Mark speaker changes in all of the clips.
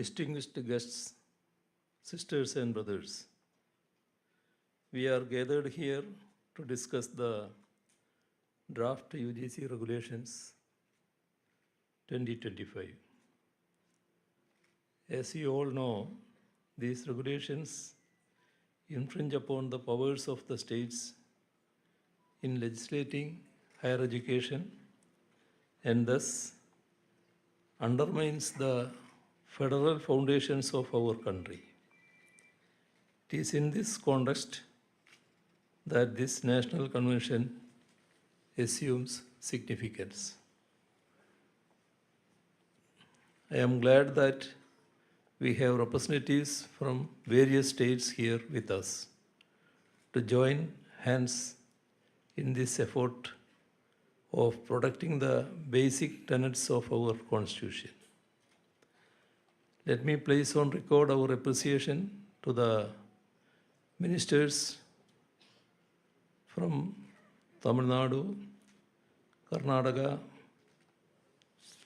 Speaker 1: distinguished guests, sisters and brothers, we are gathered here to discuss the draft UGC regulations 2025. As you all know, these regulations infringe upon the powers of the states in legislating higher education and thus undermines the federal foundations of our country. It is in this context that this national convention assumes significance. I am glad that we have representatives from various states here with us to join hands in this effort of protecting the basic tenets of our Constitution. Let me place on record our appreciation to the ministers from Tamil Nadu, Karnataka,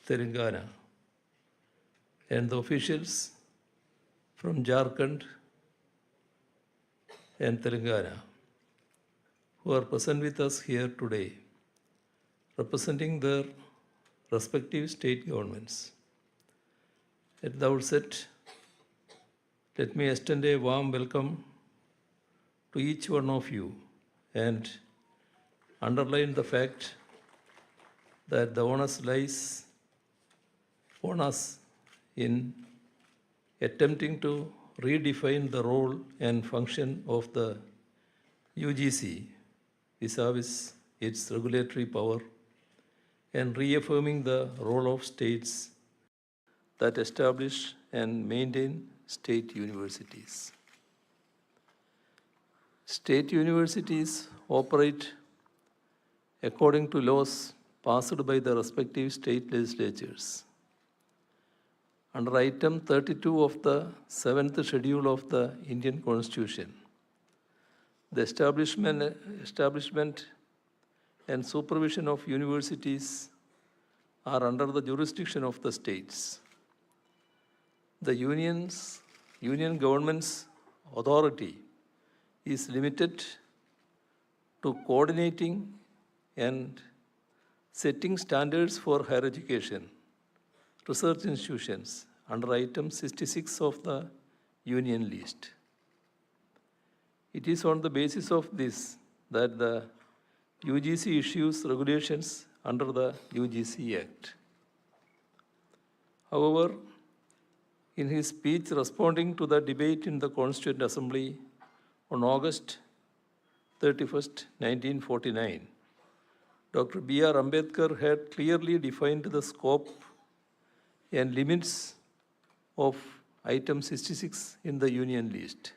Speaker 1: Telangana, and the officials from Jharkhand and Telangana who are present with us here today, representing their respective state governments. At the outset, let me extend a warm welcome to each one of you and underline the fact that the onus lies on us in attempting to redefine the role and function of the UGC vis-à-vis its regulatory power and reaffirming the role of states that establish and maintain state universities. State universities operate according to laws passed by the respective state legislatures. Under item 32 of the 7th schedule of the Indian Constitution, the establishment and supervision of universities are under the jurisdiction of the states. The union government's authority is limited to coordinating and setting standards for higher education, research institutions under item 66 of the union list. It is on the basis of this that the UGC issues regulations under the UGC Act. However, in his speech responding to the debate in the Constituent Assembly on August 31st, 1949, Dr. B.R. Ambedkar had clearly defined the scope and limits of item 66 in the union list.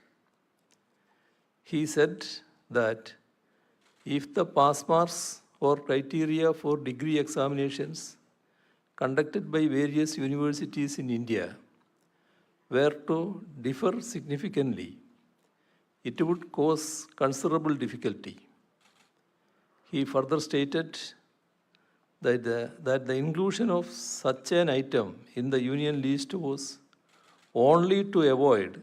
Speaker 1: He said that if the pass marks or criteria for degree examinations conducted by various universities in India were to differ significantly, it would cause considerable difficulty. He further stated that the inclusion of such an item in the union list was only to avoid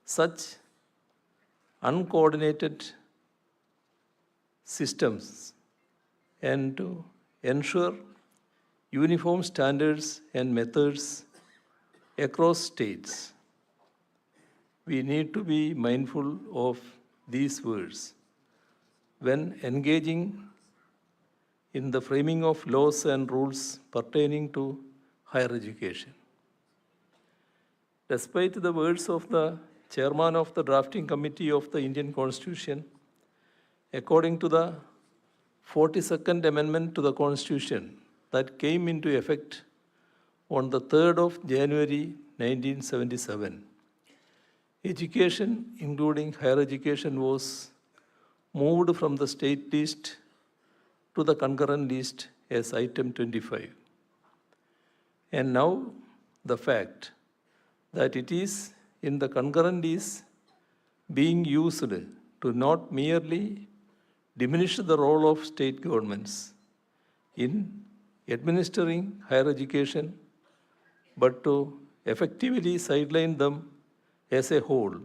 Speaker 1: such uncoordinated systems and to ensure uniform standards and methods across states. We need to be mindful of these words when engaging in the framing of laws and rules pertaining to higher education. Despite the words of the chairman of the drafting committee of the Indian Constitution, according to the 42nd Amendment to the Constitution that came into effect on the 3rd of January 1977, education, including higher education, was moved from the state list to the concurrent list as item 25. And now the fact that it is in the concurrent list being used to not merely diminish the role of state governments in administering higher education, but to effectively sideline them as a whole,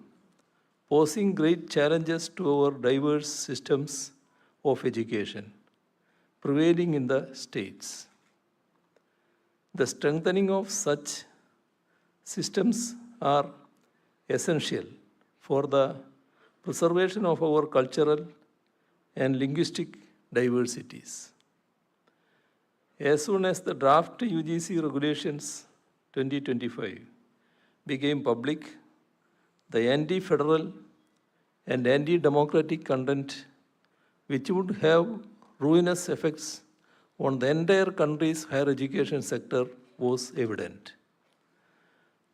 Speaker 1: posing great challenges to our diverse systems of education prevailing in the states. The strengthening of such systems are essential for the preservation of our cultural and linguistic diversities. As soon as the draft UGC regulations 2025 became public, the anti-federal and anti-democratic content, which would have ruinous effects on the entire country's higher education sector, was evident.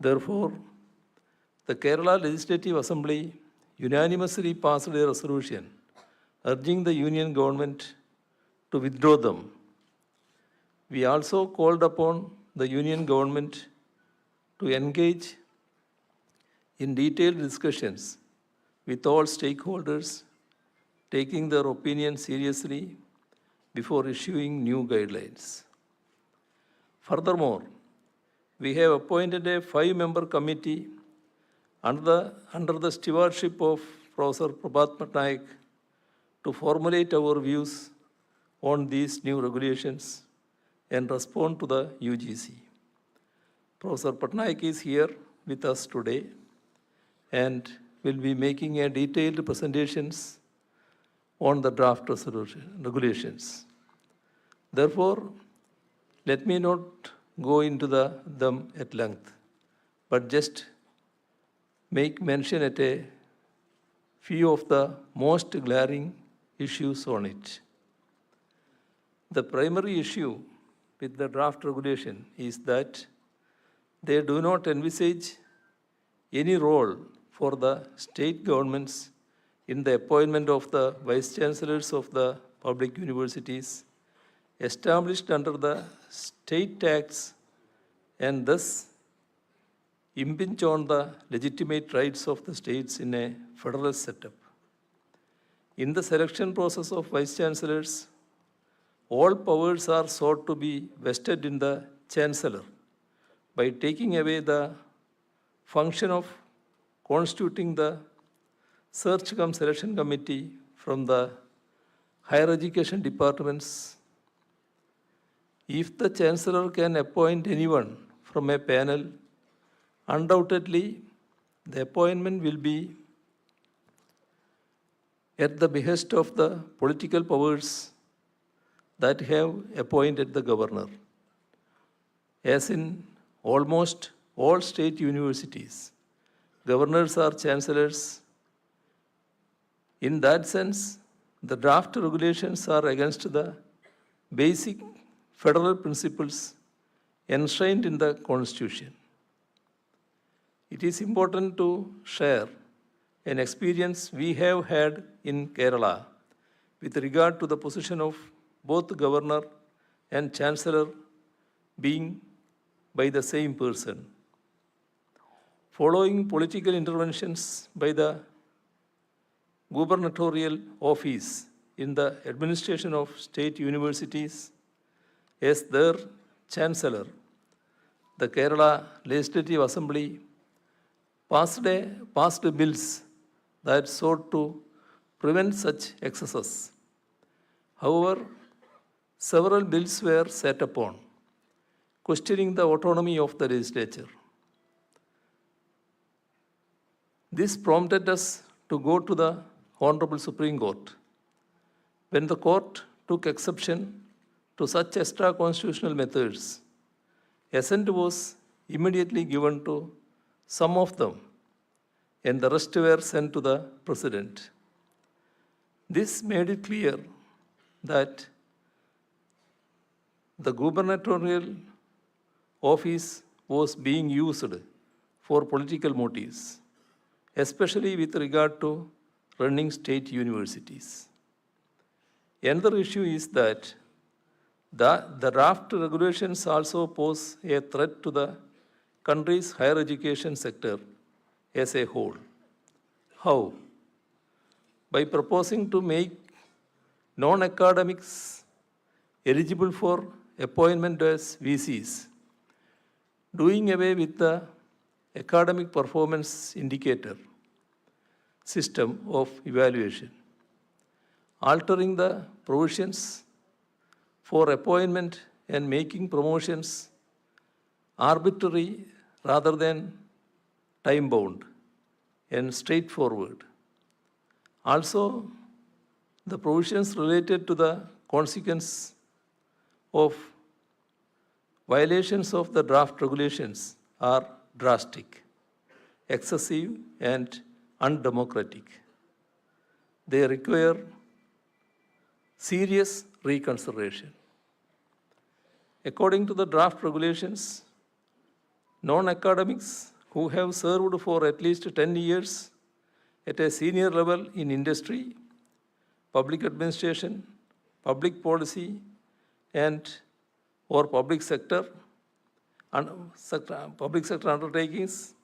Speaker 1: Therefore, the Kerala Legislative Assembly unanimously passed a resolution urging the Union government to withdraw them. We also called upon the Union government to engage in detailed discussions with all stakeholders, taking their opinion seriously before issuing new guidelines. Furthermore, we have appointed a 5-member committee under the stewardship of Professor Prabhat Patnaik to formulate our views on these new regulations and respond to the UGC. Professor Patnaik is here with us today and will be making a detailed presentations on the draft regulations. Therefore, let me not go into them at length, but just make mention at a few of the most glaring issues on it. The primary issue with the draft regulation is that they do not envisage any role for the state governments in the appointment of the vice chancellors of the public universities established under the state acts and thus impinge on the legitimate rights of the states in a federal setup. In the selection process of vice chancellors, all powers are sought to be vested in the chancellor by taking away the function of constituting the search cum selection committee from the higher education departments. If the chancellor can appoint anyone from a panel, undoubtedly the appointment will be at the behest of the political powers that have appointed the governor. As in almost all state universities, governors are chancellors. In that sense, the draft regulations are against the basic federal principles enshrined in the Constitution. It is important to share an experience we have had in Kerala with regard to the position of both governor and chancellor being by the same person. Following political interventions by the gubernatorial office in the administration of state universities as their chancellor, the Kerala Legislative Assembly passed bills that sought to prevent such excesses. However, several bills were set upon, questioning the autonomy of the legislature. This prompted us to go to the Honorable Supreme Court. When the court took exception to such extra-constitutional methods, assent was immediately given to some of them, and the rest were sent to the President. This made it clear that the gubernatorial office was being used for political motives, especially with regard to running state universities. Another issue is that the draft regulations also pose a threat to the country's higher education sector as a whole. How? By proposing to make non-academics eligible for appointment as VCs, doing away with the academic performance indicator system of evaluation, altering the provisions for appointment and making promotions arbitrary rather than time-bound and straightforward. Also, the provisions related to the consequence of violations of the draft regulations are drastic, excessive, and undemocratic. They require serious reconsideration. According to the draft regulations, non-academics who have served for at least 10 years at a senior level in industry, public administration, public policy, and or public sector undertakings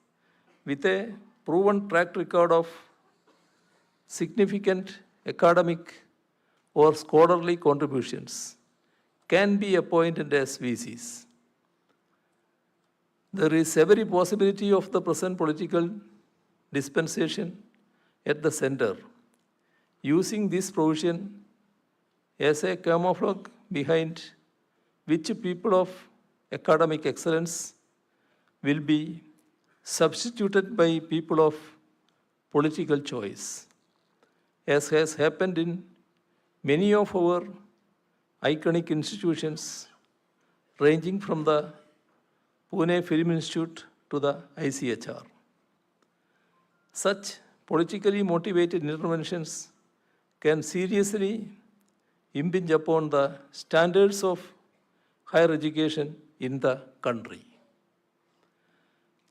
Speaker 1: with a proven track record of significant academic or scholarly contributions can be appointed as VCs. There is every possibility of the present political dispensation at the center using this provision as a camouflage behind which people of academic excellence will be substituted by people of political choice, as has happened in many of our iconic institutions, ranging from the Pune Film Institute to the ICHR. Such politically motivated interventions can seriously impinge upon the standards of higher education in the country.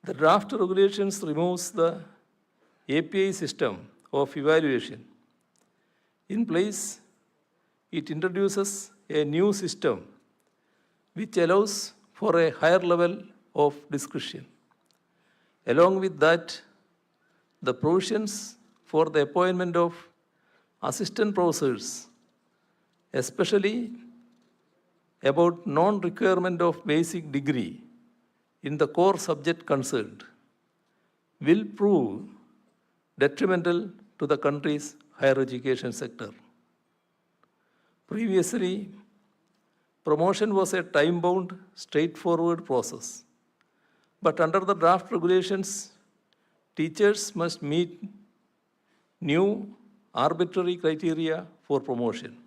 Speaker 1: The draft regulations removes the API system of evaluation. In place, it introduces a new system which allows for a higher level of discretion. Along with that, the provisions for the appointment of assistant professors, especially about non-requirement of basic degree in the core subject concerned, will prove detrimental to the country's higher education sector. Previously, promotion was a time-bound, straightforward process. But under the draft regulations, teachers must meet new arbitrary criteria for promotion,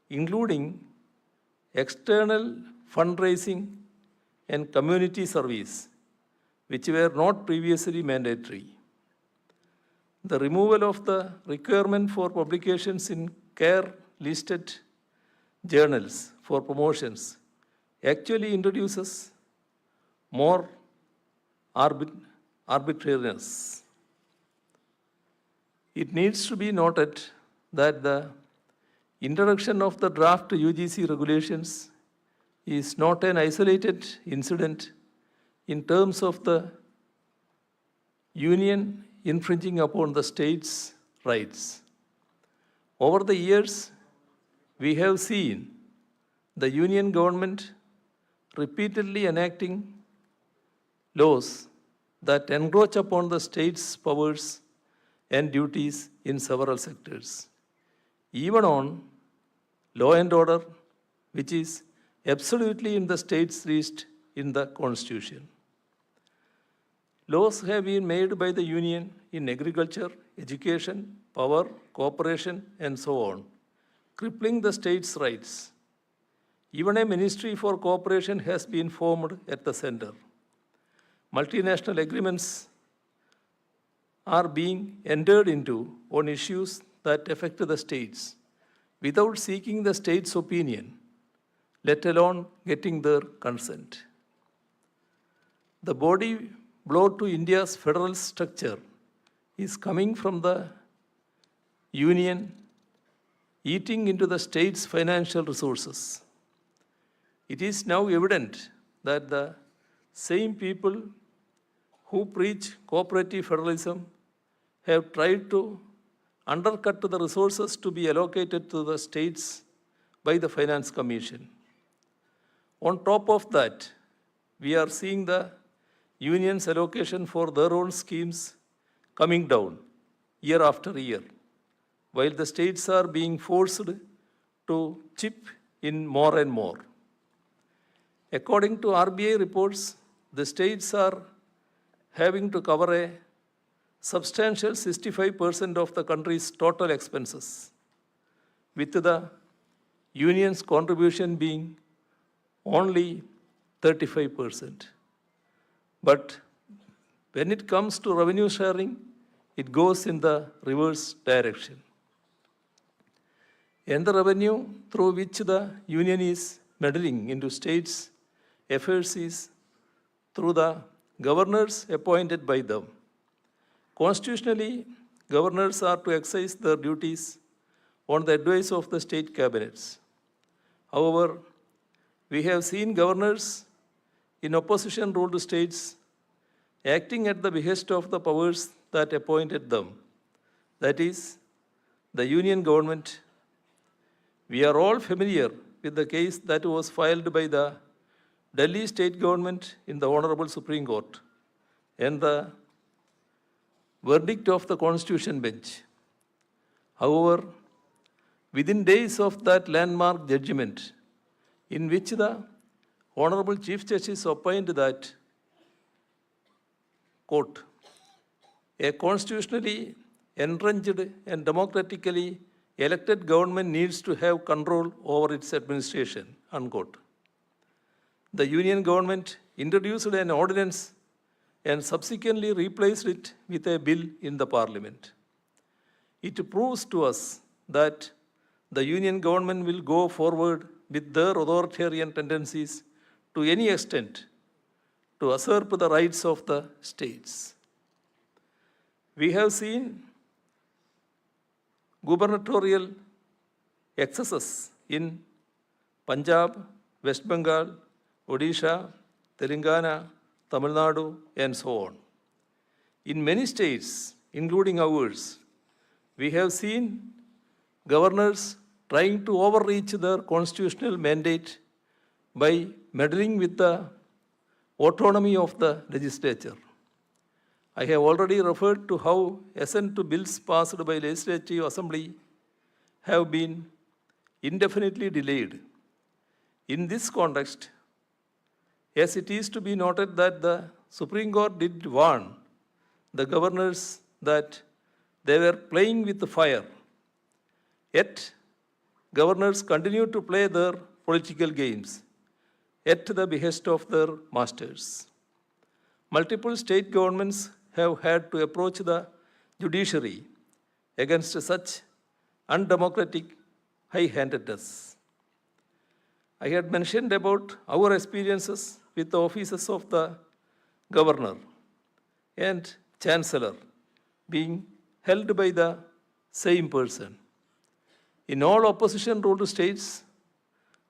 Speaker 1: including external fundraising and community service, which were not previously mandatory. The removal of the requirement for publications in care-listed journals for promotions actually introduces more arbitrariness. It needs to be noted that the introduction of the draft UGC regulations is not an isolated incident in terms of the union infringing upon the state's rights. Over the years, we have seen the union government repeatedly enacting laws that encroach upon the state's powers and duties in several sectors, even on law and order, which is absolutely in the state's reach in the Constitution. Laws have been made by the union in agriculture, education, power, cooperation, and so on, crippling the state's rights. Even a ministry for cooperation has been formed at the center. Multinational agreements are being entered into on issues that affect the states without seeking the state's opinion, let alone getting their consent. The body blow to India's federal structure is coming from the union eating into the state's financial resources. It is now evident that the same people who preach cooperative federalism have tried to undercut the resources to be allocated to the states by the Finance Commission. On top of that, we are seeing the unions' allocation for their own schemes coming down year after year, while the states are being forced to chip in more and more. According to RBI reports, the states are having to cover a substantial 65% of the country's total expenses, with the union's contribution being only 35%. But when it comes to revenue sharing, it goes in the reverse direction. And the revenue through which the union is meddling into states' affairs is through the governors appointed by them. Constitutionally, governors are to exercise their duties on the advice of the state cabinets. However, we have seen governors in opposition ruled states acting at the behest of the powers that appointed them, that is, the union government. We are all familiar with the case that was filed by the Delhi state government in the Honorable Supreme Court and the verdict of the Constitution bench. However, within days of that landmark judgment, in which the Honorable Chief Justice opined that, quote, a constitutionally entrenched and democratically elected government needs to have control over its administration, unquote. The union government introduced an ordinance and subsequently replaced it with a bill in the parliament. It proves to us that the union government will go forward with their authoritarian tendencies to any extent to usurp the rights of the states. We have seen gubernatorial excesses in Punjab, West Bengal, Odisha, Telangana, Tamil Nadu, and so on. In many states, including ours, we have seen governors trying to overreach their constitutional mandate by meddling with the autonomy of the legislature. I have already referred to how assent to bills passed by Legislative Assembly have been indefinitely delayed. In this context, as it is to be noted that the Supreme Court did warn the governors that they were playing with the fire, yet governors continue to play their political games at the behest of their masters. Multiple state governments have had to approach the judiciary against such undemocratic high-handedness. I had mentioned about our experiences with the offices of the governor and chancellor being held by the same person. In all opposition-ruled states,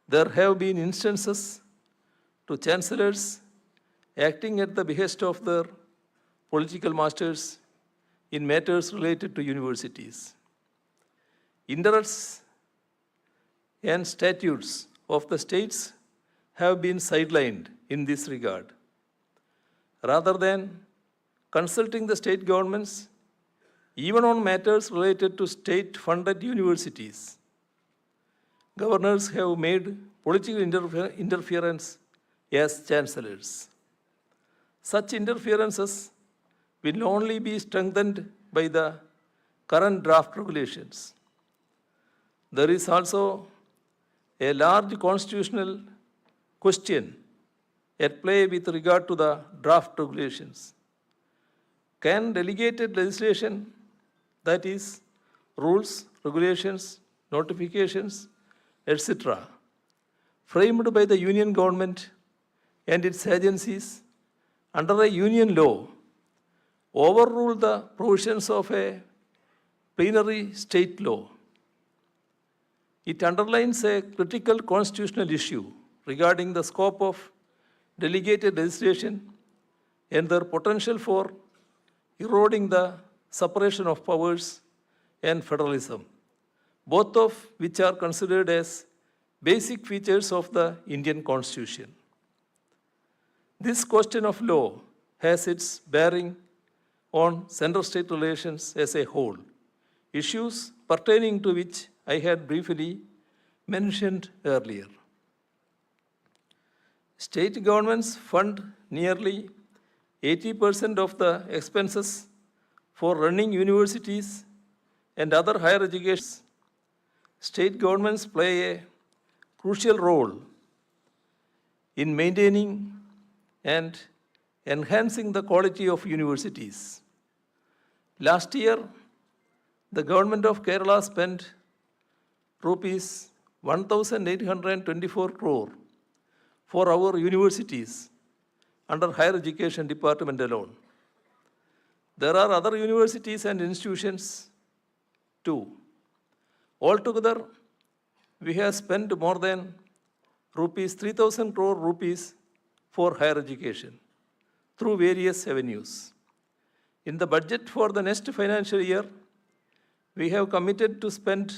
Speaker 1: there have been instances to chancellors acting at the behest of their political masters in matters related to universities. Interests and statutes of the states have been sidelined in this regard. Rather than consulting the state governments, even on matters related to state-funded universities, governors have made political interference as chancellors. Such interferences will only be strengthened by the current draft regulations. There is also a large constitutional question at play with regard to the draft regulations. Can delegated legislation, that is, rules, regulations, notifications, etc., framed by the union government and its agencies under a union law, overrule the provisions of a plenary state law? It underlines a critical constitutional issue regarding the scope of delegated legislation and their potential for eroding the separation of powers and federalism, both of which are considered as basic features of the Indian Constitution. This question of law has its bearing on center-state relations as a whole, issues pertaining to which I had briefly mentioned earlier. State governments fund nearly 80% of the expenses for running universities and other higher education. State governments play a crucial role in maintaining and enhancing the quality of universities. Last year, the government of Kerala spent rupees 1,824 crore for our universities under higher education department alone. There are other universities and institutions too. Altogether, we have spent more than rupees 3,000 crore rupees for higher education through various avenues. In the budget for the next financial year, we have committed to spend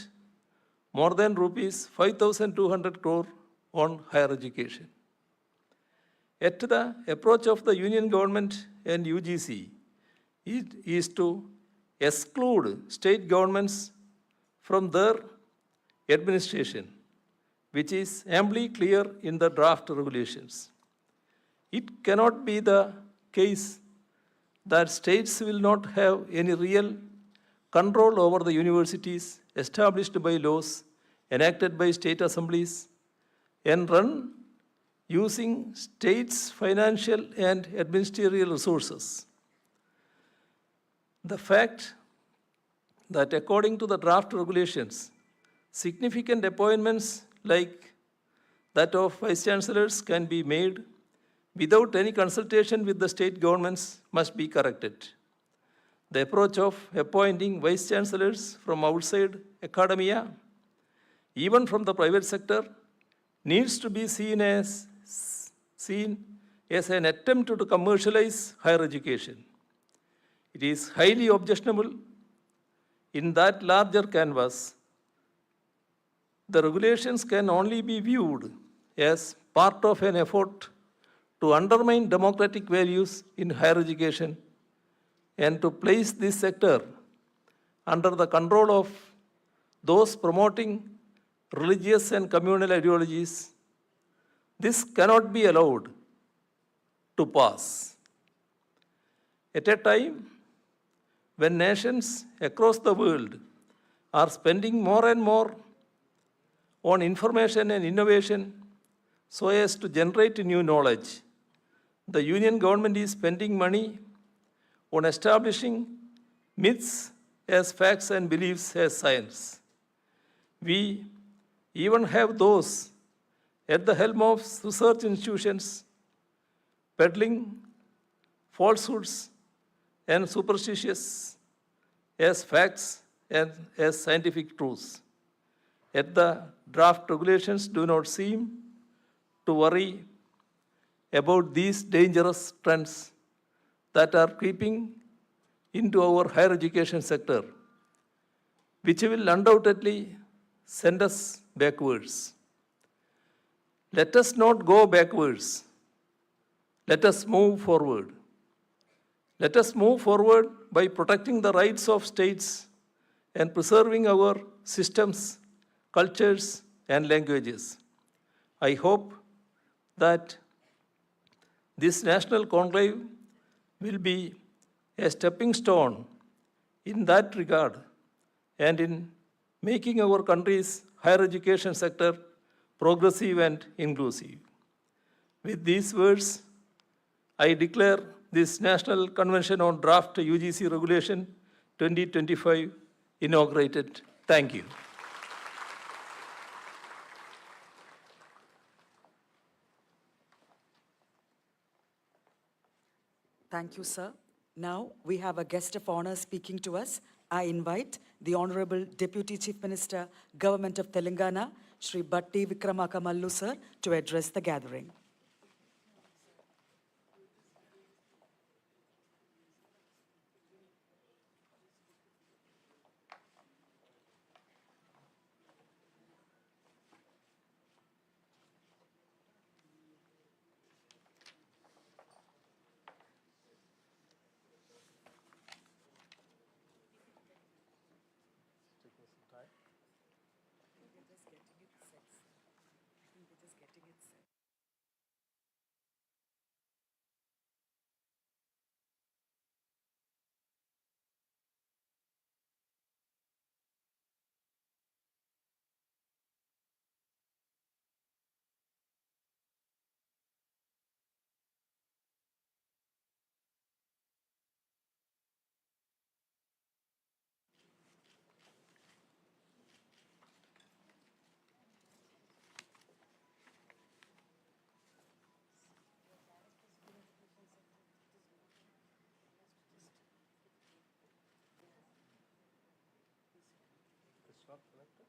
Speaker 1: more than rupees 5,200 crore on higher education. Yet the approach of the Union government and UGC is to exclude state governments from their administration, which is amply clear in the draft regulations. It cannot be the case that states will not have any real control over the universities established by laws enacted by state assemblies and run using states' financial and ministerial resources. The fact that according to the draft regulations, significant appointments like that of vice chancellors can be made without any consultation with the state governments must be corrected. The approach of appointing vice chancellors from outside academia, even from the private sector, needs to be seen as an attempt to commercialize higher education. It is highly objectionable in that larger canvas. The regulations can only be viewed as part of an effort to undermine democratic values in higher education and to place this sector under the control of those promoting religious and communal ideologies. This cannot be allowed to pass. At a time when nations across the world are spending more and more on information and innovation so as to generate new knowledge, the Union government is spending money on establishing myths as facts and beliefs as science. We even have those at the helm of research institutions peddling falsehoods and superstitions as facts and as scientific truths. Yet the draft regulations do not seem to worry about these dangerous trends that are creeping into our higher education sector, which will undoubtedly send us backwards. Let us not go backwards. Let us move forward. Let us move forward by protecting the rights of states and preserving our systems, cultures, and languages. I hope that this national conclave will be a stepping stone in that regard and in making our country's higher education sector progressive and inclusive. With these words, I declare this National Convention on Draft UGC Regulation 2025 inaugurated. Thank you.
Speaker 2: Thank you, sir. Now we have a guest of honor speaking to us. I invite the Honorable Deputy Chief Minister, Government of Telangana, Shri Batti Vikramaka Mallu, sir, to address the gathering.
Speaker 1: It's not connected.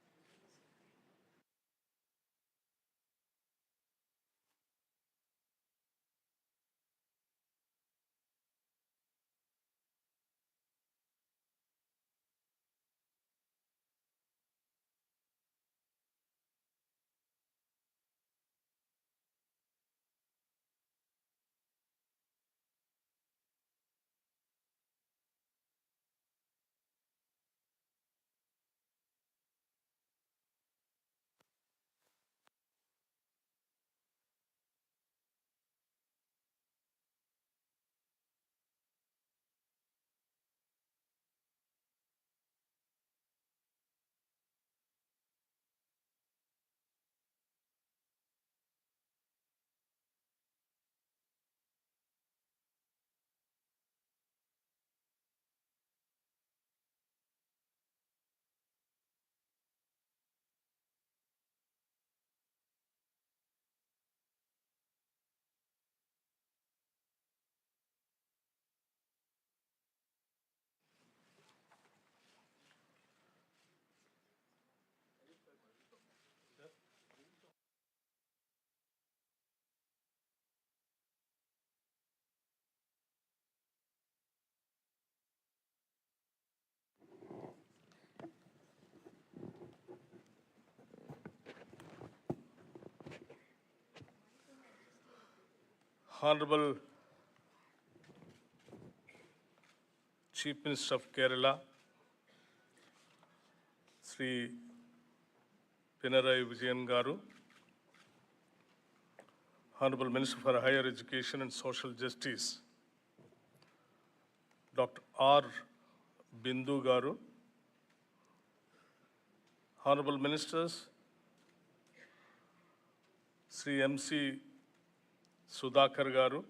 Speaker 3: Honorable Chief Minister of Kerala, Sri Pinarayi Vijayan Garu, Honorable Minister for Higher Education and Social Justice, Dr. R. Bindu Garu, Honorable Ministers, Sri M.C. Sudhakar Garu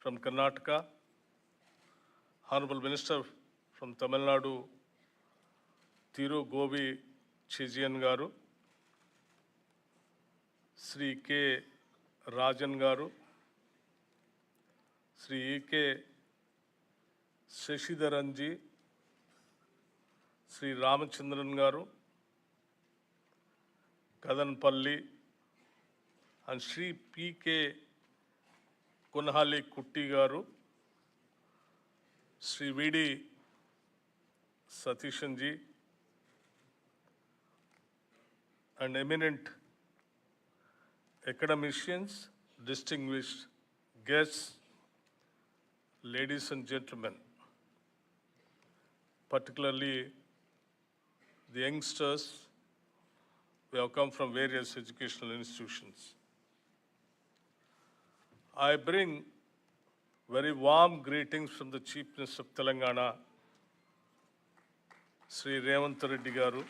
Speaker 3: from Karnataka, Honorable Minister from Tamil Nadu, Thiru Govi Chijian Garu, Sri K. Rajan Garu, Sri E.K. Shashidharanji, Sri Ramachandran Garu, Kadanpalli, and Sri P.K. Kunhali Kutti Garu, Sri V.D. Satishanji, and eminent academicians, distinguished guests, ladies and gentlemen, particularly the youngsters who have come from various educational institutions. I bring very warm greetings from the Chief Minister of Telangana, Sri Revanth Reddy Garu,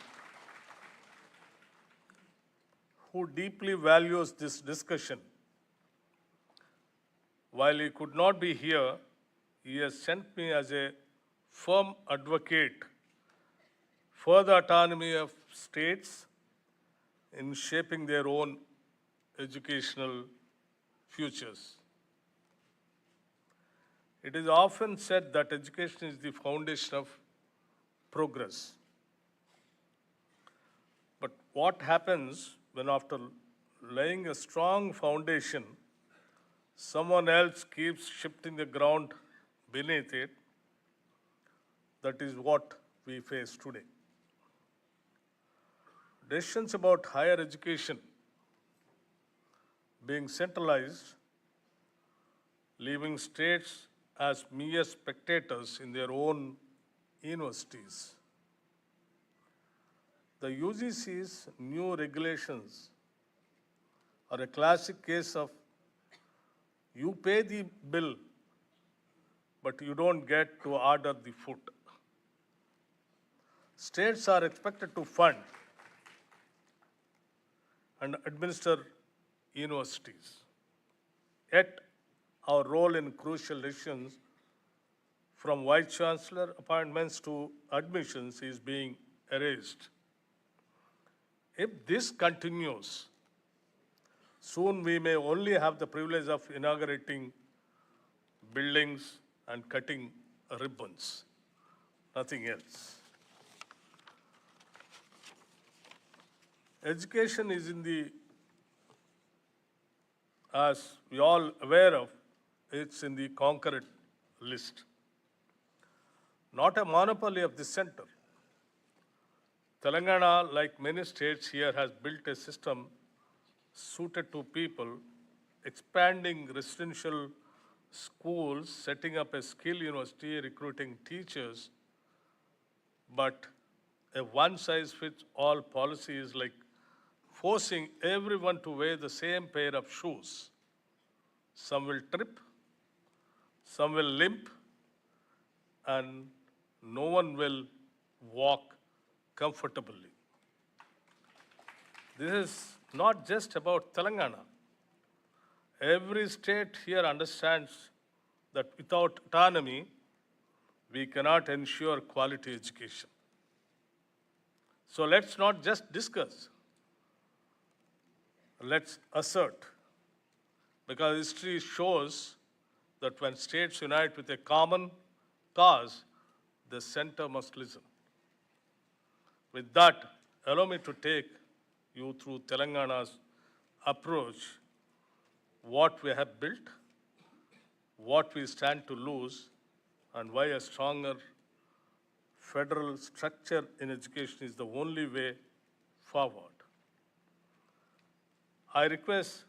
Speaker 3: who deeply values this discussion. While he could not be here, he has sent me as a firm advocate for the autonomy of states in shaping their own educational futures. It is often said that education is the foundation of progress. But what happens when, after laying a strong foundation, someone else keeps shifting the ground beneath it? That is what we face today. Decisions about higher education being centralized, leaving states as mere spectators in their own universities. The UGC's new regulations are a classic case of you pay the bill, but you don't get to order the food. States are expected to fund and administer universities. Yet, our role in crucial decisions, from Vice Chancellor appointments to admissions, is being erased. If this continues, soon we may only have the privilege of inaugurating buildings and cutting ribbons, nothing else. Education is as we all aware of, it's in the conquered list. Not a monopoly of the center. Telangana, like many states here, has built a system suited to people, expanding residential schools, setting up a skill university, recruiting teachers, but a one-size-fits-all policy is like forcing everyone to wear the same pair of shoes. Some will trip, some will limp, and no one will walk comfortably. This is not just about Telangana. Every state here understands that without autonomy, we cannot ensure quality education. So let's not just discuss. Let's assert. Because history shows that when states unite with a common cause, the center must listen. With that, allow me to take you through Telangana's approach, what we have built, what we stand to lose, and why a stronger federal structure in education is the only way forward. I request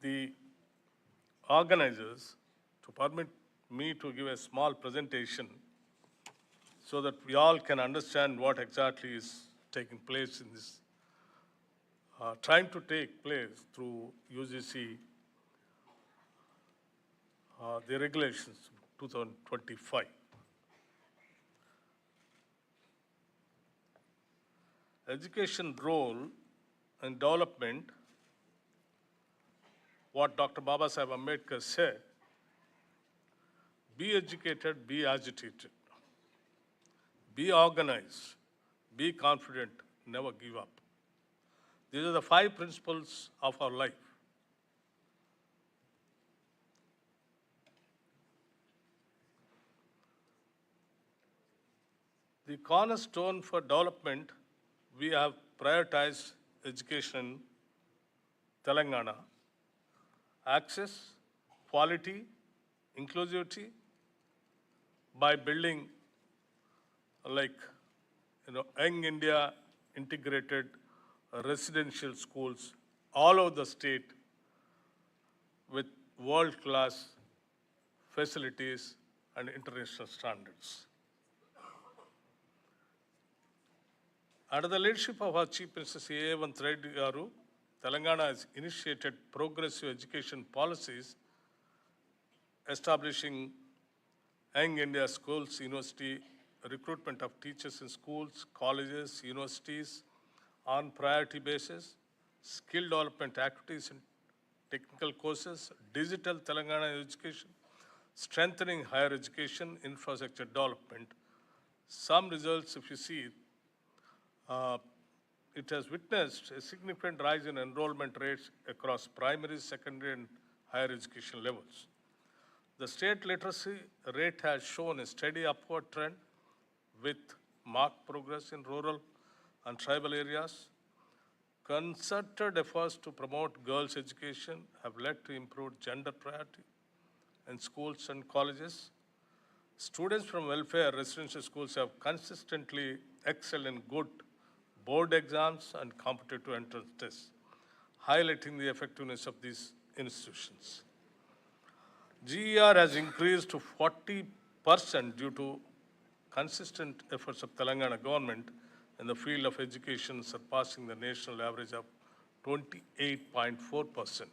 Speaker 3: the organizers to permit me to give a small presentation so that we all can understand what exactly is taking place in this, trying to take place through UGC, the regulations 2025. Education role and development, what Dr. Babasaheb Ambedkar said, be educated, be agitated, be organized, be confident, never give up. These are the 5 principles of our life. The cornerstone for development, we have prioritized education in Telangana, access, quality, inclusivity, by building Young India integrated residential schools all over the state with world-class facilities and international standards. Under the leadership of our Chief Minister C.A. Reddy Garu, Telangana has initiated progressive education policies, establishing Young India Schools, University, recruitment of teachers in schools, colleges, universities on priority basis, skill development activities and technical courses, digital Telangana education, strengthening higher education infrastructure development. Some results, if you see, it has witnessed a significant rise in enrollment rates across primary, secondary, and higher education levels. The state literacy rate has shown a steady upward trend with marked progress in rural and tribal areas. Concerted efforts to promote girls' education have led to improved gender parity in schools and colleges. Students from welfare residential schools have consistently excelled in good board exams and competitive entrance tests, highlighting the effectiveness of these institutions. GER has increased to 40% due to consistent efforts of Telangana government in the field of education, surpassing the national average of 28.4%.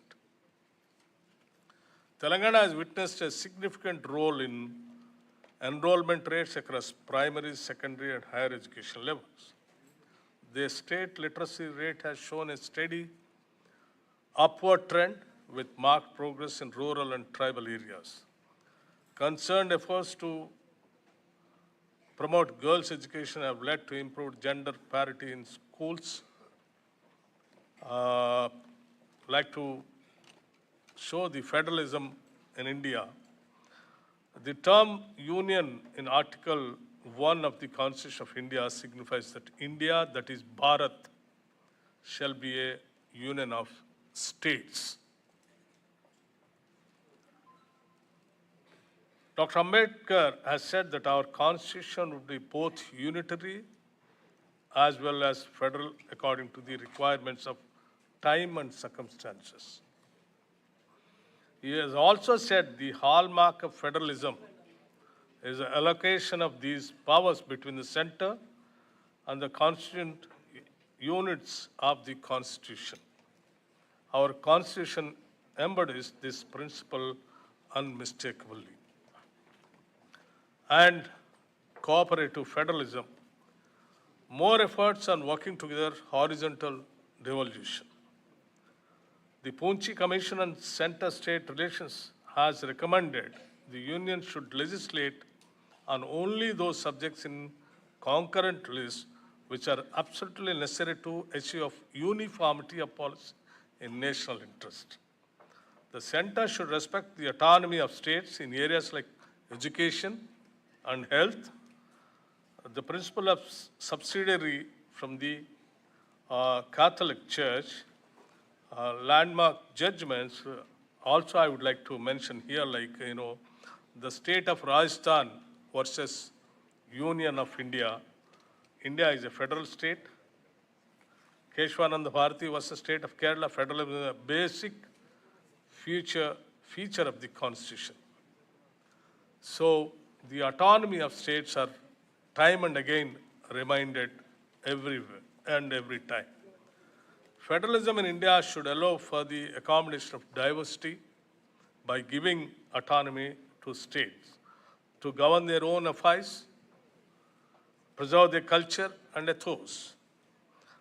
Speaker 3: Telangana has witnessed a significant role in enrollment rates across primary, secondary, and higher education levels. The state literacy rate has shown a steady upward trend with marked progress in rural and tribal areas. Concerned efforts to promote girls' education have led to improved gender parity in schools. Like to show the federalism in India. The term union in Article 1 of the Constitution of India signifies that India, that is Bharat, shall be a union of states. Dr. Ambedkar has said that our constitution would be both unitary as well as federal according to the requirements of time and circumstances. He has also said the hallmark of federalism is the allocation of these powers between the center and the constituent units of the Constitution. Our Constitution embodies this principle unmistakably. And cooperative federalism, more efforts on working together, horizontal devolution. The Poonchi Commission on Center-State Relations has recommended the Union should legislate on only those subjects in concurrent lists which are absolutely necessary to achieve uniformity of policy in national interest. The Center should respect the autonomy of states in areas like education and health. The principle of subsidiary from the Catholic Church, landmark judgments, also I would like to mention here, like, the state of Rajasthan versus Union of India. India is a federal state. Keshwananda Bharati versus state of Kerala. Federalism is a basic feature of the Constitution. So the autonomy of states are time and again reminded everywhere and every time. Federalism in India should allow for the accommodation of diversity by giving autonomy to states to govern their own affairs, preserve their culture and ethos,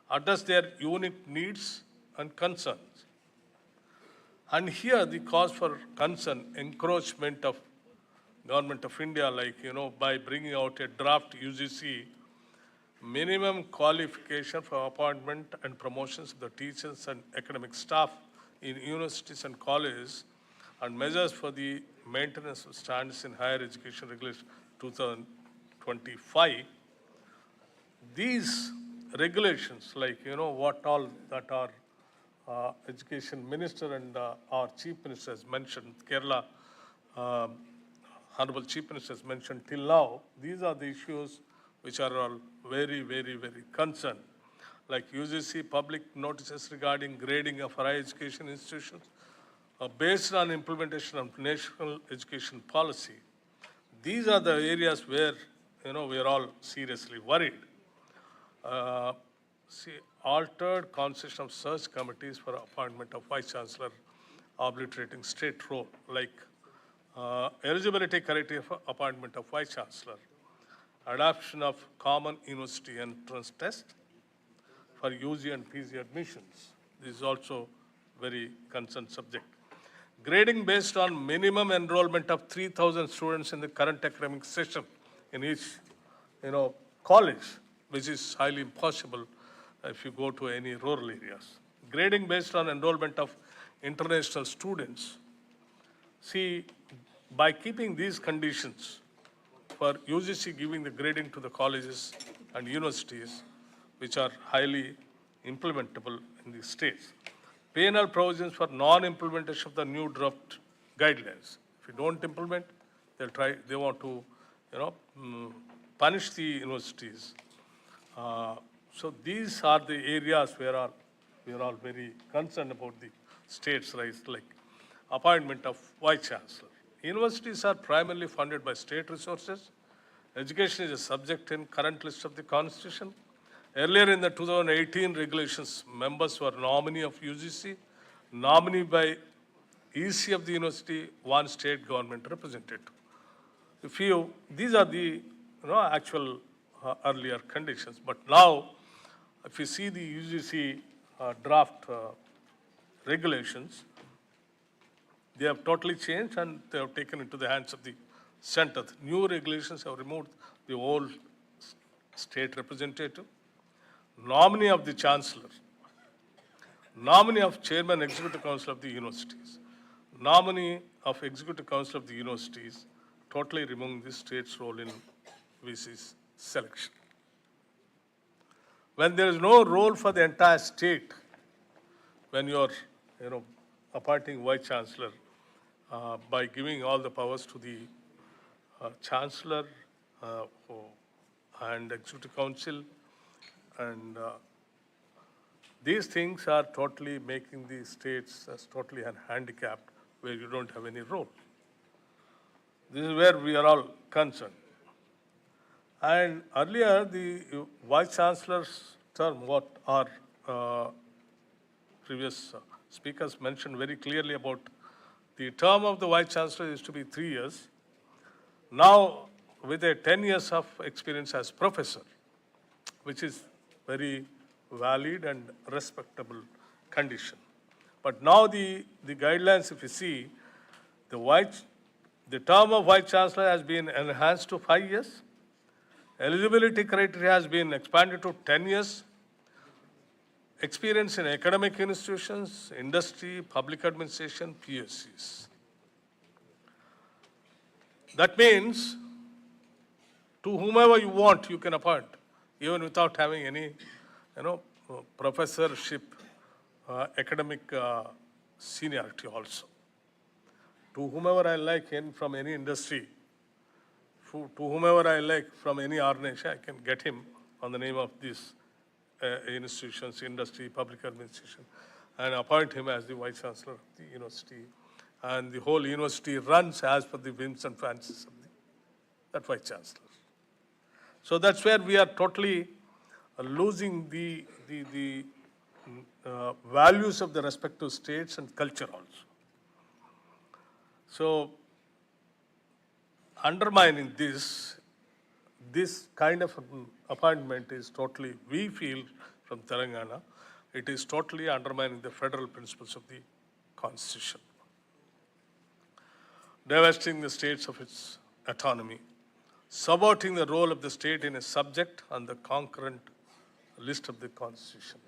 Speaker 3: address their unique needs and concerns. And here the cause for concern, encroachment of Government of India, like, by bringing out a draft UGC minimum qualification for appointment and promotions of the teachers and academic staff in universities and colleges, and measures for the maintenance of standards in higher education regulation 2025. These regulations, like, what all that our education minister and our chief minister has mentioned, Kerala, Honorable Chief Minister has mentioned till now, these are the issues which are all very, very, very concerned. Like UGC public notices regarding grading of higher education institutions based on implementation of national education policy. These are the areas where, we are all seriously worried. Altered constitution of search committees for appointment of Vice Chancellor, obliterating state role, like eligibility criteria for appointment of Vice Chancellor, adoption of common university entrance test for UG and PG admissions. This is also very concerned subject. Grading based on minimum enrollment of 3,000 students in the current academic session in each, college, which is highly impossible if you go to any rural areas. Grading based on enrollment of international students. See, by keeping these conditions for UGC giving the grading to the colleges and universities, which are highly implementable in the states. Penal provisions for non-implementation of the new draft guidelines. If you don't implement, they want to, punish the universities. So these are the areas where we are all very concerned about the states' rights, like appointment of Vice Chancellor. Universities are primarily funded by state resources Education is a subject in current list of the Constitution. Earlier in the 2018 regulations, members were nominee of UGC, nominee by EC of the university, one state government representative. These are the actual earlier conditions. But now, if you see the UGC draft regulations, they have totally changed and they have taken into the hands of the center. The new regulations have removed the old state representative, nominee of the chancellor, nominee of chairman executive council of the universities, nominee of executive council of the universities, totally removing the state's role in VC's selection. When there is no role for the entire state, when you are appointing vice chancellor by giving all the powers to the chancellor and executive council, and these things are totally making the states as totally handicapped, where you don't have any role. This is where we are all concerned. And earlier, the vice chancellor's term, what our previous speakers mentioned very clearly about the term of the vice chancellor is to be 3 years. Now, with a 10 years of experience as professor, which is very valid and respectable condition. But now the guidelines, if you see, the term of vice chancellor has been enhanced to 5 years. Eligibility criteria has been expanded to 10 years. Experience in academic institutions, industry, public administration, PSCs. That means to whomever you want, you can appoint, even without having any, professorship, academic seniority also. To whomever I like from any industry, to whomever I like from any organization, I can get him on the name of these institutions, industry, public administration, and appoint him as the vice chancellor of the university. And the whole university runs as per the whims and fancies of that vice chancellor. So that's where we are totally losing the values of the respective states and culture also. So undermining this kind of appointment is totally, we feel from Telangana, it is totally undermining the federal principles of the Constitution, divesting the states of its autonomy, subverting the role of the state in a subject on the concurrent list of the Constitution.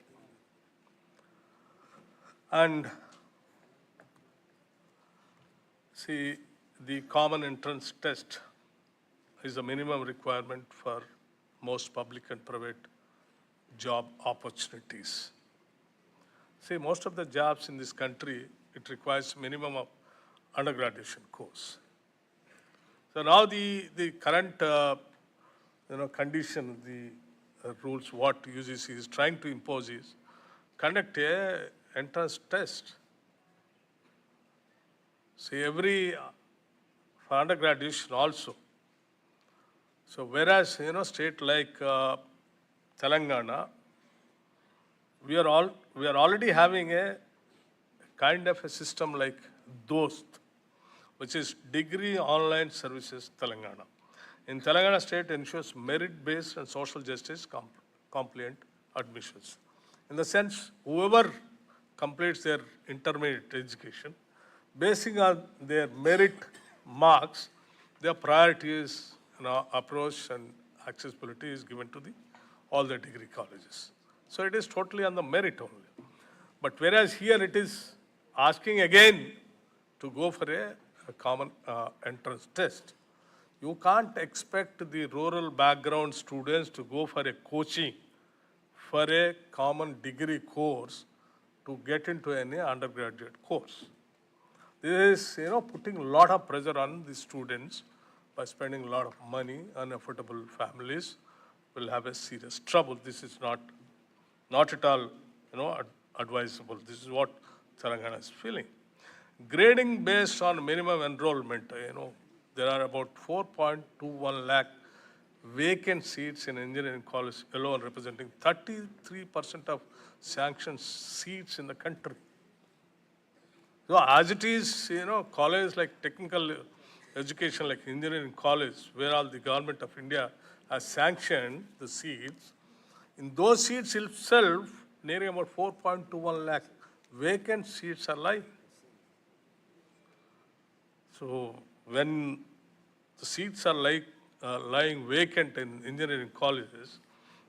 Speaker 3: And see, the common entrance test is a minimum requirement for most public and private job opportunities. See, most of the jobs in this country, it requires minimum of undergraduation course. So now the current condition, the rules, what UGC is trying to impose is conduct a entrance test. See, for undergraduation also. So whereas, state like Telangana, we are already having a kind of a system like DOST, which is Degree Online Services Telangana. In Telangana, state ensures merit-based and social justice compliant admissions. In the sense, whoever completes their intermediate education, basing on their merit marks, their priority is approach and accessibility is given to all the degree colleges. So it is totally on the merit only. But whereas here it is asking again to go for a common entrance test. You can't expect the rural background students to go for a coaching for a common degree course to get into any undergraduate course. This is, putting a lot of pressure on the students by spending a lot of money. Unaffordable families will have a serious trouble. This is not at all, advisable. This is what Telangana is feeling. Grading based on minimum enrollment, there are about 4.21 lakh vacant seats in engineering college alone representing 33% of sanctioned seats in the country. So as it is, college like technical education like engineering college, where all the government of India has sanctioned the seats, in those seats itself, nearly about 4.21 lakh vacant seats are lying. So when the seats are lying vacant in engineering colleges,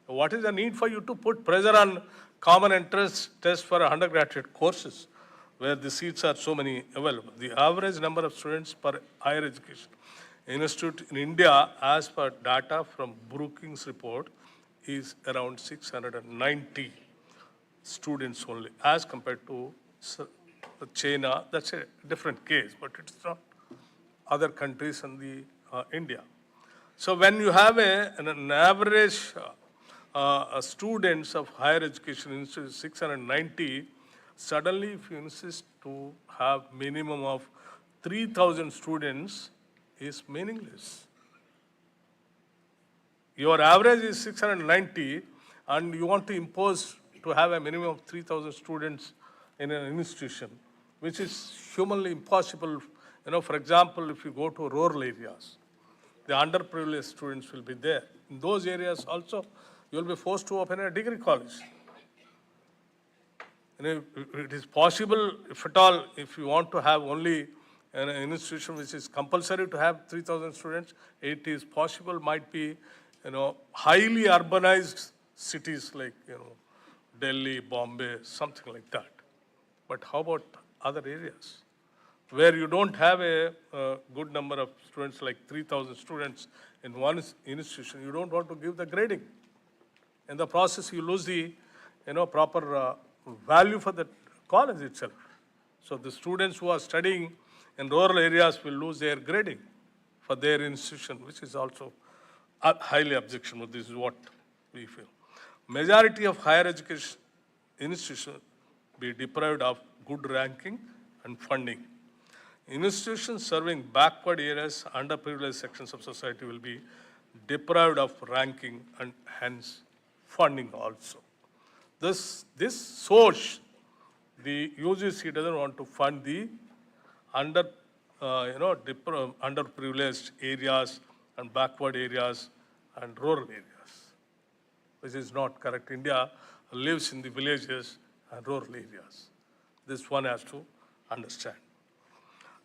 Speaker 3: what is the need for you to put pressure on common entrance test for undergraduate courses where the seats are so many available? The average number of students per higher education institute in India, as per data from Brookings report, is around 690 students only, as compared to China. That's a different case, but it's not other countries and the India. So when you have an average students of higher education institute 690, suddenly if you insist to have minimum of 3,000 students is meaningless. Your average is 690 and you want to impose to have a minimum of 3,000 students in an institution, which is humanly impossible. For example, if you go to rural areas, the underprivileged students will be there. In those areas also, you will be forced to open a degree college. It is possible, if at all, if you want to have only an institution which is compulsory to have 3,000 students, it is possible, might be, highly urbanized cities like, Delhi, Bombay, something like that. But how about other areas where you don't have a good number of students, like 3,000 students in one institution? You don't want to give the grading. In the process, you lose the, proper value for the college itself. So the students who are studying in rural areas will lose their grading for their institution, which is also highly objectionable. This is what we feel. Majority of higher education institutions be deprived of good ranking and funding. Institutions serving backward areas, underprivileged sections of society will be deprived of ranking and hence funding also. This source, the UGC doesn't want to fund the underprivileged areas and backward areas and rural areas, which is not correct. India lives in the villages and rural areas. This one has to understand.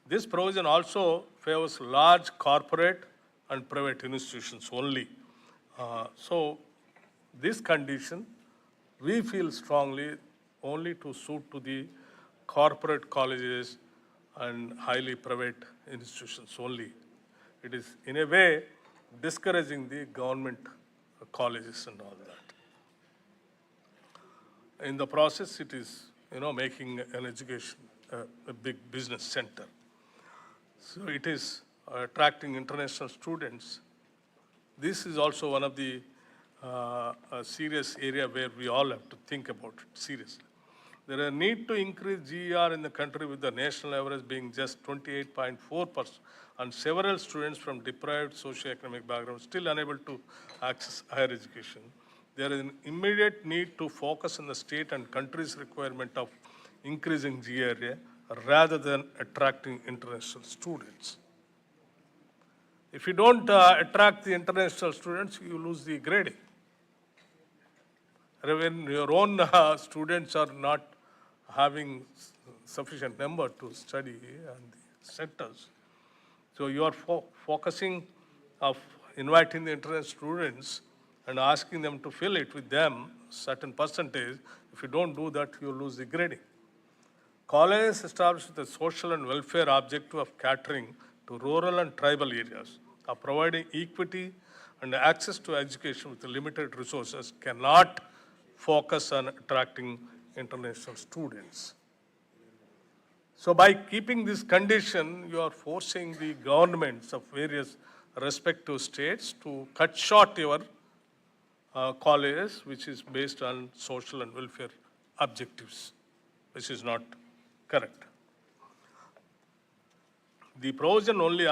Speaker 3: This provision also favors large corporate and private institutions only. So this condition, we feel strongly only to suit to the corporate colleges and highly private institutions only. It is in a way discouraging the government colleges and all that. In the process, it is, making an education a big business center. So it is attracting international students. This is also one of the serious area where we all have to think about it seriously. There is a need to increase GER in the country, with the national average being just 28.4%, and several students from deprived socioeconomic backgrounds still unable to access higher education. There is an immediate need to focus on the state and country's requirement of increasing GRA rather than attracting international students. If you don't attract the international students, you lose the grading. When your own students are not having sufficient number to study in the centers, so you are focusing of inviting the international students and asking them to fill it with them, certain percentage. If you don't do that, you lose the grading. Colleges established with the social and welfare objective of catering to rural and tribal areas, of providing equity and access to education with limited resources, cannot focus on attracting international students. So by keeping this condition, you are forcing the governments of various respective states to cut short your colleges, which is based on social and welfare objectives, which is not correct. The provision only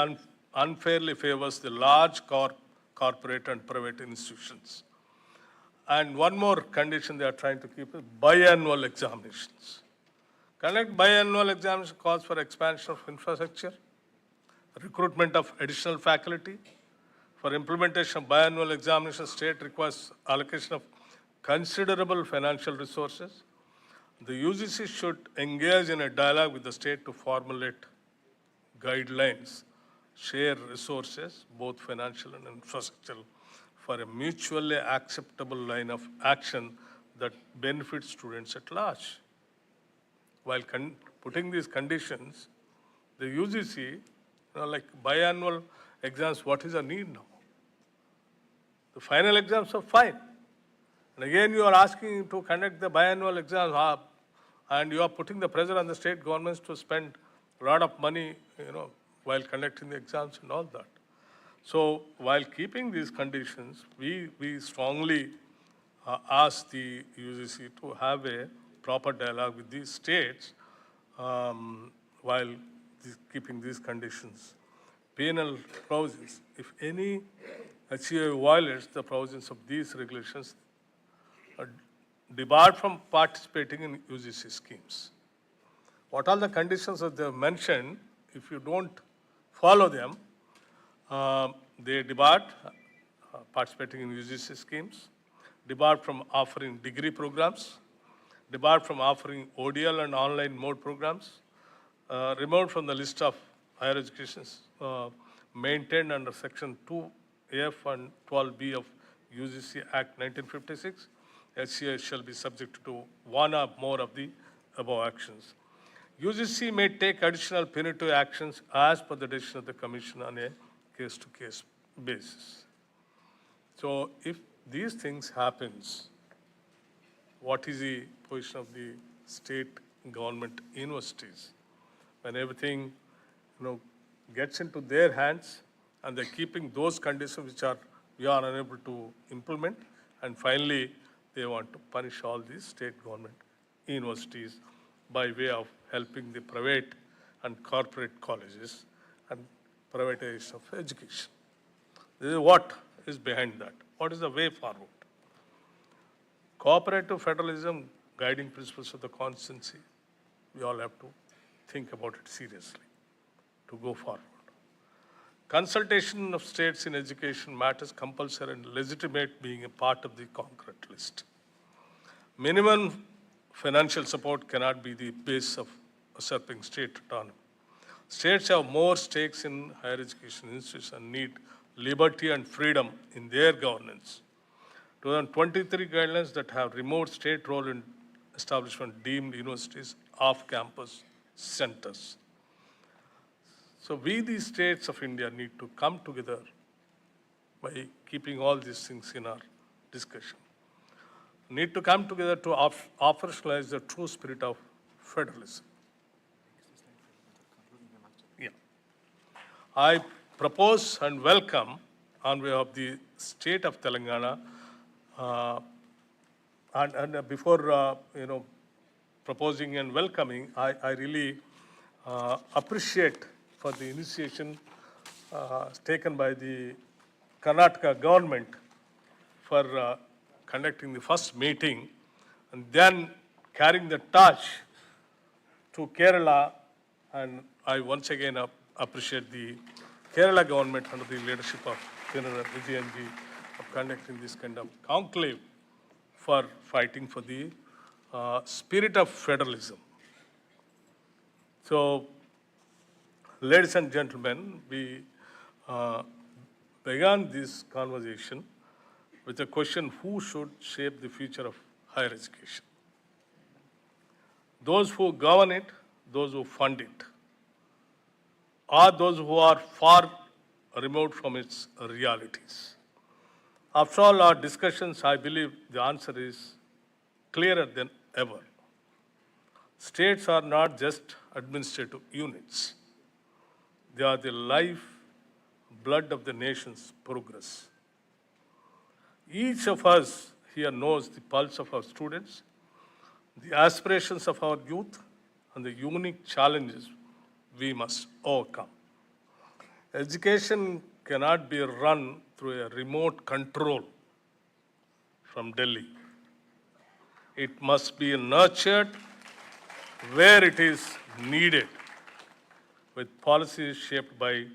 Speaker 3: unfairly favors the large corporate and private institutions. And one more condition they are trying to keep is biannual examinations. Conduct biannual examinations calls for expansion of infrastructure, recruitment of additional faculty. For implementation of biannual examination, state requires allocation of considerable financial resources. The UGC should engage in a dialogue with the state to formulate guidelines, share resources, both financial and infrastructural, for a mutually acceptable line of action that benefits students at large. While putting these conditions, the UGC, like biannual exams, what is the need now? The final exams are fine. And again, you are asking to conduct the biannual exams, and you are putting the pressure on the state governments to spend a lot of money, while conducting the exams and all that. So while keeping these conditions, we strongly ask the UGC to have a proper dialogue with these states while keeping these conditions. Penal provisions. If any HCA violates the provisions of these regulations, debarred from participating in UGC schemes. What are the conditions that they have mentioned? If you don't follow them, they debarred participating in UGC schemes, debarred from offering degree programs, debarred from offering ODL and online mode programs, removed from the list of higher educations maintained under Section 2F and 12B of UGC Act 1956. HCA shall be subject to one or more of the above actions. UGC may take additional punitive actions as per the decision of the Commission on a case-to-case basis. So if these things happens, what is the position of the state government universities when everything gets into their hands and they're keeping those conditions which we are unable to implement, and finally they want to punish all these state government universities by way of helping the private and corporate colleges and privatization of education. This is what is behind that. What is the way forward? Cooperative federalism, guiding principles of the constituency, we all have to think about it seriously to go forward. Consultation of states in education matters compulsory and legitimate being a part of the concrete list. Minimum financial support cannot be the basis of usurping state autonomy. States have more stakes in higher education institutions and need liberty and freedom in their governance. 2023 guidelines that have removed state role in establishment deemed universities off-campus centers. So we, the states of India, need to come together by keeping all these things in our discussion. Need to come together to operationalize the true spirit of federalism. Yeah. I propose and welcome on behalf of the state of Telangana, and before proposing and welcoming, I really appreciate for the initiation taken by the Karnataka government for conducting the first meeting and then carrying the torch to Kerala. And I once again appreciate the Kerala government under the leadership of General Vijayanji of conducting this kind of conclave for fighting for the spirit of federalism. So, ladies and gentlemen, we began this conversation with the question, who should shape the future of higher education? Those who govern it, those who fund it, or those who are far removed from its realities? After all our discussions, I believe the answer is clearer than ever. States are not just administrative units. They are the life, blood of the nation's progress. Each of us here knows the pulse of our students, the aspirations of our youth, and the unique challenges we must overcome. Education cannot be run through a remote control from Delhi. It must be nurtured where it is needed, with policies shaped by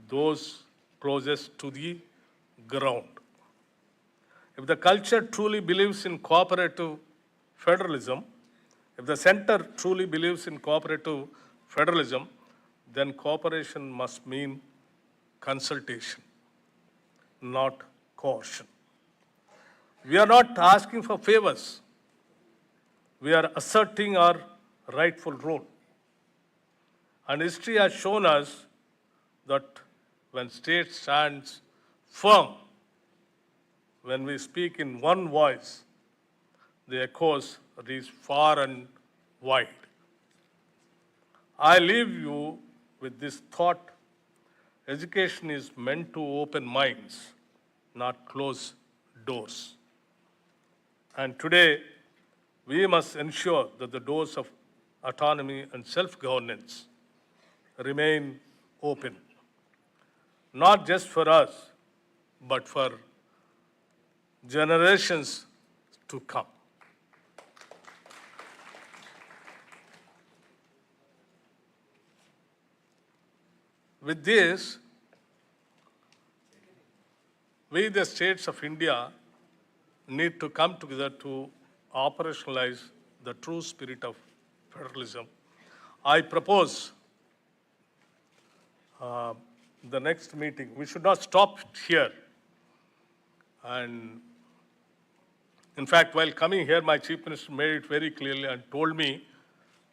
Speaker 3: those closest to the ground. If the culture truly believes in cooperative federalism, if the center truly believes in cooperative federalism, then cooperation must mean consultation, not coercion. We are not asking for favors. We are asserting our rightful role. And history has shown us that when state stands firm, when we speak in one voice, the echoes reach far and wide. I leave you with this thought: education is meant to open minds, not close doors. And today, we must ensure that the doors of autonomy and self-governance remain open, not just for us, but for generations to come. With this, we, the states of India, need to come together to operationalize the true spirit of federalism. I propose the next meeting. We should not stop here. And in fact, while coming here, my Chief Minister made it very clearly and told me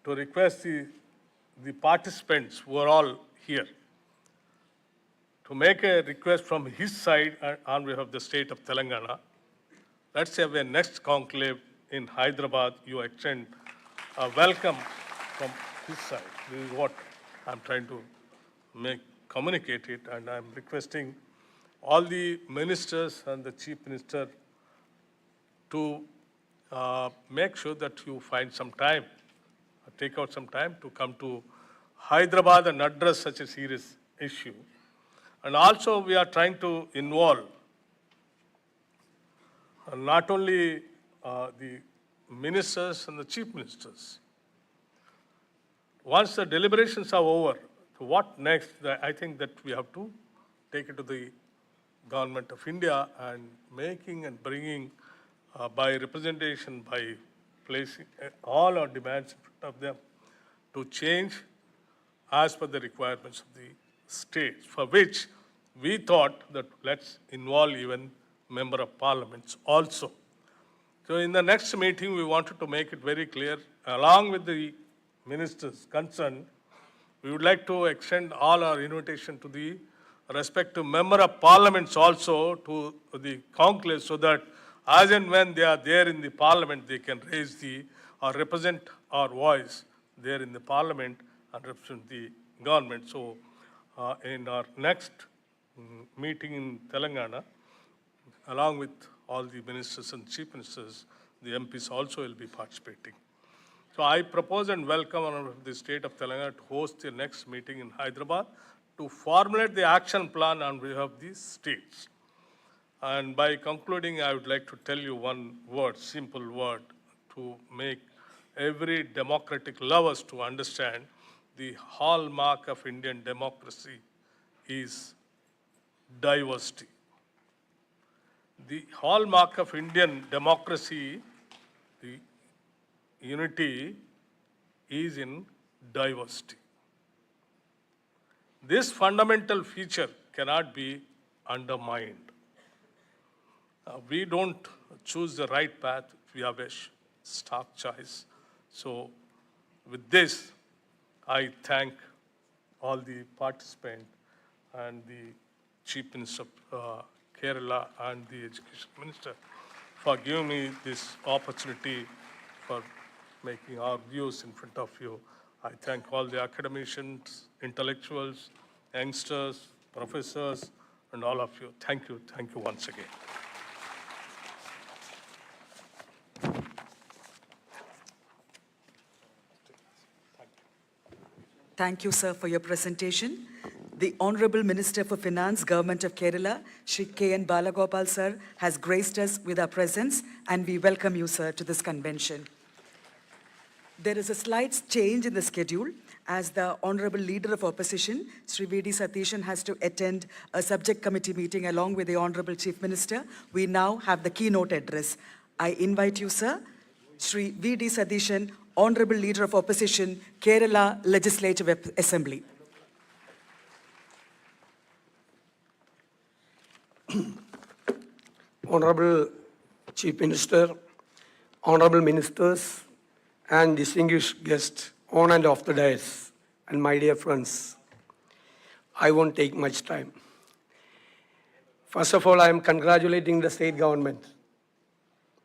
Speaker 3: to request the participants who are all here to make a request from his side on behalf of the state of Telangana. Let's have a next conclave in Hyderabad. You extend a welcome from his side. This is what I'm trying to communicate it, and I'm requesting all the ministers and the chief minister to make sure that you find some time, take out some time to come to Hyderabad and address such a serious issue. And also we are trying to involve not only the ministers and the chief ministers. Once the deliberations are over, so what next? I think that we have to take it to the government of India and making and bringing by representation, by placing all our demands in front of them to change as per the requirements of the states, for which we thought that let's involve even member of parliaments also. So in the next meeting, we wanted to make it very clear, along with the ministers concerned, we would like to extend all our invitation to the respective member of parliaments also to the conclave, so that as and when they are there in the parliament, they can raise or represent our voice there in the parliament and represent the government. So in our next meeting in Telangana, along with all the ministers and chief ministers, the MPs also will be participating. So I propose and welcome on the state of Telangana to host the next meeting in Hyderabad to formulate the action plan on behalf of these states. And by concluding, I would like to tell you one word, simple word, to make every democratic lovers to understand the hallmark of Indian democracy is diversity. The hallmark of Indian democracy, the unity, is in diversity. This fundamental feature cannot be undermined. We don't choose the right path, we have a stark choice. So with this, I thank all the participants and the Chief Minister of Kerala and the Education Minister for giving me this opportunity for making our views in front of you. I thank all the academicians, intellectuals, youngsters, professors, and all of you. Thank you once again.
Speaker 2: Thank you, sir, for your presentation. The Honorable Minister for Finance, Government of Kerala, Shri K.N. Balagopal sir, has graced us with our presence, and we welcome you, sir, to this convention. There is a slight change in the schedule, as the Honorable Leader of Opposition, Sri V.D. Satishan, has to attend a subject committee meeting along with the Honorable Chief Minister. We now have the keynote address. I invite you, sir, Sri V.D. Satishan, Honorable Leader of Opposition, Kerala Legislative Assembly.
Speaker 4: Honorable Chief Minister, Honorable Ministers, and distinguished guests on and off the dais, and my dear friends, I won't take much time. First of all, I am congratulating the state government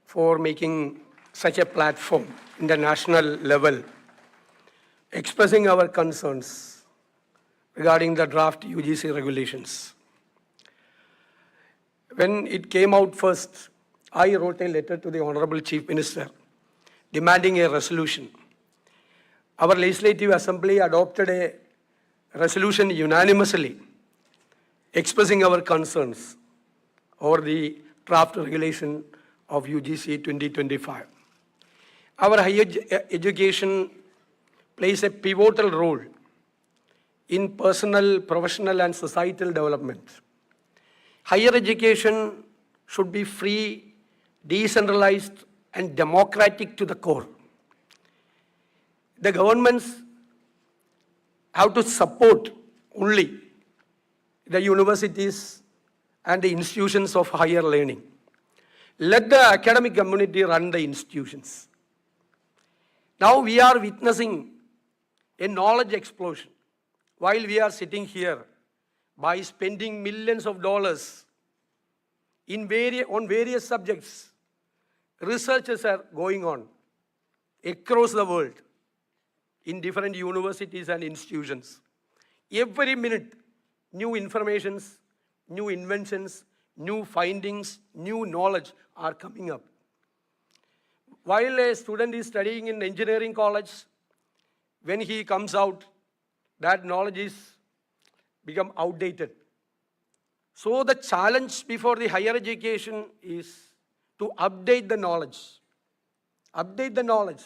Speaker 4: for making such a platform in the national level, expressing our concerns regarding the draft UGC regulations. When it came out first, I wrote a letter to the Honorable Chief Minister demanding a resolution. Our Legislative Assembly adopted a resolution unanimously expressing our concerns over the draft regulation of UGC 2025. Our higher education plays a pivotal role in personal, professional, and societal development. Higher education should be free, decentralized, and democratic to the core. The governments have to support only the universities and the institutions of higher learning. Let the academic community run the institutions. Now we are witnessing a knowledge explosion. While we are sitting here, by spending millions of dollars on various subjects, researches are going on across the world in different universities and institutions. Every minute, new informations, new inventions, new findings, new knowledge are coming up. While a student is studying in engineering college, when he comes out, that knowledge is become outdated. So the challenge before the higher education is to update the knowledge. Update the knowledge.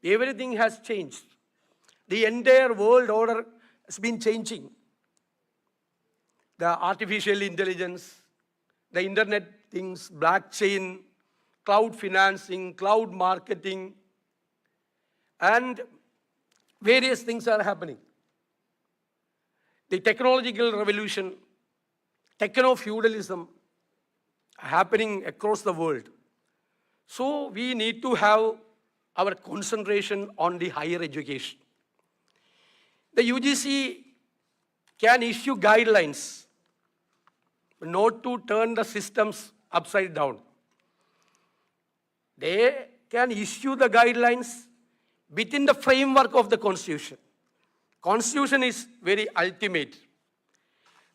Speaker 4: Everything has changed. The entire world order has been changing. The artificial intelligence, the internet things, blockchain, cloud financing, cloud marketing, and various things are happening. The technological revolution, techno-feudalism happening across the world. So we need to have our concentration on the higher education. The UGC can issue guidelines not to turn the systems upside down. They can issue the guidelines within the framework of the Constitution. Constitution is very ultimate.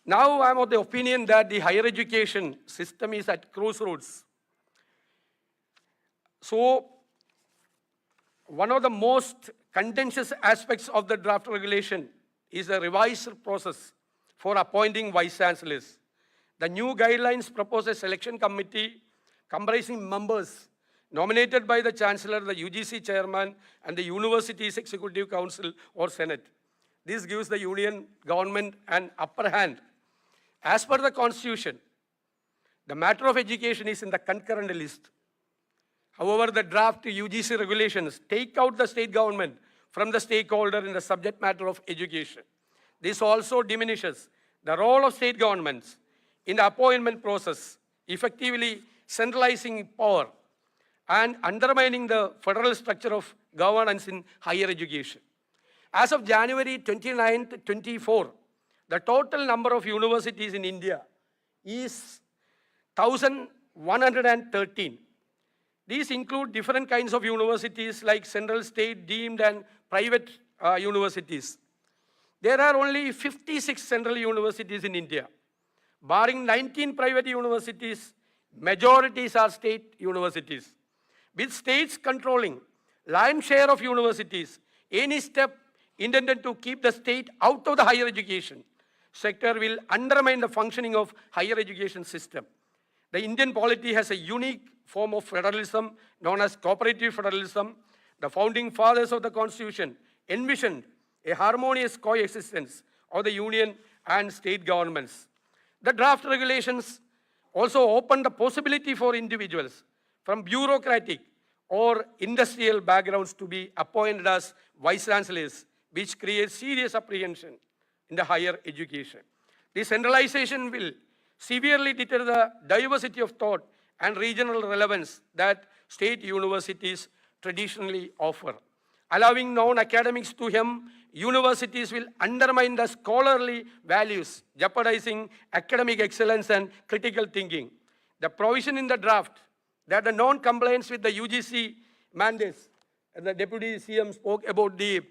Speaker 4: Now I am of the opinion that the higher education system is at crossroads. So one of the most contentious aspects of the draft regulation is the revised process for appointing vice chancellors. The new guidelines propose a selection committee comprising members nominated by the chancellor, the UGC chairman, and the university's executive council or senate. This gives the union government an upper hand. As per the constitution, the matter of education is in the concurrent list. However, the draft UGC regulations take out the state government from the stakeholder in the subject matter of education. This also diminishes the role of state governments in the appointment process, effectively centralizing power and undermining the federal structure of governance in higher education. As of January 29, 2024, the total number of universities in India is 1,113. These include different kinds of universities like central, state, deemed, and private universities. There are only 56 central universities in India. Barring 19 private universities, majorities are state universities. With states controlling lion's share of universities, any step intended to keep the state out of the higher education sector will undermine the functioning of higher education system. The Indian polity has a unique form of federalism known as cooperative federalism. The founding fathers of the Constitution envisioned a harmonious coexistence of the union and state governments. The draft regulations also open the possibility for individuals from bureaucratic or industrial backgrounds to be appointed as vice chancellors, which creates serious apprehension in the higher education. This centralization will severely deter the diversity of thought and regional relevance that state universities traditionally offer. Allowing non-academics to hem universities will undermine the scholarly values, jeopardizing academic excellence and critical thinking. The provision in the draft that the non-compliance with the UGC mandates, the Deputy CM spoke about the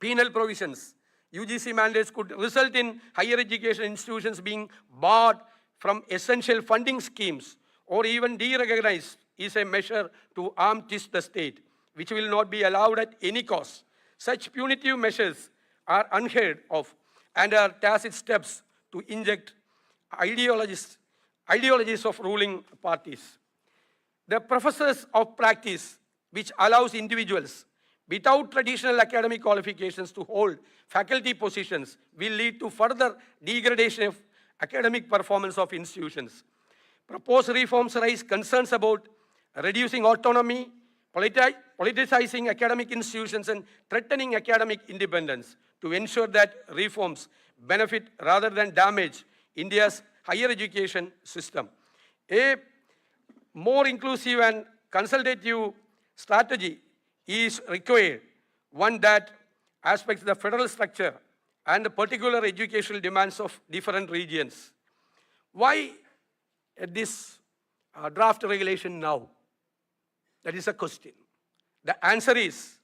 Speaker 4: penal provisions. UGC mandates could result in higher education institutions being barred from essential funding schemes or even derecognized is a measure to arm twist the state, which will not be allowed at any cost. Such punitive measures are unheard of and are tacit steps to inject ideologies of ruling parties. The professors of practice, which allows individuals without traditional academic qualifications to hold faculty positions, will lead to further degradation of academic performance of institutions. Proposed reforms raise concerns about reducing autonomy, politicizing academic institutions, and threatening academic independence. To ensure that reforms benefit rather than damage India's higher education system. A more inclusive and consultative strategy is required, one that aspects the federal structure and the particular educational demands of different regions. Why this draft regulation now? That is a question. The answer is,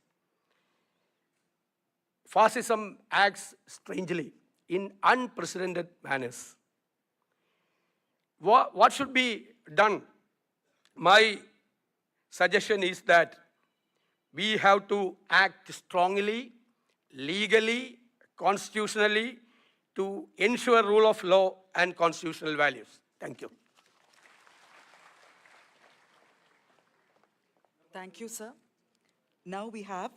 Speaker 4: fascism acts strangely in unprecedented manners. What should be done? My suggestion is that we have to act strongly, legally, constitutionally to ensure rule of law and constitutional values. Thank you.
Speaker 2: Thank you, sir. Now we have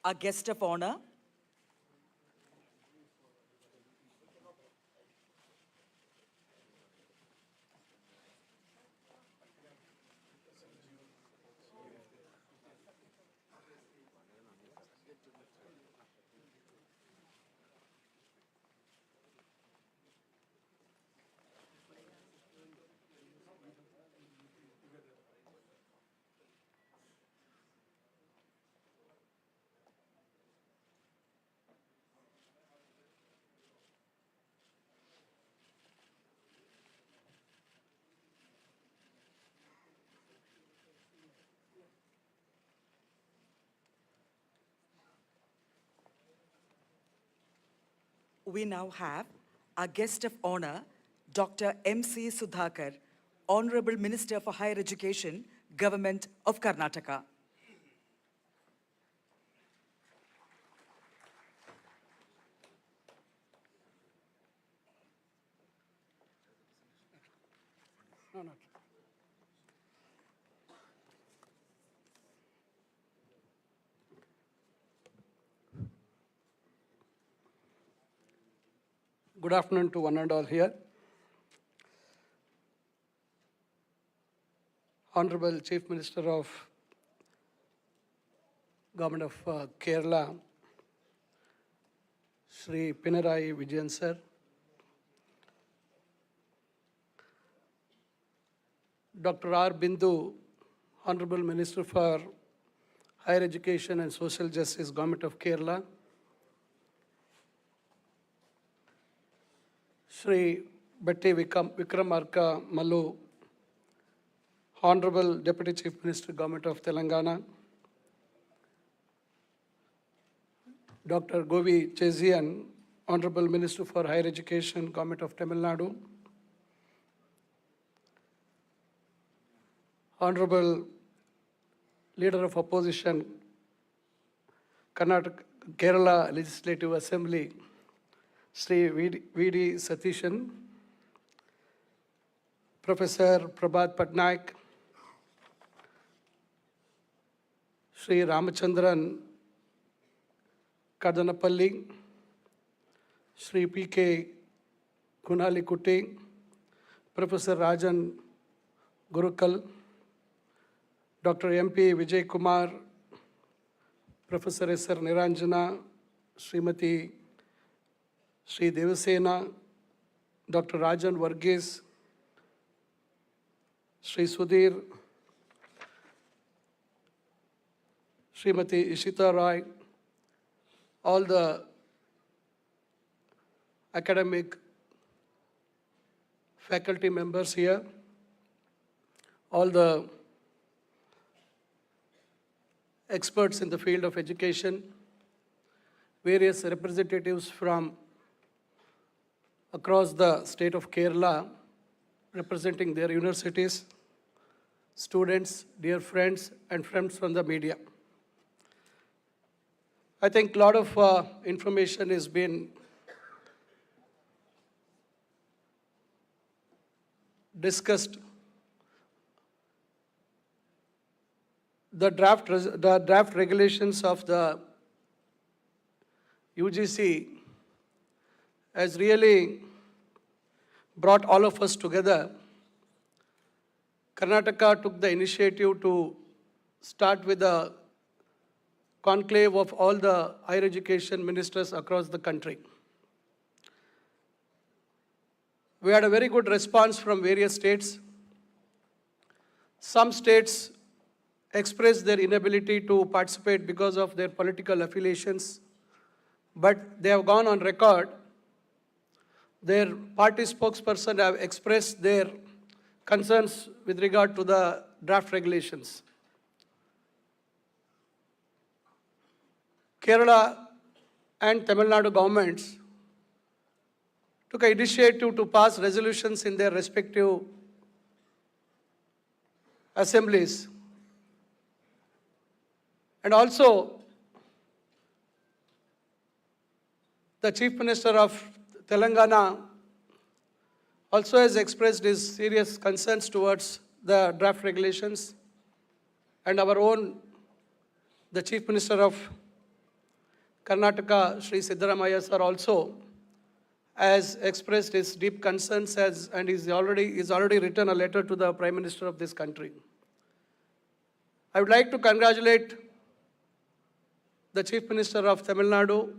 Speaker 2: our guest of honor. We now have our guest of honor, Dr. M.C. Sudhakar, Honorable Minister for Higher Education, Government of Karnataka.
Speaker 5: Good afternoon to one and all here. Honorable Chief Minister of Government of Kerala, Shri Pinarayi Vijayan sir, Dr. R. Bindu, Honorable Minister for Higher Education and Social Justice, Government of Kerala, Shri Batti Vikramarka Mallu, Honorable Deputy Chief Minister, Government of Telangana, Dr. Govi Chezian, Honorable Minister for Higher Education, Government of Tamil Nadu, Honorable Leader of Opposition, Kerala Legislative Assembly, Sri V.D. Satishan, Professor Prabhat Patnaik, Sri Ramachandran Kadanapalli, Sri P.K. Kunalikutti, Professor Rajan Gurukal, Dr. M.P. Vijay Kumar, Professor S.R. Niranjana, Srimati Sri Devasena, Dr. Rajan Varghese, Sri Sudhir, Srimati Ishita Roy, all the academic faculty members here, all the experts in the field of education, various representatives from across the state of Kerala representing their universities, students, dear friends, and friends from the media. I think a lot of information has been discussed. The draft regulations of the UGC has really brought all of us together. Karnataka took the initiative to start with a conclave of all the higher education ministers across the country. We had a very good response from various states. Some states expressed their inability to participate because of their political affiliations, but they have gone on record. Their party spokesperson have expressed their concerns with regard to the draft regulations. Kerala and Tamil Nadu governments took an initiative to pass resolutions in their respective assemblies. And also, the Chief Minister of Telangana also has expressed his serious concerns towards the draft regulations, and our own, the Chief Minister of Karnataka, Sri Siddaramaiah sir, also has expressed his deep concerns and he's already written a letter to the Prime Minister of this country. I would like to congratulate the Chief Minister of Tamil Nadu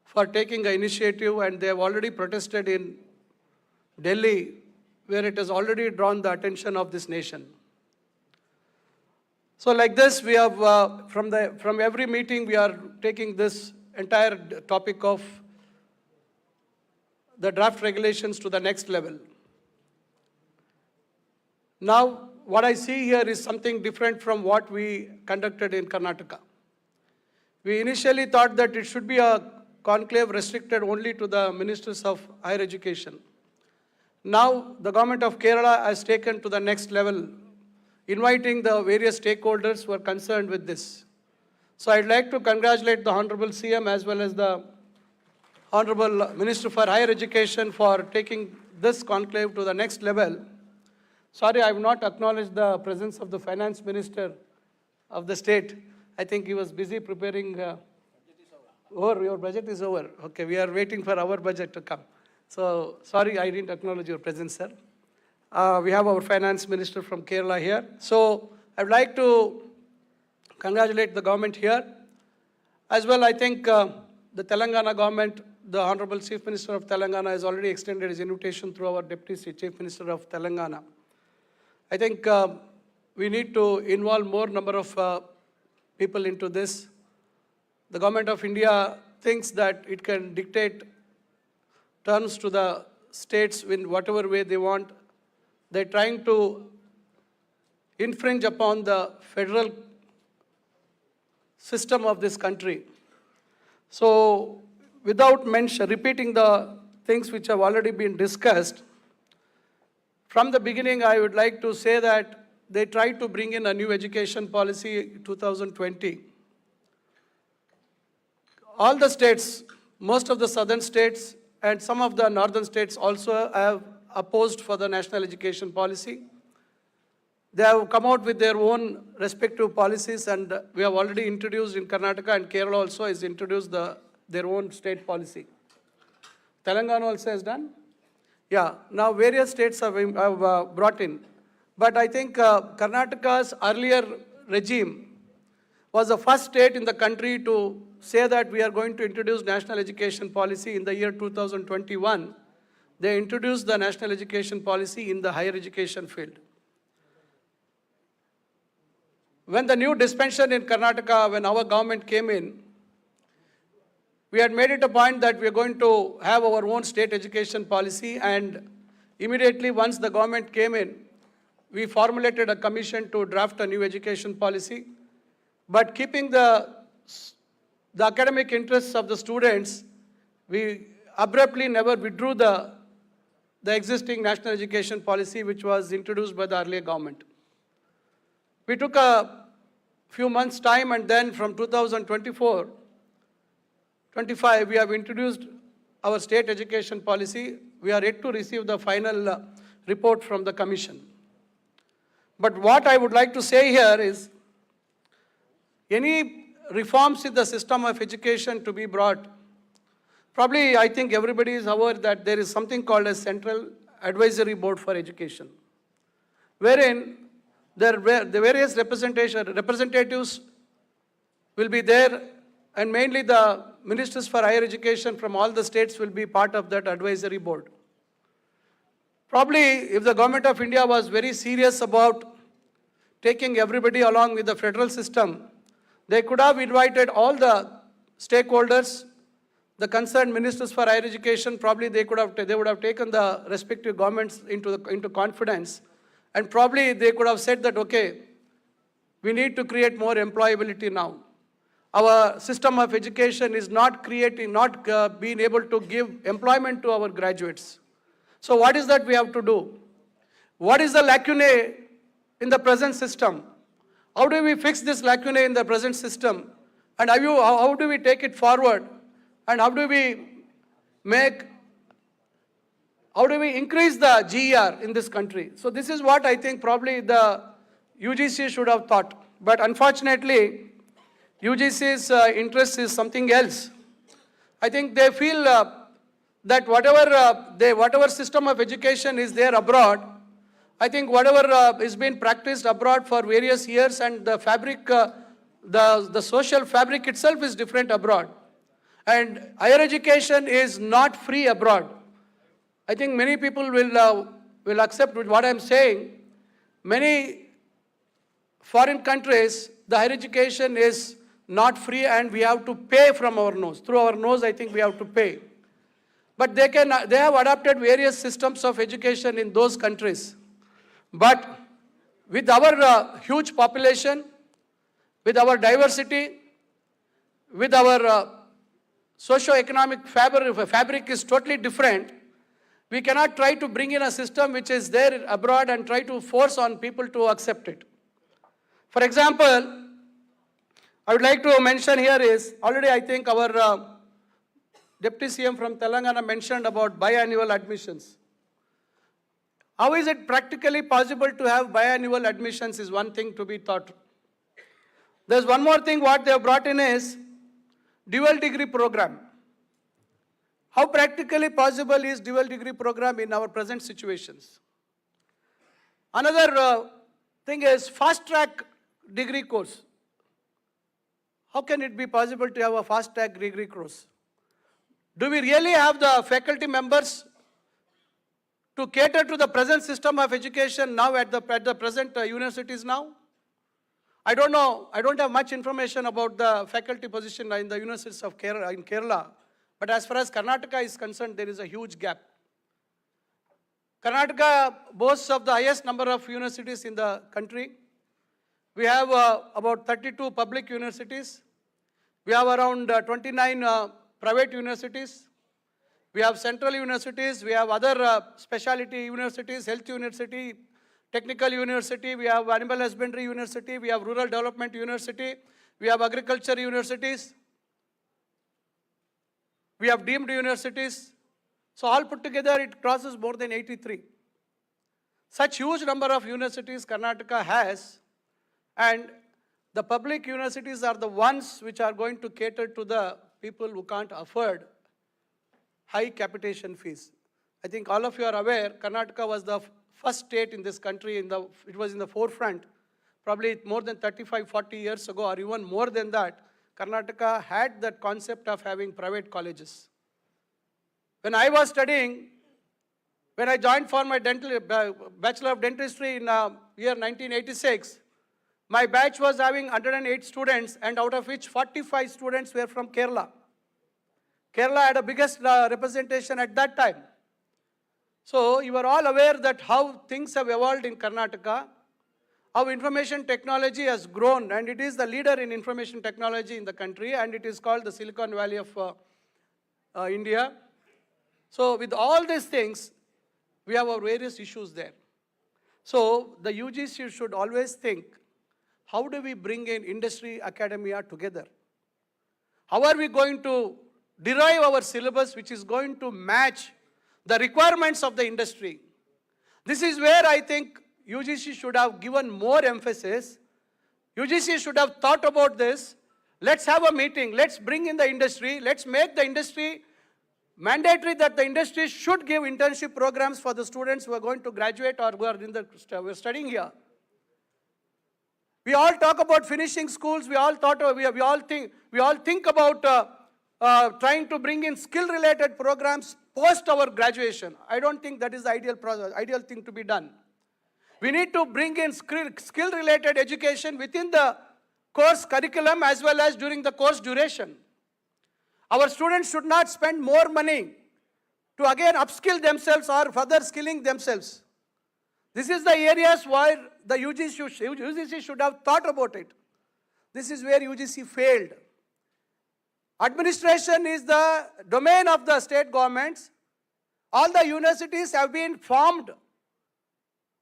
Speaker 5: for taking an initiative, and they have already protested in Delhi, where it has already drawn the attention of this nation. So like this, we have, from every meeting, we are taking this entire topic of the draft regulations to the next level. Now, what I see here is something different from what we conducted in Karnataka. We initially thought that it should be a conclave restricted only to the ministers of higher education. Now, the government of Kerala has taken to the next level, inviting the various stakeholders who are concerned with this. So I'd like to congratulate the Honorable CM as well as the Honorable Minister for Higher Education for taking this conclave to the next level. Sorry, I have not acknowledged the presence of the Finance Minister of the state. I think he was busy preparing. Your budget is over. Okay, we are waiting for our budget to come. So, sorry, I didn't acknowledge your presence, sir. We have our Finance Minister from Kerala here. So, I would like to congratulate the government here. As well, I think the Telangana government, the Honorable Chief Minister of Telangana has already extended his invitation through our Deputy Chief Minister of Telangana. I think we need to involve more number of people into this. The government of India thinks that it can dictate terms to the states in whatever way they want. They're trying to infringe upon the federal system of this country. So, without repeating the things which have already been discussed, from the beginning I would like to say that they tried to bring in a new education policy 2020. All the states, most of the southern states and some of the northern states also have opposed for the national education policy. They have come out with their own respective policies, and we have already introduced in Karnataka, and Kerala also has introduced their own state policy. Telangana also has done. Yeah, now various states have brought in. But I think Karnataka's earlier regime was the first state in the country to say that we are going to introduce national education policy in the year 2021. They introduced the national education policy in the higher education field. When the new dispensation in Karnataka, when our government came in, we had made it a point that we are going to have our own state education policy, and immediately once the government came in, we formulated a commission to draft a new education policy. But keeping the academic interests of the students, we abruptly never withdrew the existing national education policy which was introduced by the earlier government. We took a few months' time, and then from 2024-25, we have introduced our state education policy. We are yet to receive the final report from the commission. But what I would like to say here is, any reforms in the system of education to be brought, probably I think everybody is aware that there is something called a Central Advisory Board for Education, wherein the various representatives will be there, and mainly the ministers for higher education from all the states will be part of that advisory board. Probably if the government of India was very serious about taking everybody along with the federal system, they could have invited all the stakeholders, the concerned ministers for higher education. Probably they would have taken the respective governments into confidence, and probably they could have said that, okay, we need to create more employability now. Our system of education is not being able to give employment to our graduates. So what is that we have to do? What is the lacunae in the present system? How do we fix this lacunae in the present system? And how do we take it forward? And how do we increase the GER in this country? So this is what I think probably the UGC should have thought. But unfortunately, UGC's interest is something else. I think they feel that whatever system of education is there abroad, I think whatever is being practiced abroad for various years, and the fabric, the social fabric itself is different abroad. And higher education is not free abroad. I think many people will accept what I'm saying. Many foreign countries, the higher education is not free, and we have to pay from our nose. Through our nose, I think we have to pay. But they have adopted various systems of education in those countries. But with our huge population, with our diversity, with our socio-economic fabric is totally different, we cannot try to bring in a system which is there abroad and try to force on people to accept it. For example, I would like to mention here is, already I think our Deputy CM from Telangana mentioned about biannual admissions. How is it practically possible to have biannual admissions is one thing to be thought. There's one more thing what they have brought in is dual degree program. How practically possible is dual degree program in our present situations? Another thing is fast track degree course. How can it be possible to have a fast track degree course? Do we really have the faculty members to cater to the present system of education now at the present universities now? I don't know. I don't have much information about the faculty position in the universities of Kerala. But as far as Karnataka is concerned, there is a huge gap. Karnataka boasts of the highest number of universities in the country. We have about 32 public universities. We have around 29 private universities. We have central universities. We have other specialty universities, health university, technical university. We have animal husbandry university. We have rural development university. We have agriculture universities. We have deemed universities. So all put together, it crosses more than 83. Such huge number of universities Karnataka has, and the public universities are the ones which are going to cater to the people who can't afford high capitation fees. I think all of you are aware, Karnataka was the first state in this country, it was in the forefront, probably more than 35, 40 years ago, or even more than that. Karnataka had that concept of having private colleges. When I was studying, when I joined for my Bachelor of Dentistry in year 1986, my batch was having 108 students, and out of which 45 students were from Kerala. Kerala had the biggest representation at that time. So you are all aware that how things have evolved in Karnataka, how information technology has grown, and it is the leader in information technology in the country, and it is called the Silicon Valley of India. So with all these things, we have our various issues there. So the UGC should always think, how do we bring in industry, academia together? How are we going to derive our syllabus which is going to match the requirements of the industry? This is where I think UGC should have given more emphasis. UGC should have thought about this. Let's have a meeting. Let's bring in the industry. Let's make the industry mandatory, that the industry should give internship programs for the students who are going to graduate or who are studying here. We all talk about finishing schools. We all think about trying to bring in skill-related programs post our graduation. I don't think that is the ideal thing to be done. We need to bring in skill-related education within the course curriculum as well as during the course duration. Our students should not spend more money to again upskill themselves or further skilling themselves. This is the areas where the UGC should have thought about it. This is where UGC failed. Administration is the domain of the state governments. All the universities have been formed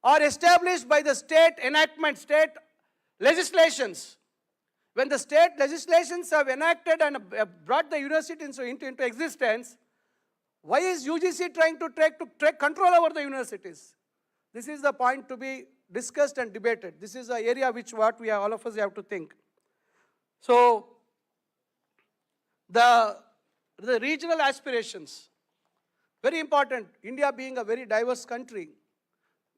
Speaker 5: or established by the state enactment, state legislations. When the state legislations have enacted and brought the universities into existence, why is UGC trying to take control over the universities? This is the point to be discussed and debated. This is the area which all of us have to think. So, the regional aspirations, very important. India being a very diverse country,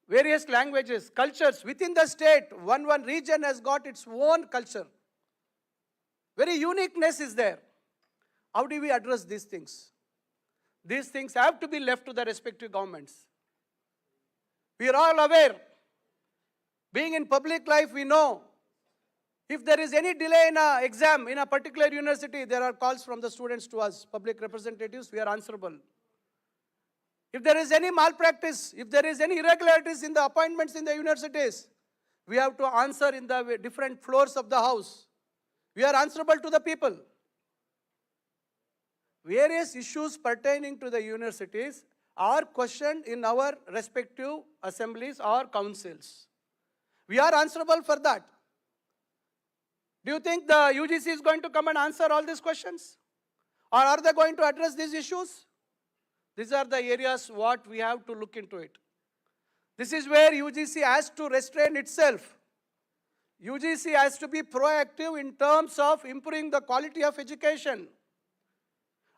Speaker 5: various languages, cultures within the state, one region has got its own culture. Very uniqueness is there. How do we address these things? These things have to be left to the respective governments. We are all aware, being in public life, we know, if there is any delay in an exam in a particular university, there are calls from the students to us, public representatives, we are answerable. If there is any malpractice, if there is any irregularities in the appointments in the universities, we have to answer in the different floors of the house. We are answerable to the people. Various issues pertaining to the universities are questioned in our respective assemblies or councils. We are answerable for that. Do you think the UGC is going to come and answer all these questions? Or are they going to address these issues? These are the areas what we have to look into it. This is where UGC has to restrain itself. UGC has to be proactive in terms of improving the quality of education.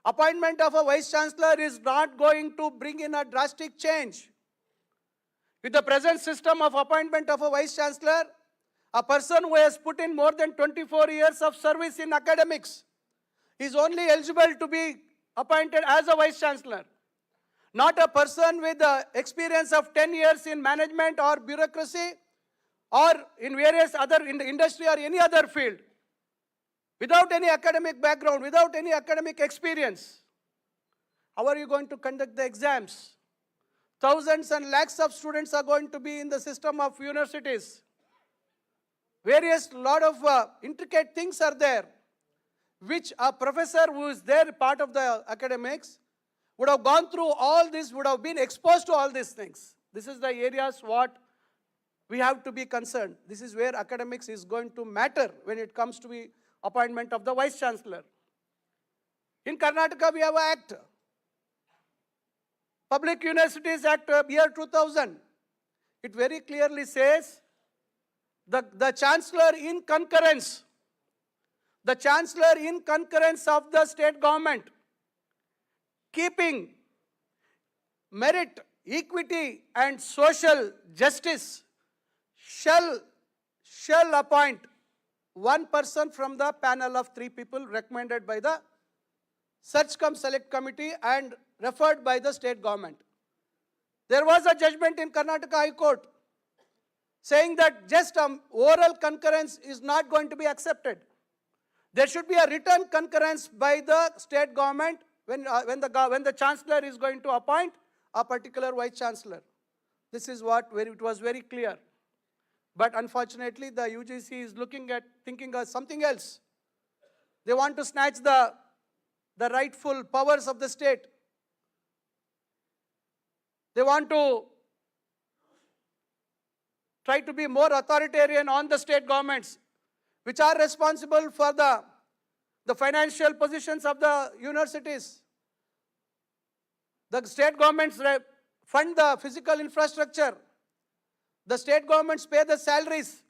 Speaker 5: Appointment of a Vice Chancellor is not going to bring in a drastic change. With the present system of appointment of a Vice Chancellor, a person who has put in more than 24 years of service in academics is only eligible to be appointed as a Vice Chancellor. Not a person with the experience of 10 years in management or bureaucracy or in various other, in the industry or any other field, without any academic background, without any academic experience. How are you going to conduct the exams? Thousands and lakhs of students are going to be in the system of universities. Various lot of intricate things are there, which a professor who is there part of the academics would have gone through all this, would have been exposed to all these things. This is the areas what we have to be concerned. This is where academics is going to matter when it comes to the appointment of the Vice Chancellor. In Karnataka, we have an act, Public Universities Act year 2000. It very clearly says the chancellor in concurrence of the state government, keeping merit, equity and social justice, shall appoint one person from the panel of 3 people recommended by the Search cum Select Committee and referred by the state government. There was a judgment in Karnataka High Court saying that just oral concurrence is not going to be accepted. There should be a written concurrence by the state government when the chancellor is going to appoint a particular vice chancellor. This is what it was very clear. But unfortunately, the UGC is thinking of something else. They want to snatch the rightful powers of the state. They want to try to be more authoritarian on the state governments, which are responsible for the financial positions of the universities. The state governments fund the physical infrastructure. The state governments pay the salaries.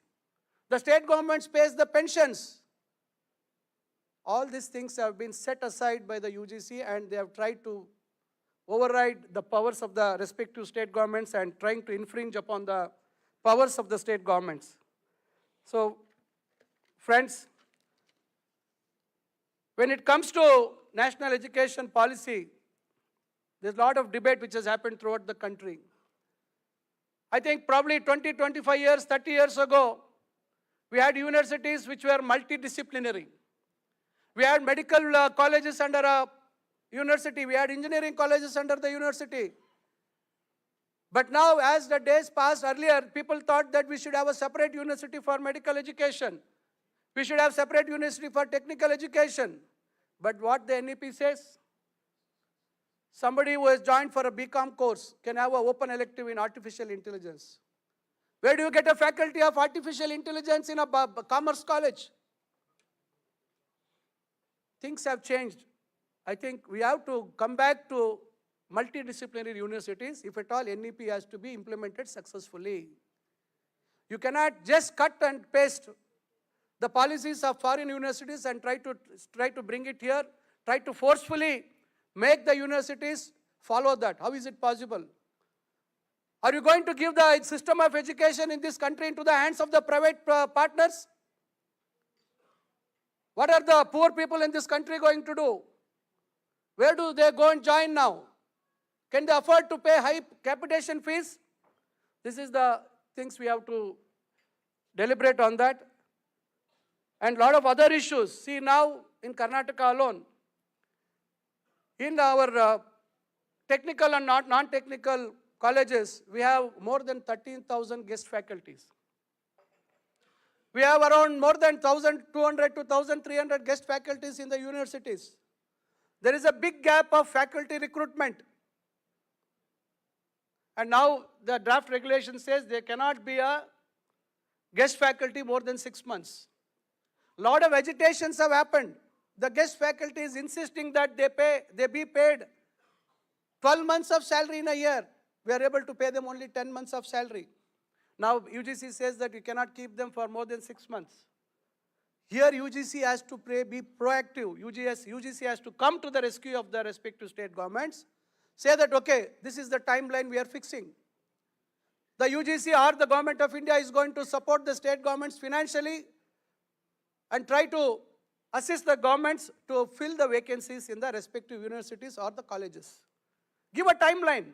Speaker 5: The state governments pays the pensions. All these things have been set aside by the UGC, and they have tried to override the powers of the respective state governments and trying to infringe upon the powers of the state governments. So, friends, when it comes to national education policy, there's a lot of debate which has happened throughout the country. I think probably 20, 25 years, 30 years ago, we had universities which were multidisciplinary. We had medical colleges under a university. We had engineering colleges under the university. But now, as the days passed earlier, people thought that we should have a separate university for medical education. We should have separate university for technical education. But what the NEP says? Somebody who has joined for a BCom course can have an open elective in artificial intelligence. Where do you get a faculty of artificial intelligence in a commerce college? Things have changed. I think we have to come back to multidisciplinary universities if at all NEP has to be implemented successfully. You cannot just cut and paste the policies of foreign universities and try to bring it here, try to forcefully make the universities follow that. How is it possible? Are you going to give the system of education in this country into the hands of the private partners? What are the poor people in this country going to do? Where do they go and join now? Can they afford to pay high capitation fees? This is the things we have to deliberate on that. And a lot of other issues. See, now in Karnataka alone, in our technical and non-technical colleges, we have more than 13,000 guest faculties. We have around more than 1,200 to 1,300 guest faculties in the universities. There is a big gap of faculty recruitment. And now the draft regulation says there cannot be a guest faculty more than 6 months. A lot of agitations have happened. The guest faculty is insisting that they be paid 12 months of salary in a year. We are able to pay them only 10 months of salary. Now UGC says that you cannot keep them for more than 6 months. Here UGC has to be proactive. UGC has to come to the rescue of the respective state governments. Say that, okay, this is the timeline we are fixing. The UGC or the government of India is going to support the state governments financially and try to assist the governments to fill the vacancies in the respective universities or the colleges. Give a timeline.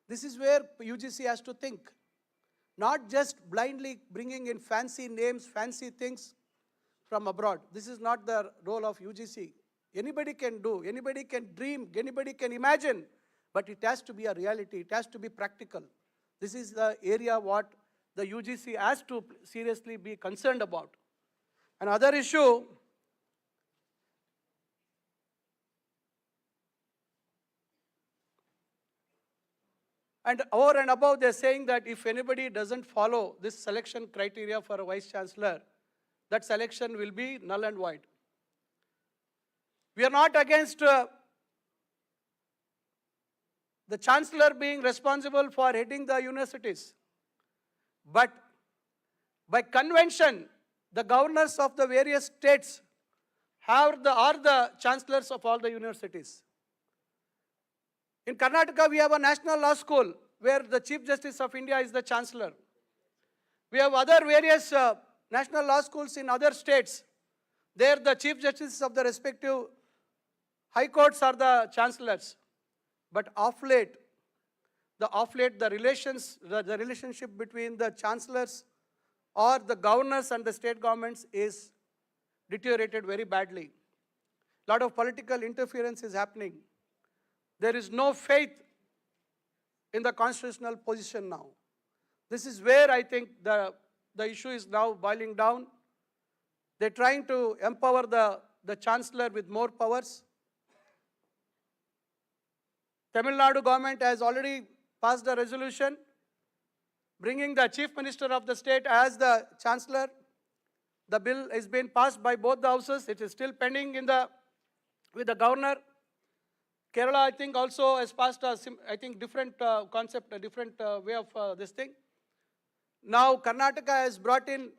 Speaker 5: This is where UGC has to think. Not just blindly bringing in fancy names, fancy things from abroad. This is not the role of UGC. Anybody can do, anybody can dream, anybody can imagine, but it has to be a reality, it has to be practical. This is the area what the UGC has to seriously be concerned about. Another issue, and over and above they're saying that if anybody doesn't follow this selection criteria for a vice chancellor, that selection will be null and void. We are not against the chancellor being responsible for heading the universities. But by convention, the governors of the various states are the chancellors of all the universities. In Karnataka, we have a national law school where the Chief Justice of India is the chancellor. We have other various national law schools in other states. There, the Chief Justices of the respective high courts are the chancellors. But of late, the relationship between the chancellors or the governors and the state governments is deteriorated very badly. A lot of political interference is happening. There is no faith in the constitutional position now. This is where I think the issue is now boiling down. They're trying to empower the chancellor with more powers. Tamil Nadu government has already passed a resolution bringing the chief minister of the state as the chancellor. The bill has been passed by both the houses. It is still pending with the governor. Kerala, I think, also has passed a different concept, a different way of this thing. Now, Karnataka has brought in,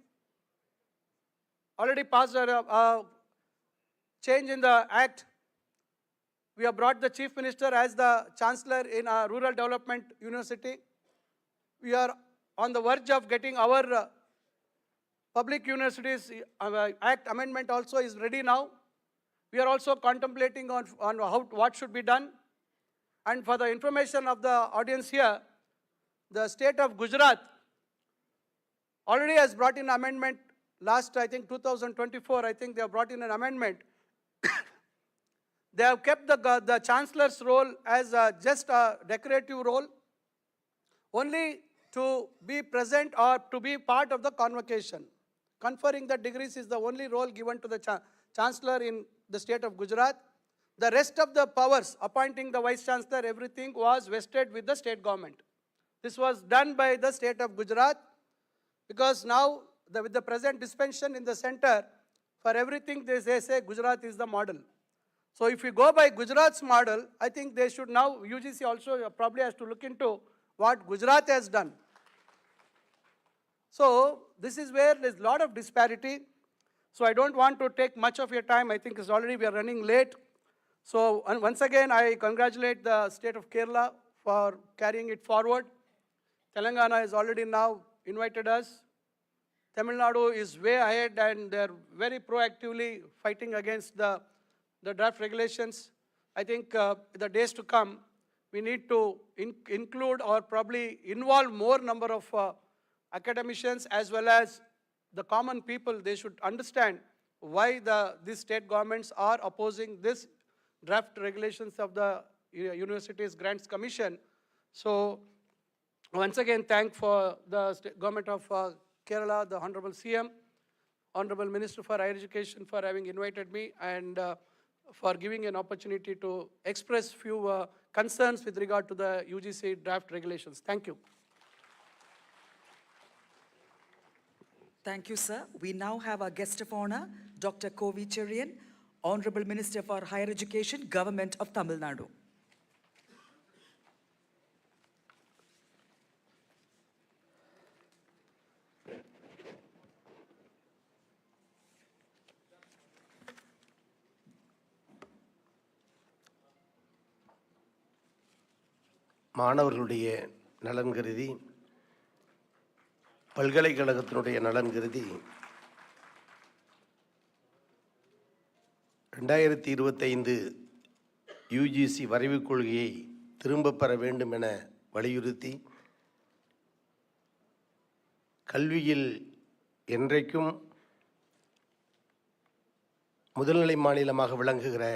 Speaker 5: already passed a change in the act. We have brought the chief minister as the chancellor in a rural development university. We are on the verge of getting our public universities act amendment also is ready now. We are also contemplating on what should be done. And for the information of the audience here, the state of Gujarat already has brought in amendment last, I think, 2024, I think they have brought in an amendment. They have kept the chancellor's role as just a decorative role, only to be present or to be part of the convocation. Conferring the degrees is the only role given to the chancellor in the state of Gujarat. The rest of the powers, appointing the vice chancellor, everything was vested with the state government. This was done by the state of Gujarat because now with the present dispensation in the center, for everything they say Gujarat is the model. So if you go by Gujarat's model, I think they should now, UGC also probably has to look into what Gujarat has done. So this is where there's a lot of disparity. So I don't want to take much of your time. I think it's already we are running late. So once again, I congratulate the state of Kerala for carrying it forward. Telangana has already now invited us. Tamil Nadu is way ahead and they're very proactively fighting against the draft regulations. I think the days to come, we need to include or probably involve more number of academicians as well as the common people. They should understand why these state governments are opposing this draft regulations of the Universities Grants Commission. So once again, thank for the government of Kerala, the Honorable CM, Honorable Minister for Higher Education for having invited me and for giving an opportunity to express few concerns with regard to the UGC draft regulations. Thank you.
Speaker 2: Thank you, sir. We now have our guest of honor, Dr. Kovi Cherian, Honorable Minister for Higher Education, Government of Tamil Nadu.
Speaker 6: மாணவர்களுடைய நலன் கருதி பல்கலைக்கழகத்தினுடைய நலன் கருதி 2025 UGC வரைவுக் கொள்கையை திரும்பப் பெற வேண்டும் என வலியுறுத்தி கல்வியில் என்றைக்கும் முதல்நிலை மாநிலமாக விளங்குகிற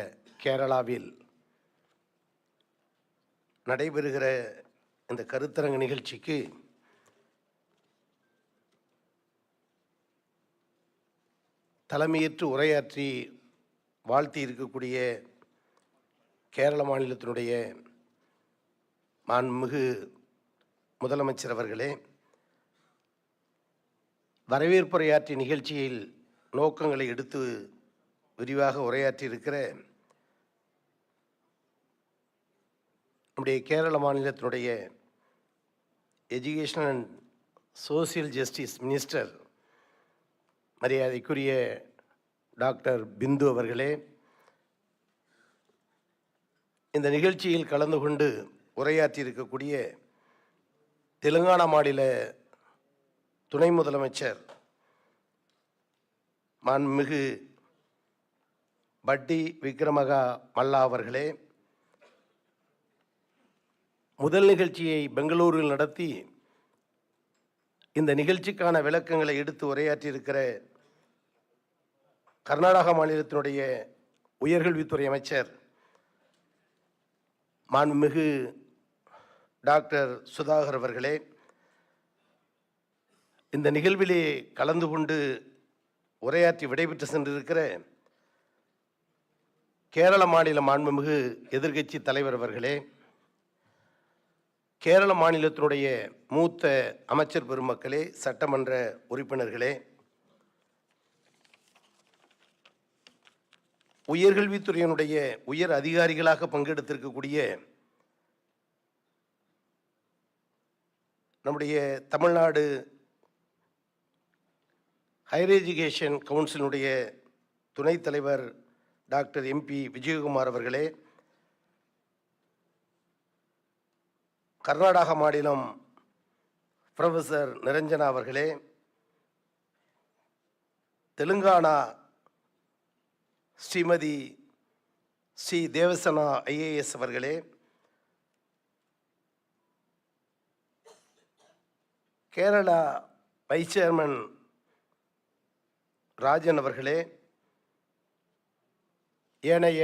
Speaker 6: கேரளாவில் நடைபெறுகிற இந்த கருத்தரங்க நிகழ்ச்சிக்கு தலைமையேற்று உரையாற்றி வாழ்த்தி இருக்கக்கூடிய கேரள மாநிலத்தினுடைய மாண்புமிகு முதலமைச்சர் அவர்களே, வரவேற்புரையாற்றிய நிகழ்ச்சியில் நோக்கங்களை எடுத்து விரிவாக உரையாற்றியிருக்கிற நம்முடைய கேரள மாநிலத்தினுடைய education and social justice minister மரியாதைக்குரிய டாக்டர் பிந்து அவர்களே, இந்த நிகழ்ச்சியில் கலந்து கொண்டு உரையாற்றி இருக்கக்கூடிய தெலுங்கானா மாநில துணை முதலமைச்சர் மாண்புமிகு பட்டி விக்ரமகா மல்லா அவர்களே, முதல் நிகழ்ச்சியை பெங்களூரில் நடத்தி இந்த நிகழ்ச்சிக்கான விளக்கங்களை எடுத்து உரையாற்றியிருக்கிற கர்நாடக மாநிலத்தினுடைய உயர்கல்வித்துறை அமைச்சர் மாண்புமிகு டாக்டர் சுதாகர் அவர்களே, இந்த நிகழ்விலே கலந்து கொண்டு உரையாற்றி விடைபெற்று சென்றிருக்கிற கேரள மாநில மாண்புமிகு எதிர்க்கட்சி தலைவர் அவர்களே, கேரள மாநிலத்தினுடைய மூத்த அமைச்சர் பெருமக்களே, சட்டமன்ற உறுப்பினர்களே, உயர்கல்வித்துறையினுடைய உயர் அதிகாரிகளாக பங்கெடுத்திருக்கக்கூடிய நம்முடைய தமிழ்நாடு ஹையர் எஜுகேஷன் கவுன்சிலுடைய துணைத் தலைவர் டாக்டர் எம்பி விஜயகுமார் அவர்களே, கர்நாடக மாநிலம் ப்ரொஃபஸர் நிரஞ்சனா அவர்களே, தெலுங்கானா ஸ்ரீமதி ஸ்ரீ தேவசனா ஐஏஎஸ் அவர்களே, கேரளா வைஸ் சேர்மன் ராஜன் அவர்களே, ஏனைய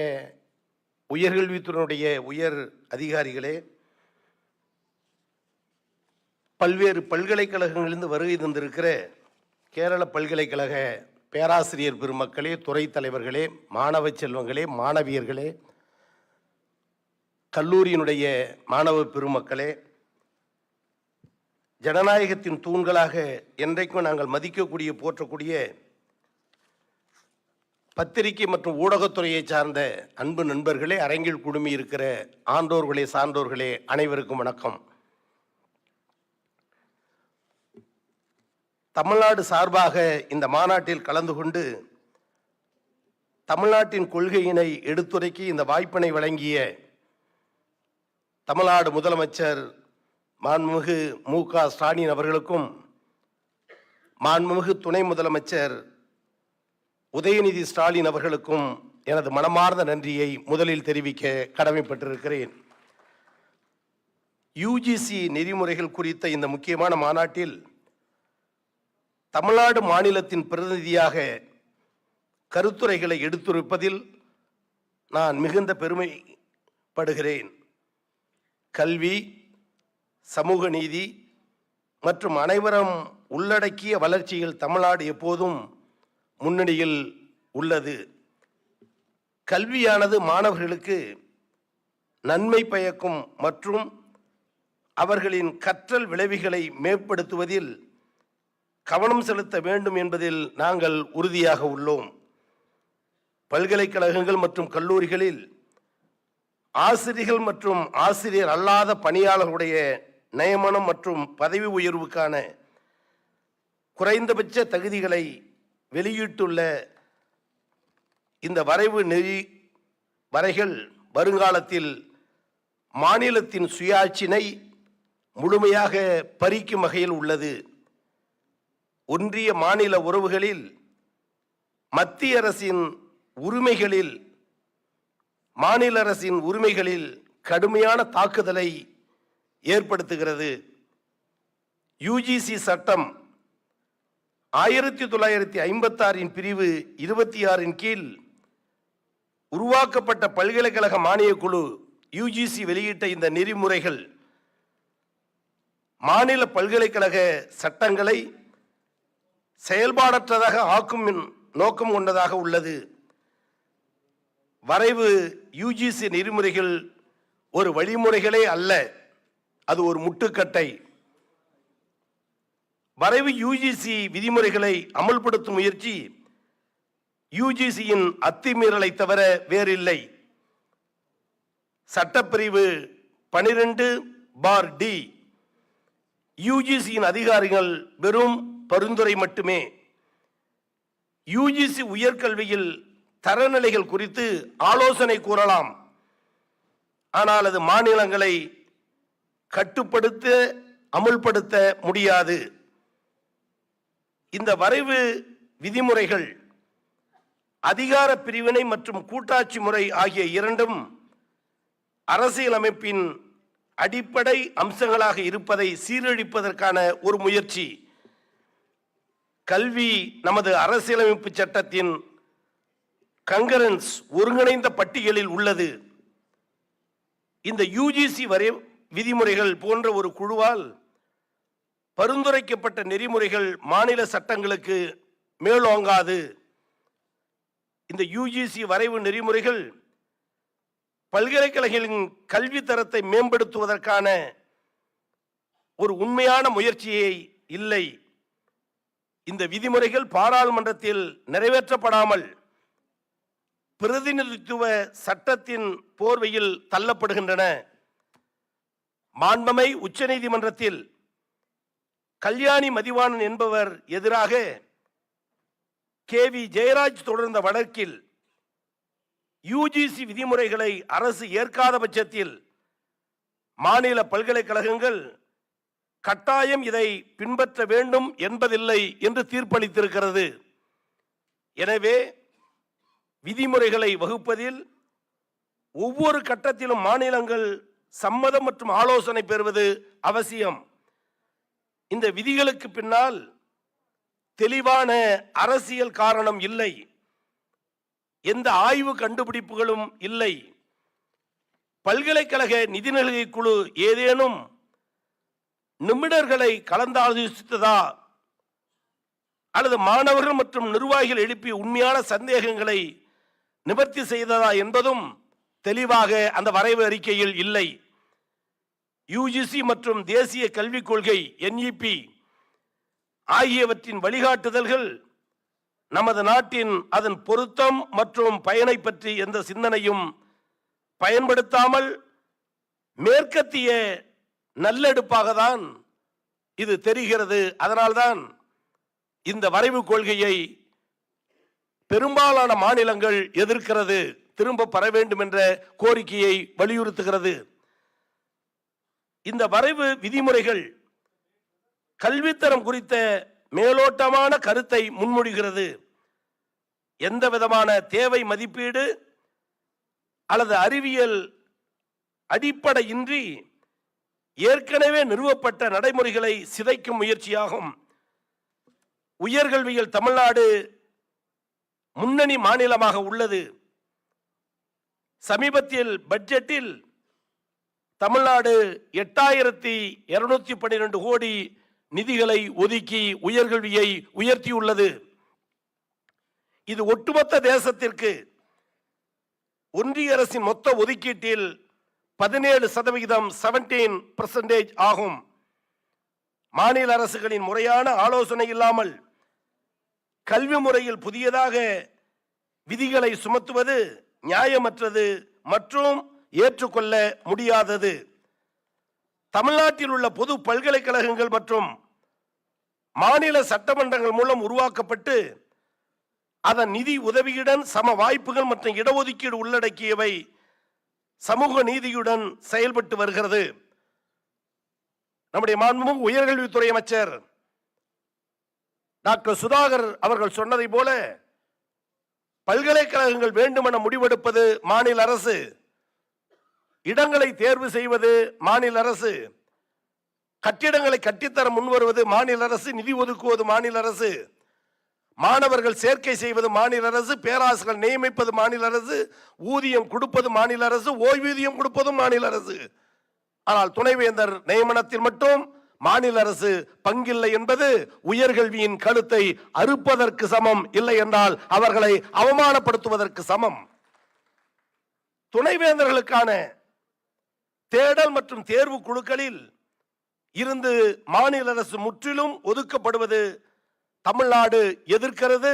Speaker 6: உயர்கல்வித்துறையினுடைய உயர் அதிகாரிகளே, பல்வேறு பல்கலைக்கழகங்களிலிருந்து வருகை தந்திருக்கிற கேரள பல்கலைக்கழக பேராசிரியர் பெருமக்களே, துறை தலைவர்களே, மாணவ செல்வங்களே, மாணவியர்களே, கல்லூரியினுடைய மாணவ பெருமக்களே, ஜனநாயகத்தின் தூண்களாக என்றைக்கும் நாங்கள் மதிக்கக்கூடிய போற்றக்கூடிய பத்திரிகை மற்றும் ஊடகத்துறையை சார்ந்த அன்பு நண்பர்களே, அரங்கில் குழுமி இருக்கிற ஆண்டோர்களே, சான்றோர்களே, அனைவருக்கும் வணக்கம். தமிழ்நாடு சார்பாக இந்த மாநாட்டில் கலந்து கொண்டு தமிழ்நாட்டின் கொள்கையினை எடுத்துரைக்கி இந்த வாய்ப்பினை வழங்கிய தமிழ்நாடு முதலமைச்சர் மாண்புமிகு மு.க. ஸ்டாலின் அவர்களுக்கும், மாண்புமிகு துணை முதலமைச்சர் உதயநிதி ஸ்டாலின் அவர்களுக்கும் எனது மனமார்ந்த நன்றியை முதலில் தெரிவிக்க கடமைப்பட்டிருக்கிறேன். யுஜிசி நெறிமுறைகள் குறித்த இந்த முக்கியமான மாநாட்டில் தமிழ்நாடு மாநிலத்தின் பிரதிநிதியாக கருத்துரைகளை எடுத்துரைப்பதில் நான் மிகுந்த பெருமைப்படுகிறேன். கல்வி, சமூக நீதி மற்றும் அனைவரும் உள்ளடக்கிய வளர்ச்சியில் தமிழ்நாடு எப்போதும் முன்னணியில் உள்ளது. கல்வியானது மாணவர்களுக்கு நன்மை பயக்கும் மற்றும் அவர்களின் கற்றல் விளைவுகளை மேம்படுத்துவதில் கவனம் செலுத்த வேண்டும் என்பதில் நாங்கள் உறுதியாக உள்ளோம். பல்கலைக்கழகங்கள் மற்றும் கல்லூரிகளில் ஆசிரியர்கள் மற்றும் ஆசிரியர் அல்லாத பணியாளர்களுடைய நியமனம் மற்றும் பதவி உயர்வுக்கான குறைந்தபட்ச தகுதிகளை வெளியிட்டுள்ள இந்த வரைவு வரைகள் வருங்காலத்தில் மாநிலத்தின் சுயாட்சினை முழுமையாக பறிக்கும் வகையில் உள்ளது. ஒன்றிய மாநில உறவுகளில் மத்திய அரசின் உரிமைகளில் மாநில அரசின் உரிமைகளில் கடுமையான தாக்குதலை ஏற்படுத்துகிறது. யுஜிசி சட்டம் 1956 பிரிவு 26 கீழ் உருவாக்கப்பட்ட பல்கலைக்கழக மானியக் குழு யுஜிசி வெளியிட்ட இந்த நெறிமுறைகள் மாநில பல்கலைக்கழக சட்டங்களை செயல்பாடற்றதாக ஆக்கும் நோக்கம் கொண்டதாக உள்ளது. வரைவு யுஜிசி நெறிமுறைகள் ஒரு வழிமுறைகளே அல்ல, அது ஒரு முட்டுக்கட்டை. வரைவு யுஜிசி விதிமுறைகளை அமல்படுத்தும் முயற்சி யுஜிசியின் அத்துமீறலை தவிர வேறில்லை. சட்டப்பிரிவு 12(d) யுஜிசியின் அதிகாரிகள் வெறும் பரிந்துரை மட்டுமே. யுஜிசி உயர்கல்வியில் தரநிலைகள் குறித்து ஆலோசனை கூறலாம், ஆனால் அது மாநிலங்களை கட்டுப்படுத்த அமுல்படுத்த முடியாது. இந்த வரைவு விதிமுறைகள் அதிகார பிரிவினை மற்றும் கூட்டாட்சி முறை ஆகிய இரண்டும் அரசியலமைப்பின் அடிப்படை அம்சங்களாக இருப்பதை சீரழிப்பதற்கான ஒரு முயற்சி. கல்வி நமது அரசியலமைப்பு சட்டத்தின் கங்கரன்ஸ் ஒருங்கிணைந்த பட்டியலில் உள்ளது. இந்த யுஜிசி விதிமுறைகள் போன்ற ஒரு குழுவால் பரிந்துரைக்கப்பட்ட நெறிமுறைகள் மாநில சட்டங்களுக்கு மேலோங்காது. இந்த யுஜிசி வரைவு நெறிமுறைகள் பல்கலைக்கழகங்களின் கல்வி தரத்தை மேம்படுத்துவதற்கான ஒரு உண்மையான முயற்சியை இல்லை. இந்த விதிமுறைகள் பாராளுமன்றத்தில் நிறைவேற்றப்படாமல் பிரதிநிதித்துவ சட்டத்தின் போர்வையில் தள்ளப்படுகின்றன. மாண்பமை உச்சநீதிமன்றத்தில் கல்யாணி மதிவாணன் என்பவர் எதிராக KV ஜெயராஜ் தொடர்ந்த வழக்கில் யுஜிசி விதிமுறைகளை அரசு ஏற்காத பட்சத்தில் மாநில பல்கலைக்கழகங்கள் கட்டாயம் இதை பின்பற்ற வேண்டும் என்பதில்லை என்று தீர்ப்பளித்திருக்கிறது. எனவே விதிமுறைகளை வகுப்பதில் ஒவ்வொரு கட்டத்திலும் மாநிலங்கள் சம்மதம் மற்றும் ஆலோசனை பெறுவது அவசியம். இந்த விதிகளுக்கு பின்னால் தெளிவான அரசியல் காரணம் இல்லை, எந்த ஆய்வு கண்டுபிடிப்புகளும் இல்லை. பல்கலைக்கழக நிதிநிலை குழு ஏதேனும் நிபுணர்களை கலந்தாலோசித்ததா அல்லது மாணவர்கள் மற்றும் நிர்வாகிகள் எழுப்பிய உண்மையான சந்தேகங்களை நிவர்த்தி செய்ததா என்பதும் தெளிவாக அந்த வரைவு அறிக்கையில் இல்லை. யுஜிசி மற்றும் தேசிய கல்விக் கொள்கை NEP ஆகியவற்றின் வழிகாட்டுதல்கள் நமது நாட்டின் அதன் பொருத்தம் மற்றும் பயனை பற்றி எந்த சிந்தனையும் பயன்படுத்தாமல் மேற்கத்திய நல்லெடுப்பாக தான் இது தெரிகிறது. அதனால்தான் இந்த வரைவு கொள்கையை பெரும்பாலான மாநிலங்கள் எதிர்க்கிறது, திரும்ப பெற வேண்டும் என்ற கோரிக்கையை வலியுறுத்துகிறது. இந்த வரைவு விதிமுறைகள் கல்வித்தரம் குறித்த மேலோட்டமான கருத்தை முன்மொழிகிறது. எந்த விதமான தேவை மதிப்பீடு அல்லது அறிவியல் அடிப்படையின்றி ஏற்கனவே நிறுவப்பட்ட நடைமுறைகளை சிதைக்கும் முயற்சியாகும். உயர்கல்வியில் தமிழ்நாடு முன்னணி மாநிலமாக உள்ளது. சமீபத்தில் பட்ஜெட்டில் தமிழ்நாடு 8212 கோடி நிதிகளை ஒதுக்கி உயர்கல்வியை உயர்த்தியுள்ளது. இது ஒட்டுமொத்த தேசத்திற்கு ஒன்றிய அரசின் மொத்த ஒதுக்கீட்டில் 17% 17% ஆகும். மாநில அரசுகளின் முறையான ஆலோசனை இல்லாமல் கல்வி முறையில் புதியதாக விதிகளை சுமத்துவது நியாயமற்றது மற்றும் ஏற்றுக்கொள்ள முடியாதது. தமிழ்நாட்டில் உள்ள பொது பல்கலைக்கழகங்கள் மற்றும் மாநில சட்டமன்றங்கள் மூலம் உருவாக்கப்பட்டு அதன் நிதி உதவியுடன் சம வாய்ப்புகள் மற்றும் இடஒதுக்கீடு உள்ளடக்கியவை சமூக நீதியுடன் செயல்பட்டு வருகிறது. நம்முடைய மாண்புமிகு உயர்கல்வித்துறை அமைச்சர் டாக்டர் சுதாகர் அவர்கள் சொன்னதை போல பல்கலைக்கழகங்கள் வேண்டுமென முடிவெடுப்பது மாநில அரசு, இடங்களை தேர்வு செய்வது மாநில அரசு, கட்டிடங்களை கட்டித்தர முன்வருவது மாநில அரசு, நிதி ஒதுக்குவது மாநில அரசு, மாணவர்கள் சேர்க்கை செய்வது மாநில அரசு, பேராசிரியர்கள் நியமிப்பது மாநில அரசு, ஊதியம் கொடுப்பது மாநில அரசு, ஓய்வூதியம் கொடுப்பதும் மாநில அரசு. ஆனால் துணைவேந்தர் நியமனத்தில் மட்டும் மாநில அரசு பங்கில்லை என்பது உயர்கல்வியின் கருத்தை அறுப்பதற்கு சமம், இல்லை என்றால் அவர்களை அவமானப்படுத்துவதற்கு சமம். துணைவேந்தர்களுக்கான தேடல் மற்றும் தேர்வு குழுக்களில் இருந்து மாநில அரசு முற்றிலும் ஒதுக்கப்படுவது தமிழ்நாடு எதிர்க்கிறது.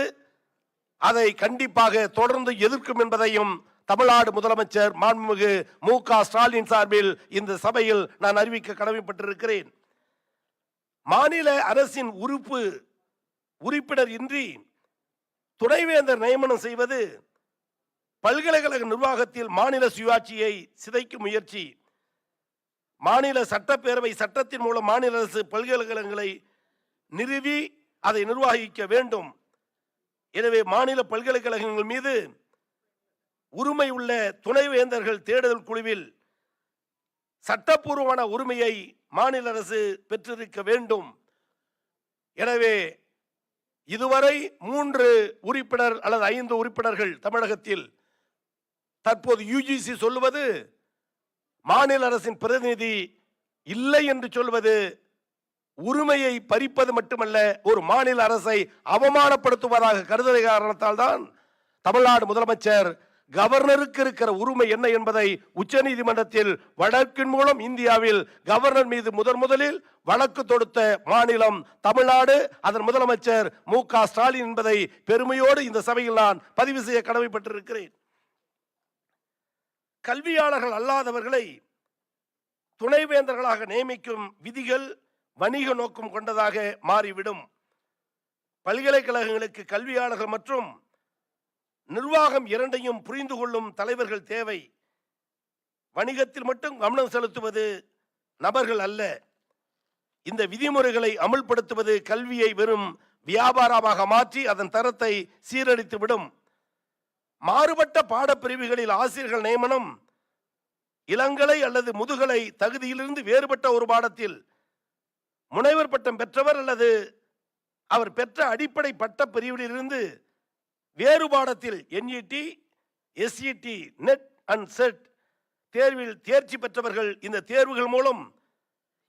Speaker 6: அதை கண்டிப்பாக தொடர்ந்து எதிர்க்கும் என்பதையும் தமிழ்நாடு முதலமைச்சர் மாண்புமிகு மு.க. ஸ்டாலின் சார்பில் இந்த சபையில் நான் அறிவிக்க கடமைப்பட்டிருக்கிறேன். மாநில அரசின் உறுப்பினர் இன்றி துணைவேந்தர் நியமனம் செய்வது பல்கலைக்கழக நிர்வாகத்தில் மாநில சுயாட்சியை சிதைக்கும் முயற்சி. மாநில சட்டப்பேரவை சட்டத்தின் மூலம் மாநில அரசு பல்கலைக்கழகங்களை நிறுவி அதை நிர்வகிக்க வேண்டும். எனவே மாநில பல்கலைக்கழகங்கள் மீது உரிமை உள்ள துணைவேந்தர்கள் தேடுதல் குழுவில் சட்டப்பூர்வமான உரிமையை மாநில அரசு பெற்றிருக்க வேண்டும். எனவே இதுவரை 3 உறுப்பினர் அல்லது 5 உறுப்பினர்கள் தமிழகத்தில். தற்போது யுஜிசி சொல்லுவது மாநில அரசின் பிரதிநிதி இல்லை என்று சொல்வது உரிமையை பறிப்பது மட்டுமல்ல, ஒரு மாநில அரசை அவமானப்படுத்துவதாக கருதுகிற காரணத்தால் தான் தமிழ்நாடு முதலமைச்சர் கவர்னருக்கு இருக்கிற உரிமை என்ன என்பதை உச்சநீதிமன்றத்தில் வழக்கின் மூலம் இந்தியாவில் கவர்னர் மீது முதலில் வழக்கு தொடுத்த மாநிலம் தமிழ்நாடு. அதன் முதலமைச்சர் மு.க. ஸ்டாலின் என்பதை பெருமையோடு இந்த சபையில் நான் பதிவு செய்ய கடமைப்பட்டிருக்கிறேன். கல்வியாளர்கள் அல்லாதவர்களை துணைவேந்தர்களாக நியமிக்கும் விதிகள் வணிக நோக்கம் கொண்டதாக மாறிவிடும். பல்கலைக்கழகங்களுக்கு கல்வியாளர்கள் மற்றும் நிர்வாகம் இரண்டையும் புரிந்து கொள்ளும் தலைவர்கள் தேவை. வணிகத்தில் மட்டும் கவனம் செலுத்துவது நபர்கள் அல்ல. இந்த விதிமுறைகளை அமுல்படுத்துவது கல்வியை வெறும் வியாபாரமாக மாற்றி அதன் தரத்தை சீரழித்துவிடும். மாறுபட்ட பாடப்பிரிவுகளில் ஆசிரியர்கள் நியமனம் இளங்கலை அல்லது முதுகலை தகுதியிலிருந்து வேறுபட்ட ஒரு பாடத்தில் முனைவர் பட்டம் பெற்றவர் அல்லது அவர் பெற்ற அடிப்படை பட்ட பிரிவிலிருந்து வேறு பாடத்தில் NET, SET, net and set தேர்வில் தேர்ச்சி பெற்றவர்கள் இந்த தேர்வுகள் மூலம்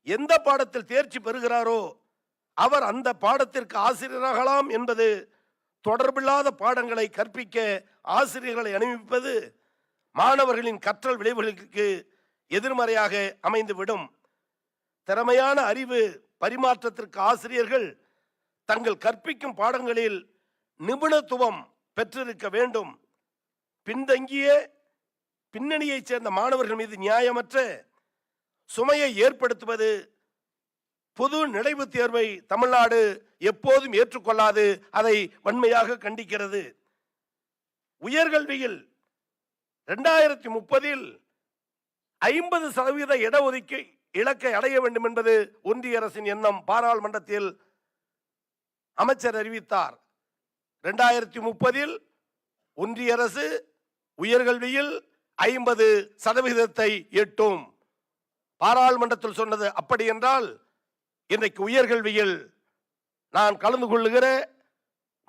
Speaker 6: எந்த பாடத்தில் தேர்ச்சி பெறுகிறாரோ அவர் அந்த பாடத்திற்கு ஆசிரியராகலாம் என்பது தொடர்பில்லாத பாடங்களை கற்பிக்க ஆசிரியர்களை அனுமதிப்பது மாணவர்களின் கற்றல் விளைவுகளுக்கு எதிர்மறையாக அமைந்துவிடும். திறமையான அறிவு பரிமாற்றத்திற்கு ஆசிரியர்கள் தங்கள் கற்பிக்கும் பாடங்களில் நிபுணத்துவம் பெற்றிருக்க வேண்டும். பின்தங்கிய பின்னணியைச் சேர்ந்த மாணவர்கள் மீது நியாயமற்ற சுமையை ஏற்படுத்துவது பொது நுழைவுத் தேர்வை தமிழ்நாடு எப்போதும் ஏற்றுக்கொள்ளாது. அதை வன்மையாக கண்டிக்கிறது. உயர்கல்வியில் 2030 50% இடஒதுக்கீடு இலக்கை அடைய வேண்டும் என்பது ஒன்றிய அரசின் எண்ணம். பாராளுமன்றத்தில் அமைச்சர் அறிவித்தார். 2030 ஒன்றிய அரசு உயர்கல்வியில் 50% எட்டும். பாராளுமன்றத்தில் சொன்னது. அப்படி என்றால் இன்றைக்கு உயர்கல்வியில் நான் கலந்து கொள்ளுகிற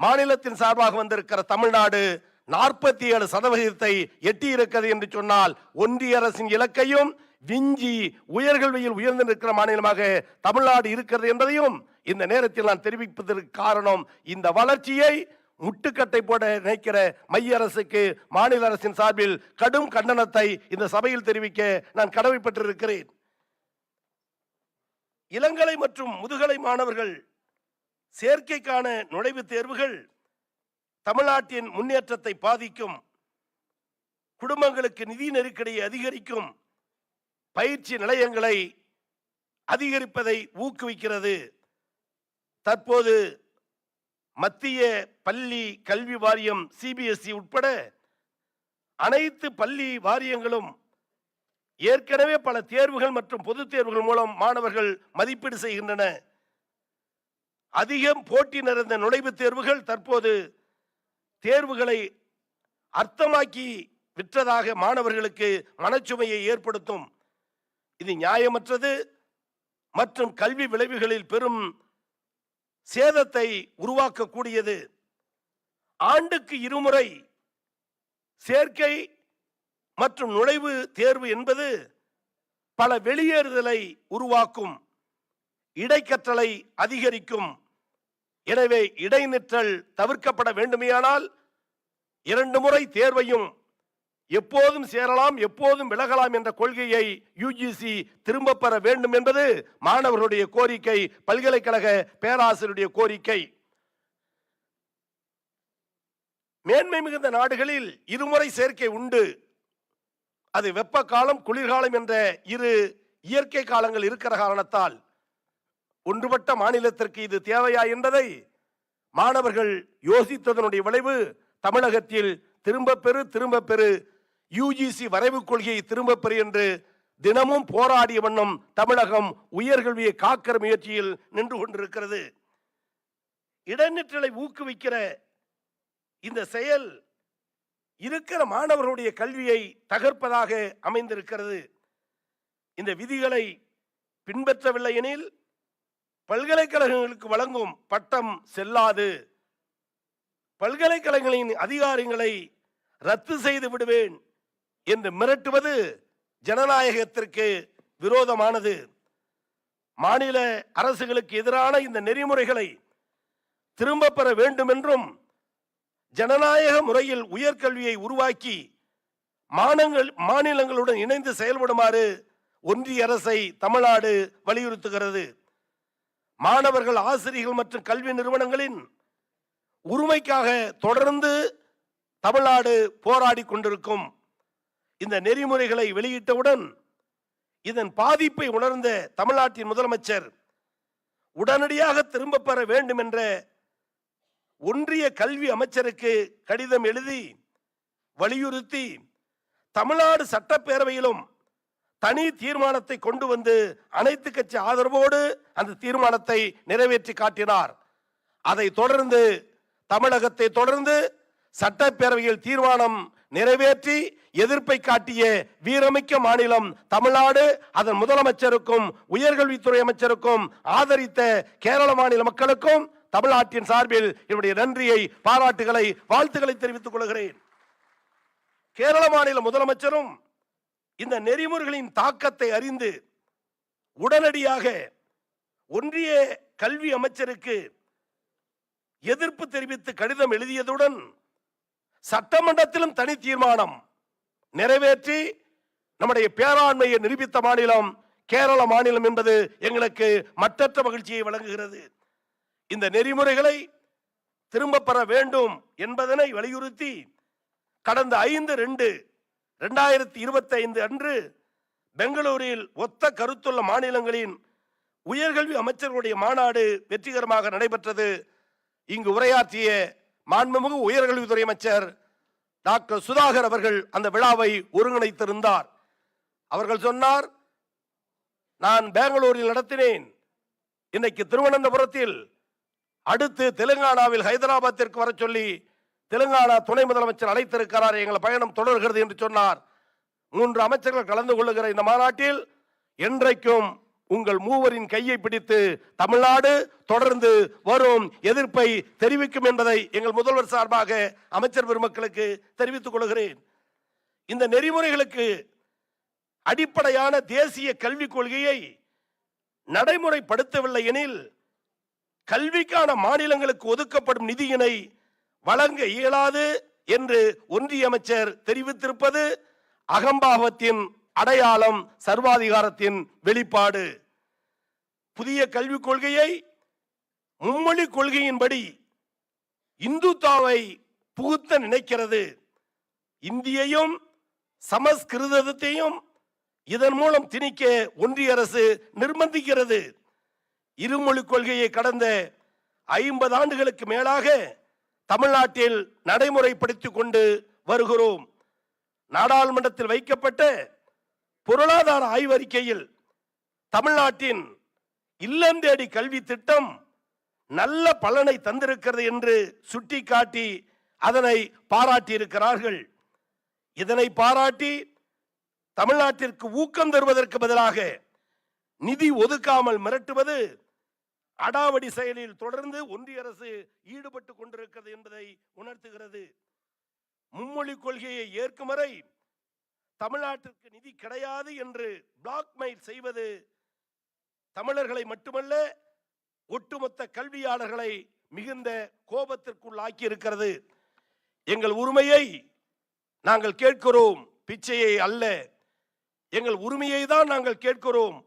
Speaker 6: மாநிலத்தின் சார்பாக வந்திருக்கிற தமிழ்நாடு 47% எட்டி இருக்கிறது என்று சொன்னால் ஒன்றிய அரசின் இலக்கையும் விஞ்சி உயர்கல்வியில் உயர்ந்து நிற்கிற மாநிலமாக தமிழ்நாடு இருக்கிறது என்பதையும் இந்த நேரத்தில் நான் தெரிவிப்பதற்கு காரணம், இந்த வளர்ச்சியை முட்டுக்கட்டை போட நினைக்கிற மைய அரசுக்கு மாநில அரசின் சார்பில் கடும் கண்டனத்தை இந்த சபையில் தெரிவிக்க நான் கடமைப்பட்டிருக்கிறேன். இளங்கலை மற்றும் முதுகலை மாணவர்கள் சேர்க்கைக்கான நுழைவுத் தேர்வுகள் தமிழ்நாட்டின் முன்னேற்றத்தை பாதிக்கும். குடும்பங்களுக்கு நிதி நெருக்கடியை அதிகரிக்கும். பயிற்சி நிலையங்களை அதிகரிப்பதை ஊக்குவிக்கிறது. தற்போது மத்திய பள்ளி கல்வி வாரியம் CBSE உட்பட அனைத்து பள்ளி வாரியங்களும் ஏற்கனவே பல தேர்வுகள் மற்றும் பொது தேர்வுகள் மூலம் மாணவர்கள் மதிப்பீடு செய்கின்றன. அதிகம் போட்டி நிறைந்த நுழைவுத் தேர்வுகள் தற்போது தேர்வுகளை அர்த்தமாக்கி விற்றதாக மாணவர்களுக்கு மனச்சுமையை ஏற்படுத்தும். இது நியாயமற்றது மற்றும் கல்வி விளைவுகளில் பெரும் சேதத்தை உருவாக்கக்கூடியது. ஆண்டுக்கு 2 முறை சேர்க்கை மற்றும் நுழைவு தேர்வு என்பது பல வெளியேறுதலை உருவாக்கும், இடைக்கற்றலை அதிகரிக்கும். எனவே இடைநிற்றல் தவிர்க்கப்பட வேண்டுமேயானால் 2 முறை தேர்வையும் எப்போதும் சேரலாம் எப்போதும் விலகலாம் என்ற கொள்கையை UGC திரும்ப பெற வேண்டும் என்பது மாணவர்களுடைய கோரிக்கை, பல்கலைக்கழக பேராசிரியருடைய கோரிக்கை. மேன்மை மிகுந்த நாடுகளில் இருமுறை சேர்க்கை உண்டு. அது வெப்ப காலம், குளிர்காலம் என்ற இரு இயற்கை காலங்கள் இருக்கிற காரணத்தால் ஒன்றுபட்ட மாநிலத்திற்கு இது தேவையா என்பதை மாணவர்கள் யோசித்ததனுடைய விளைவு தமிழகத்தில் திரும்ப பெறு யுஜிசி வரைவு கொள்கையை திரும்ப பெறு என்று தினமும் போராடிய வண்ணம் தமிழகம் உயர்கல்வியை காக்கிற முயற்சியில் நின்று கொண்டிருக்கிறது. இடைநிற்றலை ஊக்குவிக்கிற இந்த செயல் இருக்கிற மாணவர்களுடைய கல்வியை தகர்ப்பதாக அமைந்திருக்கிறது. இந்த விதிகளை பின்பற்றவில்லை எனில் பல்கலைக்கழகங்களுக்கு வழங்கும் பட்டம் செல்லாது. பல்கலைக்கழகங்களின் அதிகாரங்களை ரத்து செய்து விடுவேன் என்று மிரட்டுவது ஜனநாயகத்திற்கு விரோதமானது. மாநில அரசுகளுக்கு எதிரான இந்த நெறிமுறைகளை திரும்ப பெற வேண்டும் என்றும் ஜனநாயக முறையில் உயர்கல்வியை உருவாக்கி மாநிலங்களுடன் இணைந்து செயல்படுமாறு ஒன்றிய அரசை தமிழ்நாடு வலியுறுத்துகிறது. மாணவர்கள், ஆசிரியர்கள் மற்றும் கல்வி நிறுவனங்களின் உரிமைக்காக தொடர்ந்து தமிழ்நாடு போராடி கொண்டிருக்கும். இந்த நெறிமுறைகளை வெளியிட்டவுடன் இதன் பாதிப்பை உணர்ந்த தமிழ்நாட்டின் முதலமைச்சர் உடனடியாக திரும்ப பெற வேண்டும் என்ற ஒன்றிய கல்வி அமைச்சருக்கு கடிதம் எழுதி வலியுறுத்தி தமிழ்நாடு சட்டப்பேரவையிலும் தனி தீர்மானத்தை கொண்டு வந்து அனைத்து கட்சி ஆதரவோடு அந்த தீர்மானத்தை நிறைவேற்றி காட்டினார். அதை தொடர்ந்து தமிழகத்தை தொடர்ந்து சட்டப்பேரவையில் தீர்மானம் நிறைவேற்றி எதிர்ப்பை காட்டிய வீரமிக்க மாநிலம் தமிழ்நாடு. அதன் முதலமைச்சருக்கும் உயர்கல்வித்துறை அமைச்சருக்கும் ஆதரித்த கேரள மாநில மக்களுக்கும் தமிழ்நாட்டின் சார்பில் என்னுடைய நன்றியை, பாராட்டுகளை, வாழ்த்துக்களை தெரிவித்துக் கொள்கிறேன். கேரள மாநில முதலமைச்சரும் இந்த நெறிமுறைகளின் தாக்கத்தை அறிந்து உடனடியாக ஒன்றிய கல்வி அமைச்சருக்கு எதிர்ப்பு தெரிவித்து கடிதம் எழுதியதுடன் சட்டமன்றத்திலும் தனி தீர்மானம் நிறைவேற்றி நம்முடைய பேராண்மையை நிரூபித்த மாநிலம் கேரள மாநிலம் என்பது எங்களுக்கு மற்றற்ற மகிழ்ச்சியை வழங்குகிறது. இந்த நெறிமுறைகளை திரும்ப பெற வேண்டும் என்பதனை வலியுறுத்தி கடந்த 5/2/2025 அன்று பெங்களூரில் ஒத்த கருத்துள்ள மாநிலங்களின் உயர்கல்வி அமைச்சர்களுடைய மாநாடு வெற்றிகரமாக நடைபெற்றது. இங்கு உரையாற்றிய மாண்புமிகு உயர்கல்வித்துறை அமைச்சர் டாக்டர் சுதாகர் அவர்கள் அந்த விழாவை ஒருங்கிணைத்திருந்தார். அவர்கள் சொன்னார், நான் பெங்களூரில் நடத்தினேன், இன்னைக்கு திருவனந்தபுரத்தில், அடுத்து தெலுங்கானாவில் ஹைதராபாத்திற்கு வர சொல்லி தெலுங்கானா துணை முதலமைச்சர் அழைத்திருக்கிறார், எங்கள் பயணம் தொடர்கிறது என்று சொன்னார். 3 அமைச்சர்கள் கலந்து கொள்ளுகிற இந்த மாநாட்டில் என்றைக்கும் உங்கள் மூவரின் கையை பிடித்து தமிழ்நாடு தொடர்ந்து வரும் எதிர்ப்பை தெரிவிக்கும் என்பதை எங்கள் முதல்வர் சார்பாக அமைச்சர் பெருமக்களுக்கு தெரிவித்துக் கொள்கிறேன். இந்த நெறிமுறைகளுக்கு அடிப்படையான தேசிய கல்விக் கொள்கையை நடைமுறைப்படுத்தவில்லை எனில் கல்விக்கான மாநிலங்களுக்கு ஒதுக்கப்படும் நிதியினை வழங்க இயலாது என்று ஒன்றிய அமைச்சர் தெரிவித்திருப்பது அகம்பாவத்தின் அடையாளம், சர்வாதிகாரத்தின் வெளிப்பாடு. புதிய கல்விக் கொள்கையை மும்மொழி கொள்கையின்படி இந்துத்தாவை புகுத்த நினைக்கிறது. இந்தியையும் சமஸ்கிருதத்தையும் இதன் மூலம் திணிக்க ஒன்றிய அரசு நிர்பந்திக்கிறது. இருமொழி கொள்கையை கடந்த 50 ஆண்டுகளுக்கு மேலாக தமிழ்நாட்டில் நடைமுறைப்படுத்திக் கொண்டு வருகிறோம். நாடாளுமன்றத்தில் வைக்கப்பட்ட பொருளாதார ஆய்வறிக்கையில் தமிழ்நாட்டின் இல்லம் தேடி கல்வி திட்டம் நல்ல பலனை தந்திருக்கிறது என்று சுட்டிக்காட்டி அதனை பாராட்டி இருக்கிறார்கள். இதனை பாராட்டி தமிழ்நாட்டிற்கு ஊக்கம் தருவதற்கு பதிலாக நிதி ஒதுக்காமல் மிரட்டுவது அடாவடி செயலில் தொடர்ந்து ஒன்றிய அரசு ஈடுபட்டு கொண்டிருக்கிறது என்பதை உணர்த்துகிறது. மும்மொழி கொள்கையை ஏற்கும் வரை தமிழ்நாட்டிற்கு நிதி கிடையாது என்று பிளாக்மெயில் செய்வது தமிழர்களை மட்டுமல்ல ஒட்டுமொத்த கல்வியாளர்களை மிகுந்த கோபத்திற்குள் ஆக்கி இருக்கிறது. எங்கள் உரிமையை நாங்கள் கேட்கிறோம், பிச்சையை அல்ல. எங்கள் உரிமையை தான் நாங்கள் கேட்கிறோம்.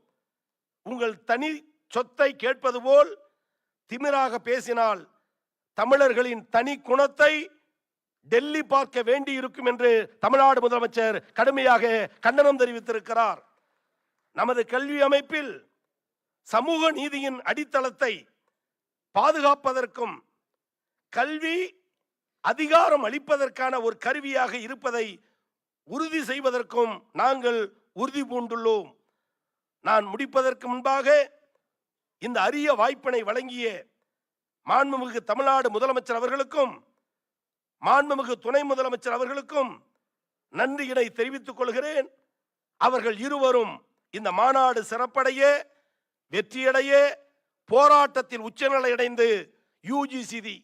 Speaker 6: உங்கள் தனி சொத்தை கேட்பது போல் திமிராக பேசினால் தமிழர்களின் தனி குணத்தை டெல்லி பார்க்க வேண்டி இருக்கும் என்று தமிழ்நாடு முதலமைச்சர் கடுமையாக கண்டனம் தெரிவித்திருக்கிறார். நமது கல்வி அமைப்பில் சமூக நீதியின் அடித்தளத்தை பாதுகாப்பதற்கும் கல்வி அதிகாரம் அளிப்பதற்கான ஒரு கருவியாக இருப்பதை உறுதி செய்வதற்கும் நாங்கள் உறுதி பூண்டுள்ளோம். நான் முடிப்பதற்கு முன்பாக இந்த அரிய வாய்ப்பினை வழங்கிய மாண்புமிகு தமிழ்நாடு முதலமைச்சர் அவர்களுக்கும் மாண்புமிகு துணை முதலமைச்சர் அவர்களுக்கும் நன்றியினை தெரிவித்துக் கொள்கிறேன். அவர்கள் இருவரும் இந்த மாநாடு சிறப்படைய, வெற்றியடைய, போராட்டத்தில் உச்சநிலை அடைந்து யுஜிசி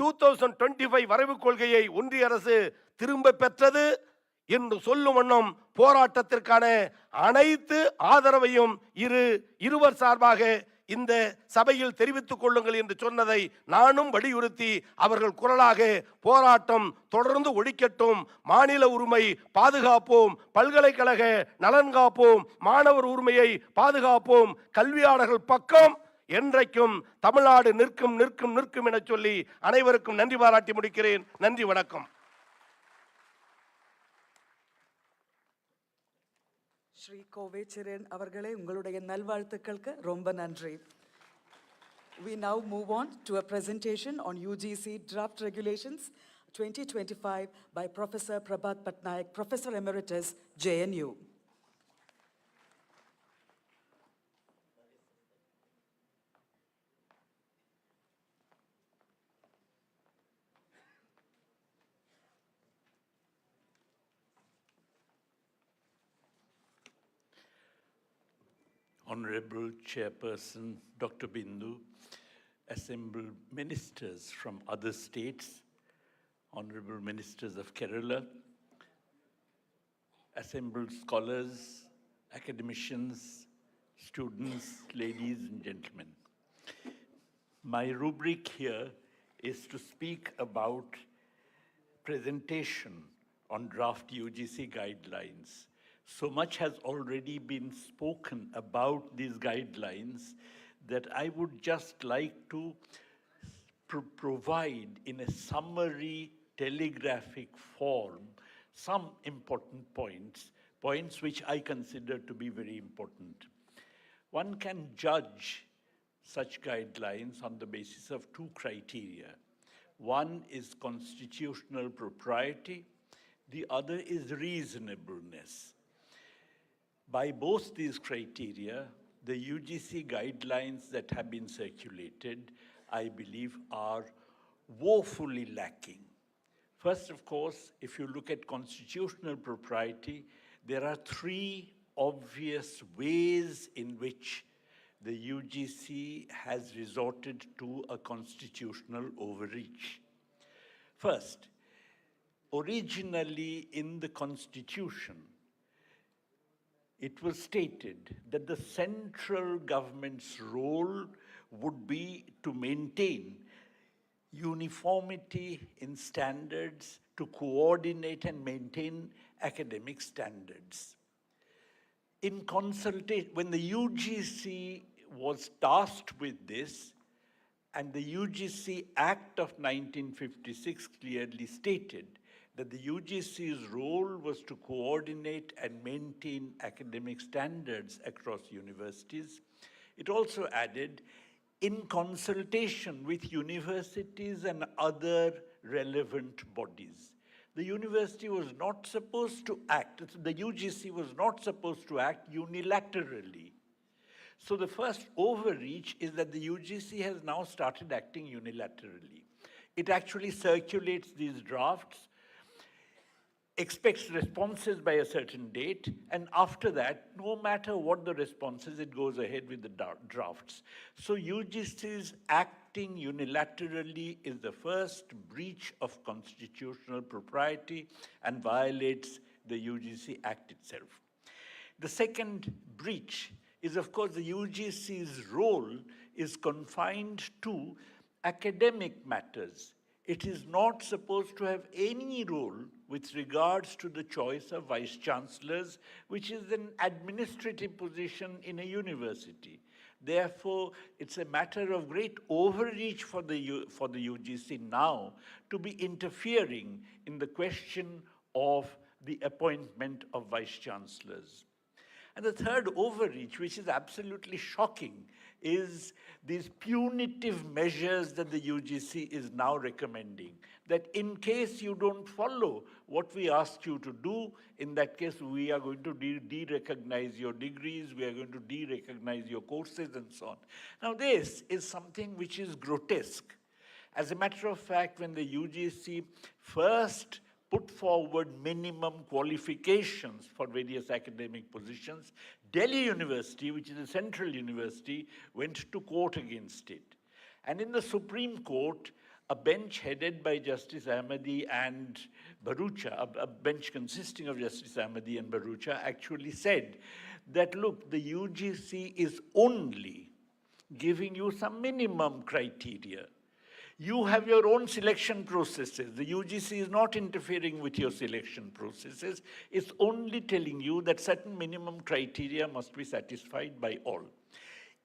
Speaker 6: 2025 வரைவு கொள்கையை ஒன்றிய அரசு திரும்ப பெற்றது என்று சொல்லும் வண்ணம் போராட்டத்திற்கான அனைத்து ஆதரவையும் இருவர் சார்பாக இந்த சபையில் தெரிவித்துக் கொள்ளுங்கள் என்று சொன்னதை நானும் வலியுறுத்தி அவர்கள் குரலாக போராட்டம் தொடர்ந்து ஒழிக்கட்டும், மாநில உரிமை பாதுகாப்போம், பல்கலைக்கழக நலன் காப்போம், மாணவர் உரிமையை பாதுகாப்போம், கல்வியாளர்கள் பக்கம் என்றைக்கும் தமிழ்நாடு நிற்கும் நிற்கும் நிற்கும் என சொல்லி அனைவருக்கும் நன்றி பாராட்டி முடிக்கிறேன். நன்றி, வணக்கம்.
Speaker 2: ஸ்ரீ கோவே சிரேன் அவர்களே, உங்களுடைய நல்வாழ்த்துக்களுக்கு ரொம்ப நன்றி. We now move on to a presentation on UGC Draft Regulations 2025 by Professor Prabhat Patnaik, Professor Emeritus, JNU.
Speaker 7: Honorable Chairperson Dr. Bindu, assembled ministers from other states, honorable ministers of Kerala, assembled scholars, academicians, students, ladies and gentlemen. My rubric here is to speak about presentation on draft UGC guidelines. So much has already been spoken about these guidelines that I would just like to provide in a summary, telegraphic form some important points which I consider to be very important. One can judge such guidelines on the basis of two criteria. One is constitutional propriety, the other is reasonableness. By both these criteria, the UGC guidelines that have been circulated, I believe, are woefully lacking. First, of course, if you look at constitutional propriety, there are three obvious ways in which the UGC has resorted to a constitutional overreach. First, originally in the Constitution, it was stated that the central government's role would be to maintain uniformity in standards, to coordinate and maintain academic standards. In consultation, when the UGC was tasked with this, and the UGC Act of 1956 clearly stated that the UGC's role was to coordinate and maintain academic standards across universities. It also added, in consultation with universities and other relevant bodies. The university was not supposed to act, the UGC was not supposed to act unilaterally. So the first overreach is that the UGC has now started acting unilaterally. It actually circulates these drafts, expects responses by a certain date, and after that, no matter what the responses, it goes ahead with the drafts. So UGC's acting unilaterally is the first breach of constitutional propriety and violates the UGC Act itself. The second breach is, of course, the UGC's role is confined to academic matters. It is not supposed to have any role with regards to the choice of vice chancellors, which is an administrative position in a university. Therefore, it's a matter of great overreach for the UGC now to be interfering in the question of the appointment of vice-chancellors. And the third overreach, which is absolutely shocking, is these punitive measures that the UGC is now recommending. That in case you don't follow what we asked you to do, in that case we are going to de-recognize your degrees, we are going to de-recognize your courses and so on. Now this is something which is grotesque. As a matter of fact, when the UGC first put forward minimum qualifications for various academic positions, Delhi University, which is a central university, went to court against it. And in the Supreme Court, a bench headed by Justice Ahmadi and Bharucha, a bench consisting of Justice Ahmadi and Bharucha, actually said that, look, the UGC is only giving you some minimum criteria. You have your own selection processes. The UGC is not interfering with your selection processes. It's only telling you that certain minimum criteria must be satisfied by all.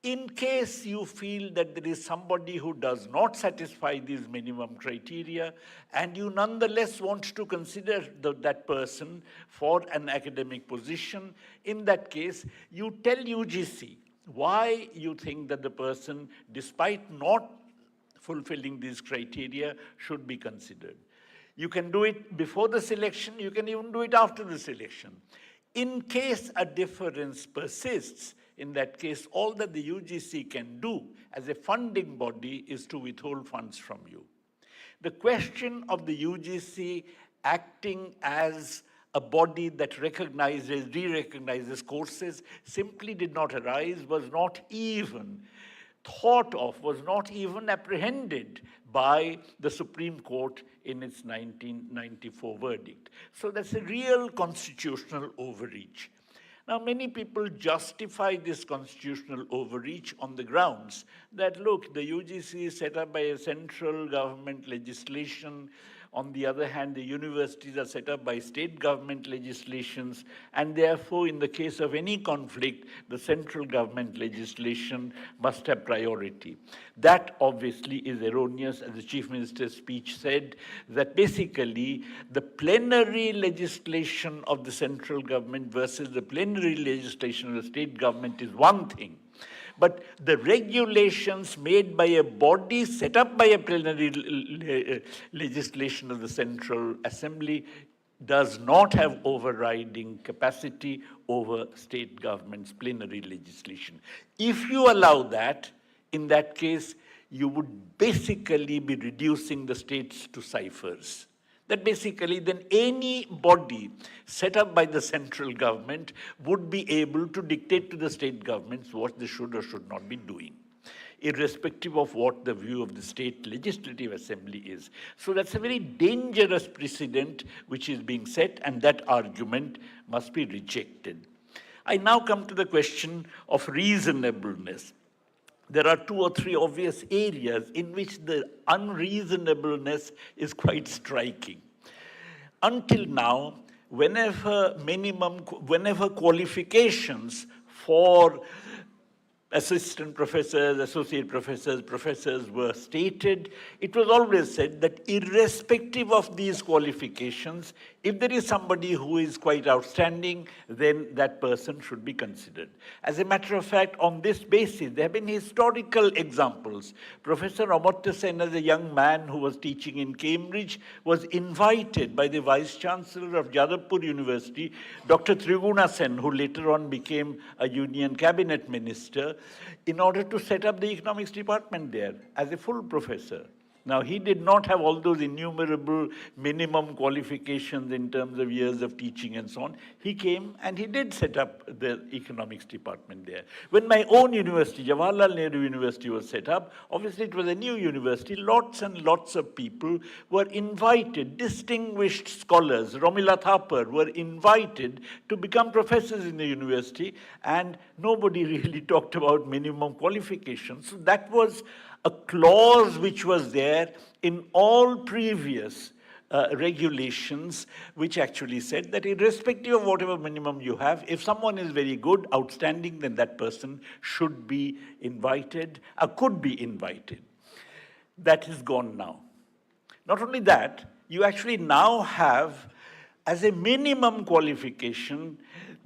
Speaker 7: In case you feel that there is somebody who does not satisfy these minimum criteria and you nonetheless want to consider that person for an academic position, in that case, you tell UGC why you think that the person, despite not fulfilling these criteria, should be considered. You can do it before the selection, you can even do it after the selection. In case a difference persists, in that case, all that the UGC can do as a funding body is to withhold funds from you. The question of the UGC acting as a body that recognizes, de-recognizes courses simply did not arise, was not even thought of, was not even apprehended by the Supreme Court in its 1994 verdict. So that's a real constitutional overreach. Now, many people justify this constitutional overreach on the grounds that, look, the UGC is set up by a central government legislation. On the other hand, the universities are set up by state government legislations, and therefore, in the case of any conflict, the central government legislation must have priority. That obviously is erroneous. As the Chief Minister's speech said, that basically the plenary legislation of the central government versus the plenary legislation of the state government is one thing. But the regulations made by a body set up by a plenary legislation of the Central Assembly does not have overriding capacity over state government's plenary legislation. If you allow that, in that case, you would basically be reducing the states to ciphers. That basically then any body set up by the central government would be able to dictate to the state governments what they should or should not be doing, irrespective of what the view of the state legislative assembly is. So that's a very dangerous precedent which is being set, and that argument must be rejected. I now come to the question of reasonableness. There are two or three obvious areas in which the unreasonableness is quite striking. Until now, whenever qualifications for assistant professors, associate professors, professors were stated, it was always said that irrespective of these qualifications, if there is somebody who is quite outstanding, then that person should be considered. As a matter of fact, on this basis, there have been historical examples. Professor Amartya Sen, as a young man who was teaching in Cambridge, was invited by the Vice-Chancellor of Jadavpur University, Dr. Triguna Sen, who later on became a Union Cabinet Minister, in order to set up the economics department there as a full professor. Now, he did not have all those innumerable minimum qualifications in terms of years of teaching and so on. He came and he did set up the economics department there. When my own university, Jawaharlal Nehru University, was set up, obviously it was a new university. Lots and lots of people were invited, distinguished scholars, Romila Thapar, were invited to become professors in the university, and nobody really talked about minimum qualifications. So that was a clause which was there in all previous regulations which actually said that irrespective of whatever minimum you have, if someone is very good, outstanding, then that person should be invited, could be invited. That is gone now. Not only that, you actually now have, as a minimum qualification,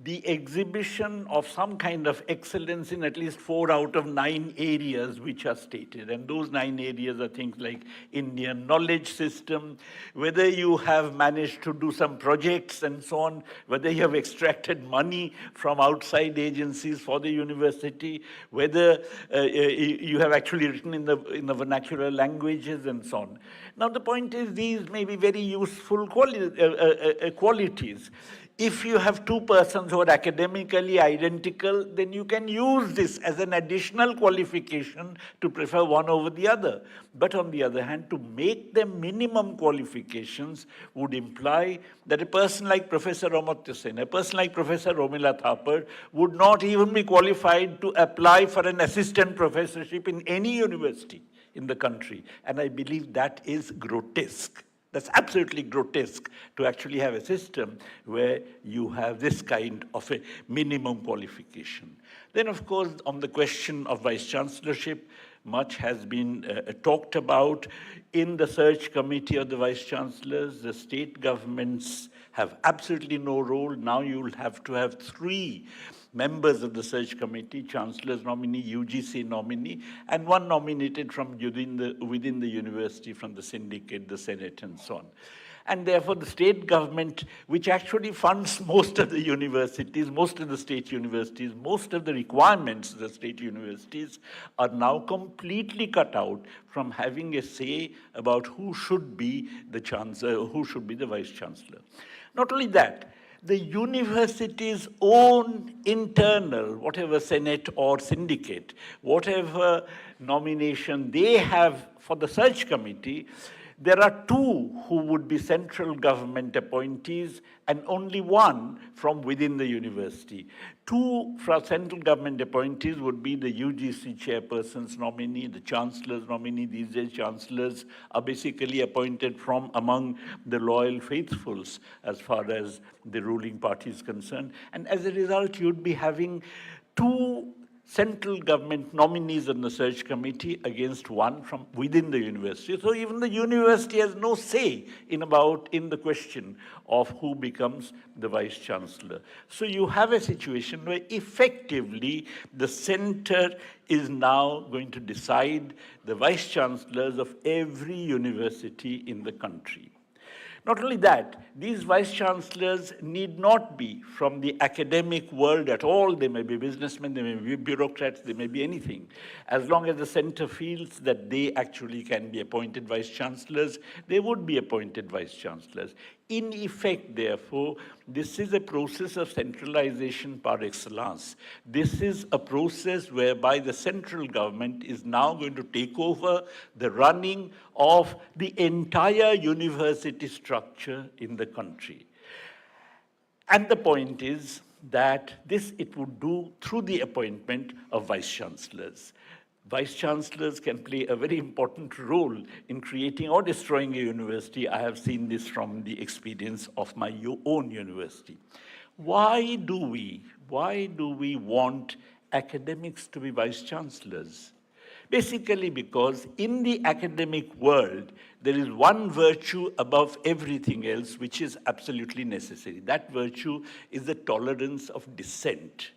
Speaker 7: the exhibition of some kind of excellence in at least 4 out of 9 areas which are stated. And those 9 areas are things like Indian knowledge system, whether you have managed to do some projects and so on, whether you have extracted money from outside agencies for the university, whether you have actually written in the vernacular languages and so on. Now the point is, these may be very useful qualities. If you have 2 persons who are academically identical, then you can use this as an additional qualification to prefer one over the other. But on the other hand, to make them minimum qualifications would imply that a person like Professor Amartya Sen, a person like Professor Romila Thapar would not even be qualified to apply for an assistant professorship in any university in the country. And I believe that is grotesque. That's absolutely grotesque to actually have a system where you have this kind of a minimum qualification. Then, of course, on the question of vice-chancellorship, much has been talked about. In the search committee of the vice-chancellors, the state governments have absolutely no role. Now you'll have to have 3 members of the search committee, chancellor's nominee, UGC nominee, and 1 nominated from within the university, from the syndicate, the senate, and so on. And therefore, the state government, which actually funds most of the universities, most of the state universities, most of the requirements of the state universities, are now completely cut out from having a say about who should be the chancellor, who should be the vice-chancellor. Not only that, the university's own internal, whatever senate or syndicate, whatever nomination they have for the search committee, there are 2 who would be central government appointees and only 1 from within the university. 2 from central government appointees would be the UGC chairperson's nominee, the chancellor's nominee. These days, chancellors are basically appointed from among the loyal faithfuls as far as the ruling party is concerned. And as a result, you'd be having 2 central government nominees on the search committee against 1 from within the university. So even the university has no say in the question of who becomes the vice-chancellor. So you have a situation where effectively the center is now going to decide the vice-chancellors of every university in the country. Not only that, these vice-chancellors need not be from the academic world at all. They may be businessmen, they may be bureaucrats, they may be anything. As long as the center feels that they actually can be appointed vice-chancellors, they would be appointed vice-chancellors. In effect, therefore, this is a process of centralization par excellence. This is a process whereby the central government is now going to take over the running of the entire university structure in the country. And the point is that this it would do through the appointment of vice-chancellors. Vice-chancellors can play a very important role in creating or destroying a university. I have seen this from the experience of my own university. Why do we want academics to be vice-chancellors? Basically because in the academic world, there is one virtue above everything else which is absolutely necessary. That virtue is the tolerance of dissent.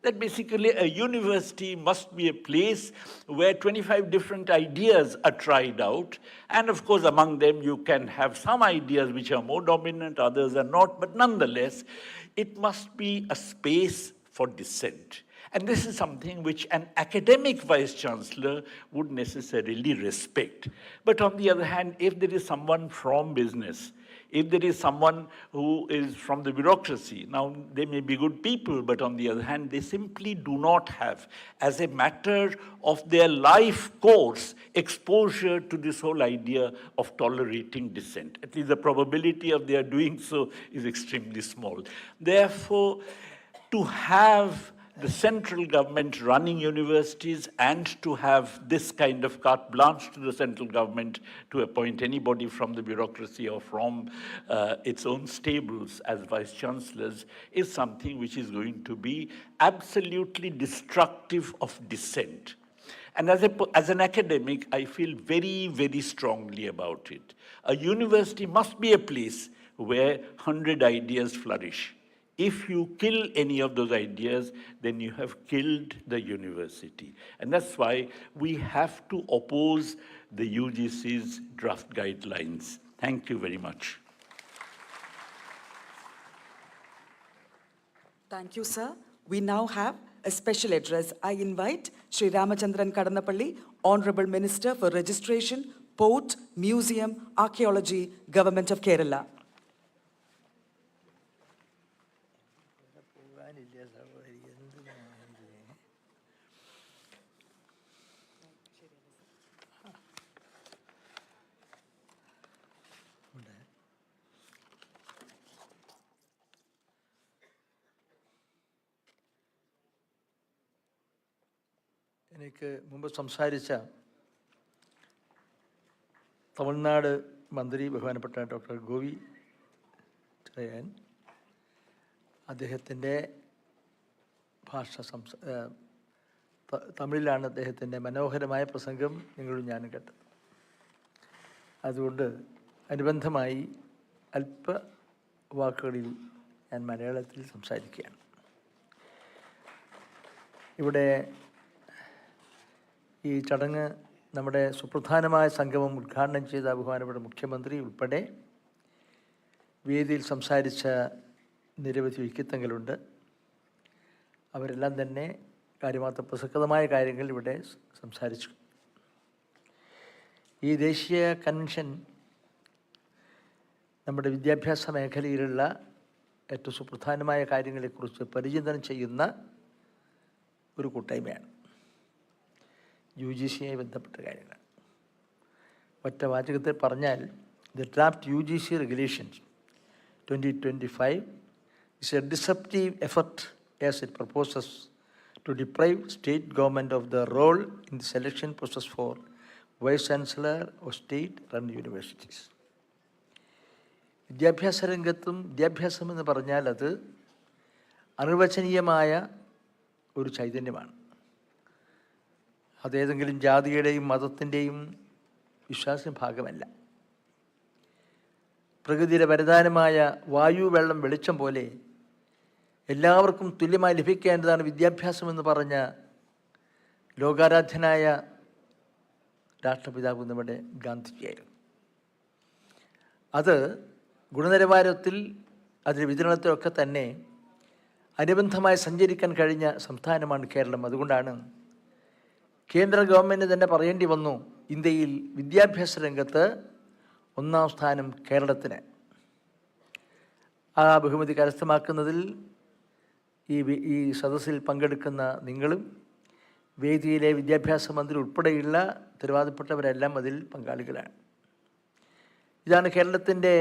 Speaker 7: That basically a university must be a place where 25 different ideas are tried out. And of course, among them, you can have some ideas which are more dominant, others are not. But nonetheless, it must be a space for dissent. And this is something which an academic vice-chancellor would necessarily respect. But on the other hand, if there is someone from business, if there is someone who is from the bureaucracy, now they may be good people, but on the other hand, they simply do not have, as a matter of their life course, exposure to this whole idea of tolerating dissent. At least the probability of their doing so is extremely small. Therefore, to have the central government running universities and to have this kind of carte blanche to the central government to appoint anybody from the bureaucracy or from its own stables as vice chancellors is something which is going to be absolutely destructive of dissent. And as an academic, I feel very, very strongly about it. A university must be a place where 100 ideas flourish. If you kill any of those ideas, then you have killed the university. And that's why we have to oppose the UGC's draft guidelines. Thank you very much.
Speaker 2: Thank you, sir. We now have a special address. I invite Sri Ramachandran Kadannapalli, Honorable Minister for Registration, Port, Museum, Archaeology, Government of Kerala.
Speaker 1: എനിക്ക് മുമ്പ് സംസാരിച്ച തമിഴ്നാട് മന്ത്രി ബഹുമാനപ്പെട്ട doctor Govi ചരയൻ അദ്ദേഹത്തിൻ്റെ ഭാഷ തമിഴിലാണ് അദ്ദേഹത്തിൻ്റെ മനോഹരമായ പ്രസംഗം നിങ്ങളും ഞാനും കേട്ടത്. അതുകൊണ്ട് അനുബന്ധമായി അല്പ വാക്കുകളിൽ ഞാൻ മലയാളത്തിൽ സംസാരിക്കുകയാണ്. ഇവിടെ ഈ ചടങ്ങ് നമ്മുടെ സുപ്രധാനമായ സംഗമം ഉദ്ഘാടനം ചെയ്ത ബഹുമാനപ്പെട്ട മുഖ്യമന്ത്രി ഉൾപ്പെടെ വേദിയിൽ സംസാരിച്ച നിരവധി വ്യക്തിത്വങ്ങളുണ്ട്. അവരെല്ലാം തന്നെ കാര്യമാത്ര പ്രസക്തമായ കാര്യങ്ങൾ ഇവിടെ സംസാരിച്ചു. ഈ ദേശീയ കൺവെൻഷൻ നമ്മുടെ വിദ്യാഭ്യാസ മേഖലയിലുള്ള ഏറ്റവും സുപ്രധാനമായ കാര്യങ്ങളെക്കുറിച്ച് പരിചിന്തനം ചെയ്യുന്ന ഒരു കൂട്ടായ്മയാണ്. UGCയുമായി ബന്ധപ്പെട്ട കാര്യങ്ങൾ ഒറ്റ വാചകത്തിൽ പറഞ്ഞാൽ the draft UGC regulations 2025 is a disruptive effort as it proposes to deprive state government of the role in the selection process for vice chancellor of state-run universities. വിദ്യാഭ്യാസ രംഗത്തും വിദ്യാഭ്യാസം എന്ന് പറഞ്ഞാൽ അത് അനിർവചനീയമായ ഒരു ചൈതന്യമാണ്. അതേതെങ്കിലും ജാതിയുടെയും മതത്തിൻ്റെയും വിശ്വാസ ഭാഗമല്ല. പ്രകൃതിയുടെ വരദാനമായ വായു, വെള്ളം, വെളിച്ചം പോലെ എല്ലാവർക്കും തുല്യമായി ലഭിക്കേണ്ടതാണ് വിദ്യാഭ്യാസം എന്ന് പറഞ്ഞ ലോകാരാധ്യനായ രാഷ്ട്രപിതാവ് നമ്മുടെ ഗാന്ധിജിയായിരുന്നു. അത് ഗുണനിലവാരത്തിൽ അതിൻ്റെ വിതരണത്തിലൊക്കെ തന്നെ അനുബന്ധമായി സഞ്ചരിക്കാൻ കഴിഞ്ഞ സംസ്ഥാനമാണ് കേരളം. അതുകൊണ്ടാണ് കേന്ദ്ര ഗവൺമെൻറ് തന്നെ പറയേണ്ടി വന്നു, ഇന്ത്യയിൽ വിദ്യാഭ്യാസ രംഗത്ത് 1-ാം സ്ഥാനം കേരളത്തിന്. ആ ബഹുമതി കരസ്ഥമാക്കുന്നതിൽ ഈ സദസ്സിൽ പങ്കെടുക്കുന്ന നിങ്ങളും വേദിയിലെ വിദ്യാഭ്യാസ മന്ത്രി ഉൾപ്പെടെയുള്ള ഉത്തരവാദപ്പെട്ടവരെല്ലാം അതിൽ പങ്കാളികളാണ്. ഇതാണ് കേരളത്തിൻ്റെ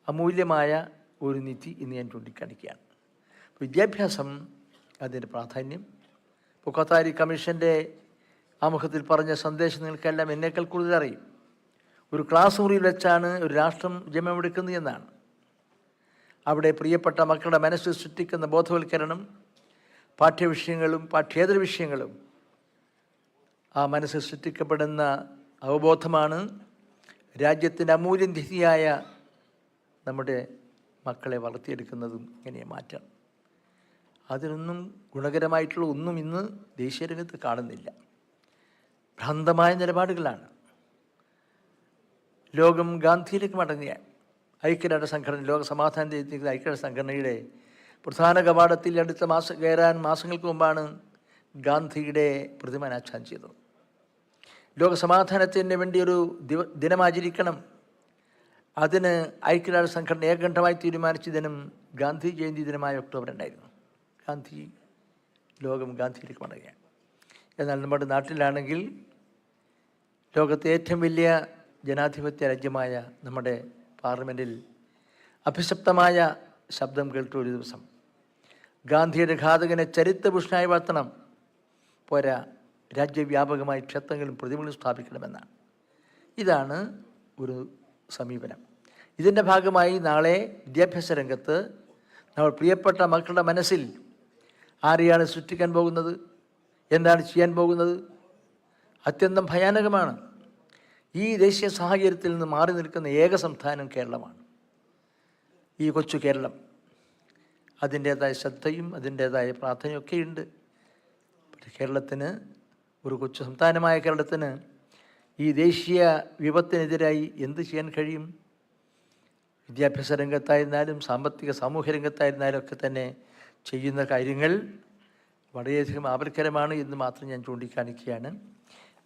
Speaker 1: അമൂല്യമായ ഒരു നിധി എന്ന് ഞാൻ ചൂണ്ടിക്കാണിക്കുകയാണ്. വിദ്യാഭ്യാസം, അതിൻ്റെ പ്രാധാന്യം കൊത്താരി കമ്മീഷൻ്റെ ആമുഖത്തിൽ പറഞ്ഞ സന്ദേശം നിങ്ങൾക്കെല്ലാം എന്നേക്കാൾ കൂടുതൽ അറിയും. ഒരു ക്ലാസ് മുറിയിൽ വെച്ചാണ് ഒരു രാഷ്ട്രം ജന്മമെടുക്കുന്നത് എന്നാണ്. അവിടെ പ്രിയപ്പെട്ട മക്കളുടെ മനസ്സിൽ സൃഷ്ടിക്കുന്ന ബോധവൽക്കരണം, പാഠ്യവിഷയങ്ങളും പാഠ്യേതര വിഷയങ്ങളും ആ മനസ്സിൽ സൃഷ്ടിക്കപ്പെടുന്ന അവബോധമാണ് രാജ്യത്തിൻ്റെ അമൂല്യ നിധിയായ നമ്മുടെ മക്കളെ വളർത്തിയെടുക്കുന്നതും ഇങ്ങനെ മാറ്റണം. അതിനൊന്നും ഗുണകരമായിട്ടുള്ള ഒന്നും ഇന്ന് ദേശീയ രംഗത്ത് കാണുന്നില്ല. ഭ്രാന്തമായ നിലപാടുകളാണ്. ലോകം ഗാന്ധിയിലേക്ക് മടങ്ങിയ ഐക്യരാഷ്ട്ര സംഘടന, ലോക സമാധാന ഐക്യരാഷ്ട്ര സംഘടനയുടെ പ്രധാന കവാടത്തിൽ കയറാൻ മാസങ്ങൾക്ക് മുമ്പാണ് ഗാന്ധിയുടെ പ്രതിമ അനാച്ഛാദനം ചെയ്തത്. ലോക സമാധാനത്തിന് വേണ്ടി ഒരു ദിനം ആചരിക്കണം. അതിന് ഐക്യരാഷ്ട്ര സംഘടന ഏകകണ്ഠമായി തീരുമാനിച്ച ദിനം ഗാന്ധി ജയന്തി ദിനമായ ഒക്ടോബർ 2 ലോകം ഗാന്ധിയിലേക്ക് മടങ്ങുകയാണ്. എന്നാൽ നമ്മുടെ നാട്ടിലാണെങ്കിൽ ലോകത്തെ ഏറ്റവും വലിയ ജനാധിപത്യ രാജ്യമായ നമ്മുടെ പാർലമെൻറ്റിൽ അഭിശപ്തമായ ശബ്ദം കേട്ട ഒരു ദിവസം
Speaker 8: ഗാന്ധിയുടെ ഘാതകനെ ചരിത്രപുരുഷനായി വളർത്തണം. പോരാ, രാജ്യവ്യാപകമായി ക്ഷേത്രങ്ങളും പ്രതിമകളും സ്ഥാപിക്കണമെന്നാണ്. ഇതാണ് ഒരു സമീപനം. ഇതിൻ്റെ ഭാഗമായി നാളെ വിദ്യാഭ്യാസ രംഗത്ത് നമ്മൾ പ്രിയപ്പെട്ട മക്കളുടെ മനസ്സിൽ ആരെയാണ് സൃഷ്ടിക്കാൻ പോകുന്നത്, എന്താണ് ചെയ്യാൻ പോകുന്നത്, അത്യന്തം ഭയാനകമാണ്. ഈ ദേശീയ സാഹചര്യത്തിൽ നിന്ന് മാറി നിൽക്കുന്ന ഏക സംസ്ഥാനം കേരളമാണ്. ഈ കൊച്ചു കേരളം അതിൻ്റേതായ ശ്രദ്ധയും അതിൻ്റേതായ പ്രാർത്ഥനയൊക്കെയുണ്ട്. കേരളത്തിന്, ഒരു കൊച്ചു സംസ്ഥാനമായ കേരളത്തിന് ഈ ദേശീയ വിപത്തിനെതിരായി എന്ത് ചെയ്യാൻ കഴിയും? വിദ്യാഭ്യാസ രംഗത്തായിരുന്നാലും സാമ്പത്തിക സാമൂഹ്യ രംഗത്തായിരുന്നാലും ഒക്കെ തന്നെ ചെയ്യുന്ന കാര്യങ്ങൾ വളരെയധികം ആപൽക്കരമാണ് എന്ന് മാത്രം ഞാൻ ചൂണ്ടിക്കാണിക്കുകയാണ്.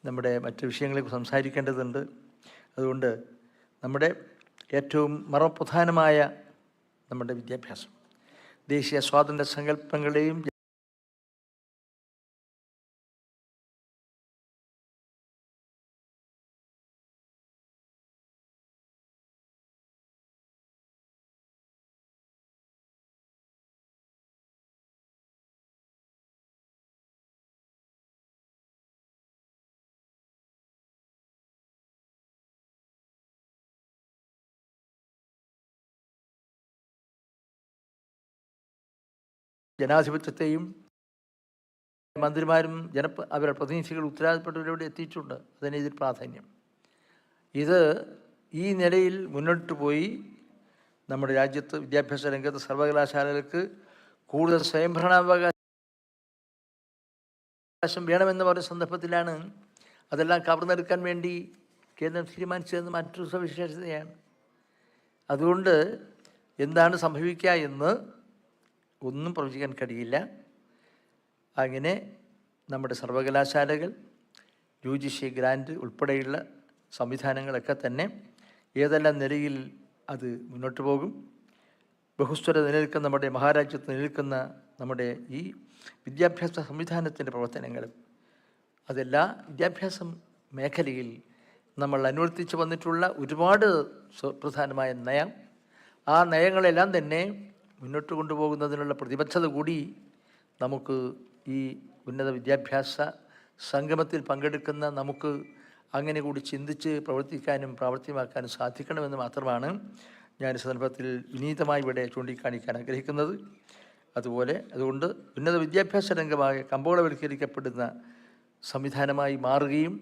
Speaker 8: നമ്മുടെ മറ്റു വിഷയങ്ങളെക്കുറിച്ച് സംസാരിക്കേണ്ടതുണ്ട്. അതുകൊണ്ട് നമ്മുടെ ഏറ്റവും മർമ്മപ്രധാനമായ നമ്മുടെ വിദ്യാഭ്യാസം ദേശീയ സ്വാതന്ത്ര്യ സങ്കല്പങ്ങളെയും ജനാധിപത്യത്തെയും മന്ത്രിമാരും അവരുടെ പ്രതിനിധികൾ ഉത്തരവാദിത്തപ്പെട്ടവരോട് എത്തിയിട്ടുണ്ട്. അതിന് ഇതിൽ പ്രാധാന്യം. ഇത് ഈ നിലയിൽ മുന്നോട്ട് പോയി നമ്മുടെ രാജ്യത്ത് വിദ്യാഭ്യാസ രംഗത്ത് സർവകലാശാലകൾക്ക് കൂടുതൽ സ്വയംഭരണാവകാശം വേണമെന്ന് പറയുന്ന സന്ദർഭത്തിലാണ് അതെല്ലാം കവർന്നെടുക്കാൻ വേണ്ടി കേന്ദ്രം തീരുമാനിച്ചതെന്ന് മറ്റൊരു സവിശേഷതയാണ്. അതുകൊണ്ട് എന്താണ് സംഭവിക്കുക എന്ന് ഒന്നും പ്രവചിക്കാൻ കഴിയില്ല. അങ്ങനെ നമ്മുടെ സർവകലാശാലകൾ UGC ഗ്രാൻഡ് ഉൾപ്പെടെയുള്ള സംവിധാനങ്ങളൊക്കെ തന്നെ ഏതെല്ലാം നിലയിൽ അത് മുന്നോട്ട് പോകും. ബഹുസ്വര നിലനിൽക്കുന്ന നമ്മുടെ മഹാരാജ്യത്ത് നിലനിൽക്കുന്ന നമ്മുടെ ഈ വിദ്യാഭ്യാസ സംവിധാനത്തിൻ്റെ പ്രവർത്തനങ്ങളും അതെല്ലാ വിദ്യാഭ്യാസ മേഖലയിൽ നമ്മൾ അനുവർത്തിച്ച് വന്നിട്ടുള്ള ഒരുപാട് പ്രധാനമായ നയം, ആ നയങ്ങളെല്ലാം തന്നെ മുന്നോട്ട് കൊണ്ടുപോകുന്നതിനുള്ള പ്രതിബദ്ധത കൂടി നമുക്ക് ഈ ഉന്നത വിദ്യാഭ്യാസ സംഗമത്തിൽ പങ്കെടുക്കുന്ന നമുക്ക് അങ്ങനെ കൂടി ചിന്തിച്ച് പ്രവർത്തിക്കാനും പ്രാവർത്തികമാക്കാനും സാധിക്കണമെന്ന് മാത്രമാണ് ഞാൻ ഈ സന്ദർഭത്തിൽ വിനീതമായി ഇവിടെ ചൂണ്ടിക്കാണിക്കാൻ ആഗ്രഹിക്കുന്നത്. അതുകൊണ്ട് ഉന്നത വിദ്യാഭ്യാസ രംഗമായി കമ്പോളവൽക്കരിക്കപ്പെടുന്ന സംവിധാനമായി മാറുകയും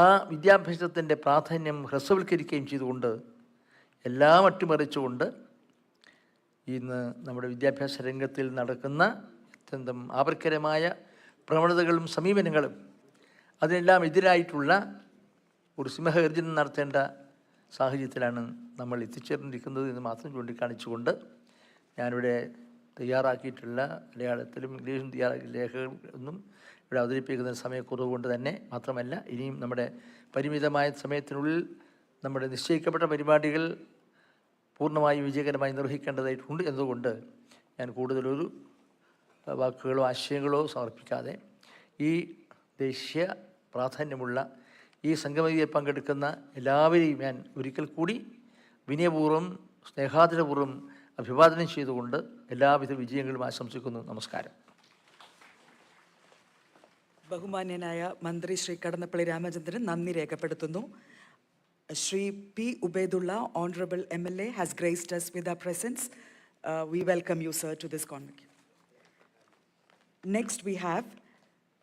Speaker 8: ആ വിദ്യാഭ്യാസത്തിൻ്റെ പ്രാധാന്യം ഹ്രസ്വവൽക്കരിക്കുകയും ചെയ്തുകൊണ്ട് എല്ലാം അട്ടിമറിച്ചുകൊണ്ട് ഇന്ന് നമ്മുടെ വിദ്യാഭ്യാസ രംഗത്തിൽ നടക്കുന്ന അത്യന്തം ആപൽക്കരമായ പ്രവണതകളും സമീപനങ്ങളും അതിനെല്ലാം എതിരായിട്ടുള്ള ഒരു സിംഹഗർജനം നടത്തേണ്ട സാഹചര്യത്തിലാണ് നമ്മൾ എത്തിച്ചേർന്നിരിക്കുന്നത് എന്ന് മാത്രം ചൂണ്ടിക്കാണിച്ചുകൊണ്ട് ഞാനിവിടെ തയ്യാറാക്കിയിട്ടുള്ള മലയാളത്തിലും ഇംഗ്ലീഷിലും തയ്യാറാക്കിയ ലേഖകൾ ഒന്നും ഇവിടെ അവതരിപ്പിക്കുന്ന സമയക്കുറവ് കൊണ്ട് തന്നെ മാത്രമല്ല, ഇനിയും നമ്മുടെ പരിമിതമായ സമയത്തിനുള്ളിൽ നമ്മുടെ നിശ്ചയിക്കപ്പെട്ട പരിപാടികൾ പൂർണ്ണമായി വിജയകരമായി നിർവഹിക്കേണ്ടതായിട്ടുണ്ട് എന്നതുകൊണ്ട് ഞാൻ കൂടുതലൊരു വാക്കുകളോ ആശയങ്ങളോ സമർപ്പിക്കാതെ ഈ ദേശീയ പ്രാധാന്യമുള്ള ഈ സംഗമത്തിൽ പങ്കെടുക്കുന്ന എല്ലാവരെയും ഞാൻ ഒരിക്കൽ കൂടി വിനയപൂർവ്വം സ്നേഹാദരപൂർവ്വം അഭിവാദനം ചെയ്തുകൊണ്ട് എല്ലാവിധ വിജയങ്ങളും ആശംസിക്കുന്നു. നമസ്കാരം.
Speaker 2: ബഹുമാന്യനായ മന്ത്രി ശ്രീ കടന്നപ്പള്ളി രാമചന്ദ്രൻ നന്ദി രേഖപ്പെടുത്തുന്നു. Shri P. Ubaidullah, Honorable MLA, has graced us with our presence. We welcome you, sir, to this convocation. Next, we have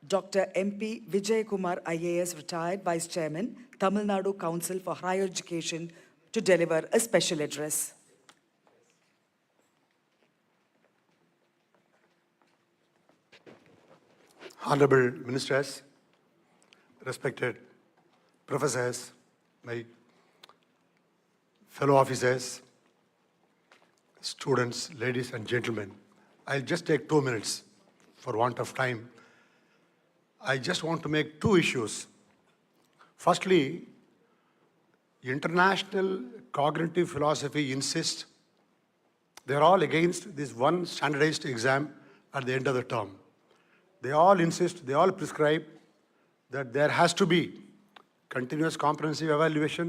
Speaker 2: Dr. MP Vijay Kumar, IAS, retired Vice Chairman, Tamil Nadu Council for Higher Education, to deliver a special address.
Speaker 9: Honorable Ministers, respected professors, my fellow officers, students, ladies and gentlemen, I'll just take 2 minutes for want of time. I just want to make 2 issues. Firstly, international cognitive philosophy insists they're all against this one standardized exam at the end of the term. They all insist, they all prescribe that there has to be continuous comprehensive evaluation,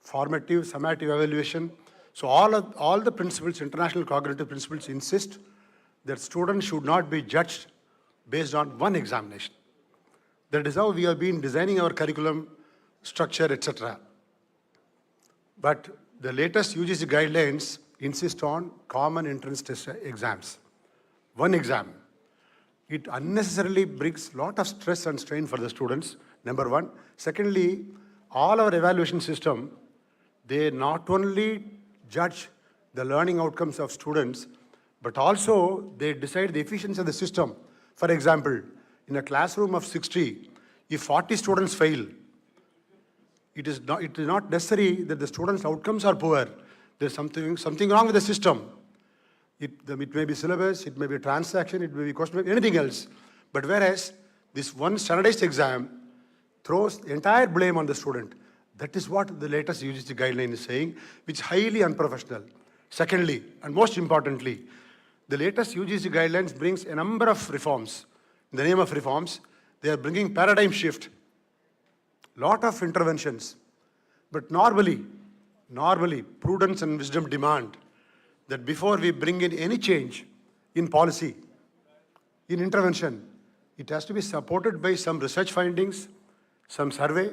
Speaker 9: formative, summative evaluation. So all the principles, international cognitive principles insist that students should not be judged based on one examination. That is how we have been designing our curriculum structure, etc. But the latest UGC guidelines insist on common entrance test exams. One exam. It unnecessarily brings a lot of stress and strain for the students, number one. Secondly, all our evaluation system, they not only judge the learning outcomes of students, but also they decide the efficiency of the system. For example, in a classroom of 60, if 40 students fail, it is not necessary that the students' outcomes are poor. There's something wrong with the system. It may be syllabus, it may be transaction, it may be question, anything else. But whereas this one standardized exam throws the entire blame on the student. That is what the latest UGC guideline is saying, which is highly unprofessional. Secondly, and most importantly, the latest UGC guidelines brings a number of reforms. In the name of reforms, they are bringing paradigm shift. Lot of interventions. But normally, prudence and wisdom demand that before we bring in any change in policy, in intervention, it has to be supported by some research findings, some survey,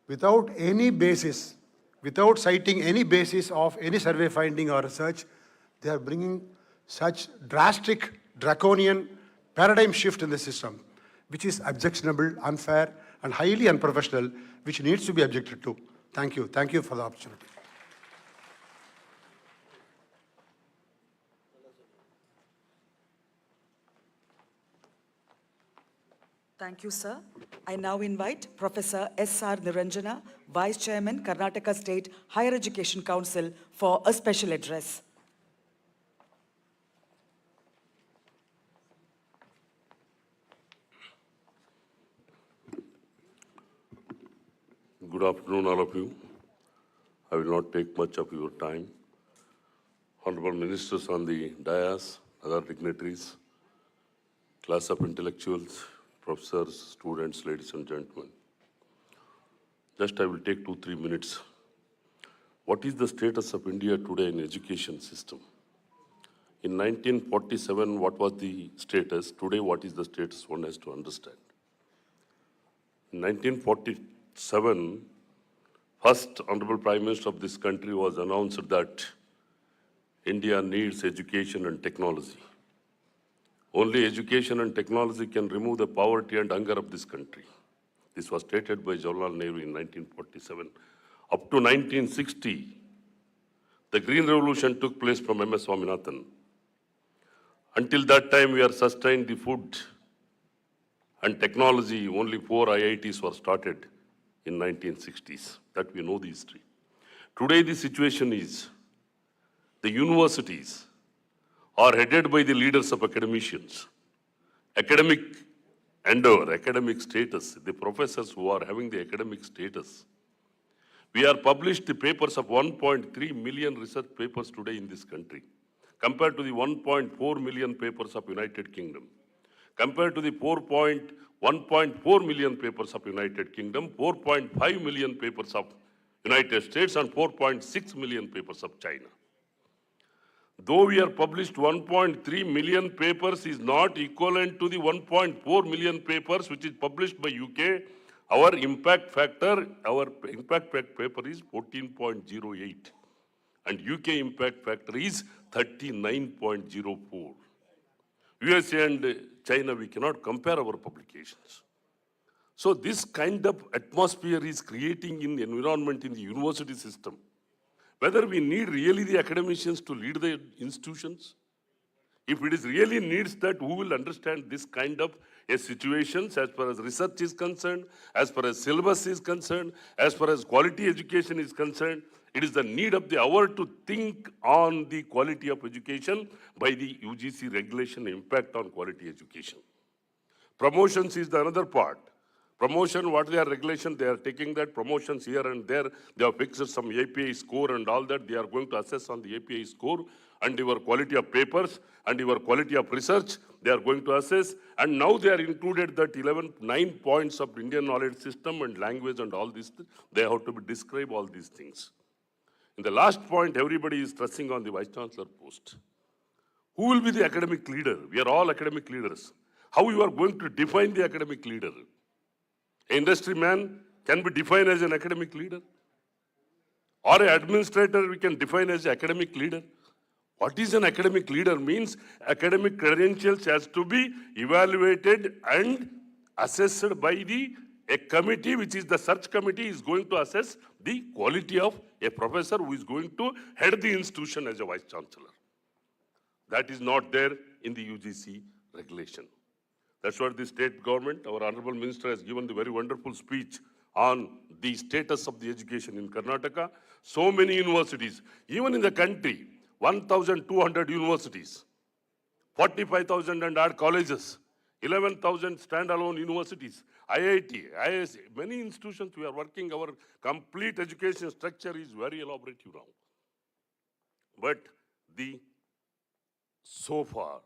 Speaker 9: without any basis, without citing any basis of any survey finding or research. They are bringing such drastic, draconian paradigm shift in the system, which is objectionable, unfair, and highly unprofessional, which needs to be objected to. Thank you. Thank you for the opportunity.
Speaker 2: Thank you, sir. I now invite Professor S.R. Niranjana, Vice Chairman, Karnataka State Higher Education Council, for a special address.
Speaker 10: Good afternoon, all of you. I will not take much of your time. Honorable Ministers on the dais, other dignitaries, class of intellectuals, professors, students, ladies and gentlemen. Just I will take 2-3 minutes. What is the status of India today in education system? In 1947, what was the status? Today, what is the status? One has to understand. In 1947, first Honorable Prime Minister of this country was announced that India needs education and technology. Only education and technology can remove the poverty and hunger of this country. This was stated by Jawaharlal Nehru in 1947. Up to 1960, the Green Revolution took place from M.S. Swaminathan. Until that time, we are sustained the food and technology. Only 4 IITs were started in 1960s. That we know the history. Today, the situation is the universities are headed by the leaders of academicians. Academic endeavor, academic status, the professors who are having the academic status. We are published the papers of 1.3 million research papers today in this country, compared to the 1.4 million papers of United Kingdom. Compared to the 1.4 million papers of United Kingdom, 4.5 million papers of United States, and 4.6 million papers of China. Though we are published 1.3 million papers is not equivalent to the 1.4 million papers which is published by UK. Our impact paper is 14.08 and UK impact factor is 39.04. USA and China, we cannot compare our publications. So this kind of atmosphere is creating in the environment in the university system. Whether we need really the academicians to lead the institutions, if it is really needs that, who will understand this kind of a situations as far as research is concerned, as far as syllabus is concerned, as far as quality education is concerned. It is the need of the hour to think on the quality of education by the UGC regulation impact on quality education. Promotions is the another part. Promotion, what they are regulation, they are taking that promotions here and there. They have fixed some API score and all that. They are going to assess on the API score and your quality of papers and your quality of research. They are going to assess. And now they are included that 9 points of Indian knowledge system and language and all this. They have to describe all these things. In the last point, everybody is stressing on the Vice Chancellor post. Who will be the academic leader? We are all academic leaders. How you are going to define the academic leader? An industry man can be defined as an academic leader. Or an administrator we can define as an academic leader. What is an academic leader? Means academic credentials has to be evaluated and assessed by a committee, which is the search committee, is going to assess the quality of a professor who is going to head the institution as a vice chancellor. That is not there in the UGC regulation. That's what the state government, our honorable minister, has given the very wonderful speech on the status of the education in Karnataka. So many universities, even in the country, 1,200 universities, 45,000 and odd colleges, 11,000 standalone universities, IIT, IISc, many institutions we are working. Our complete education structure is very elaborate now. But so far,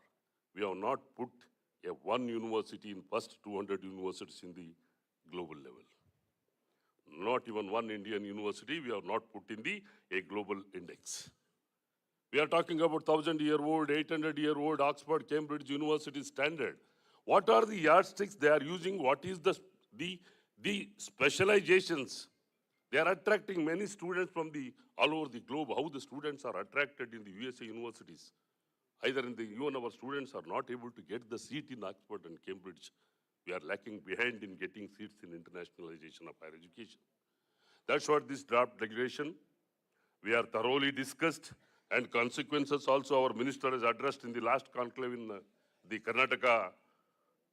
Speaker 10: we have not put one university in first 200 universities in the global level. Not even one Indian university we have not put in a global index. We are talking about 1,000-year-old, 800-year-old Oxford, Cambridge University standard. What are the yardsticks they are using? What is the specializations? They are attracting many students from all over the globe. How the students are attracted in the USA universities? Either even our students are not able to get the seat in Oxford and Cambridge. We are lacking behind in getting seats in internationalization of higher education. That's what this draft regulation, we are thoroughly discussed, and consequences also our minister has addressed in the last conclave in the Karnataka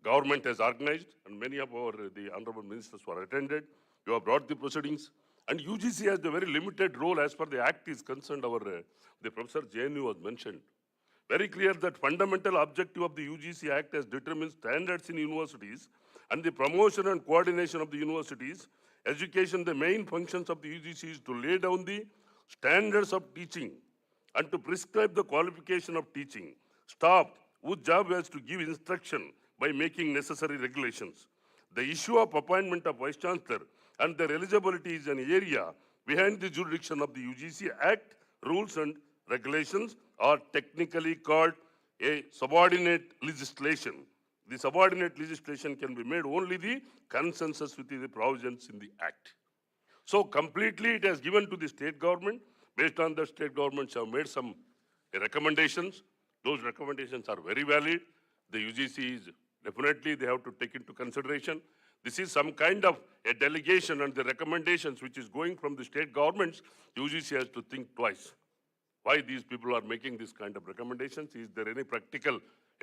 Speaker 10: government has organized, and many of the honorable ministers were attended. You have brought the proceedings, and UGC has a very limited role as far the act is concerned. The Professor JNU was mentioned. Very clear that fundamental objective of the UGC Act has determined standards in universities and the promotion and coordination of the universities. Education, the main functions of the UGC is to lay down the standards of teaching and to prescribe the qualification of teaching. Staff, whose job is to give instruction by making necessary regulations. The issue of appointment of Vice Chancellor and their eligibility is an area behind the jurisdiction of the UGC Act. Rules and regulations are technically called a subordinate legislation. The subordinate legislation can be made only the consensus with the provisions in the Act. So completely it has given to the state government. Based on that, state governments have made some recommendations. Those recommendations are very valid. The UGC is definitely, they have to take into consideration. This is some kind of a delegation, and the recommendations which is going from the state governments, UGC has to think twice. Why these people are making this kind of recommendations? Is there any practical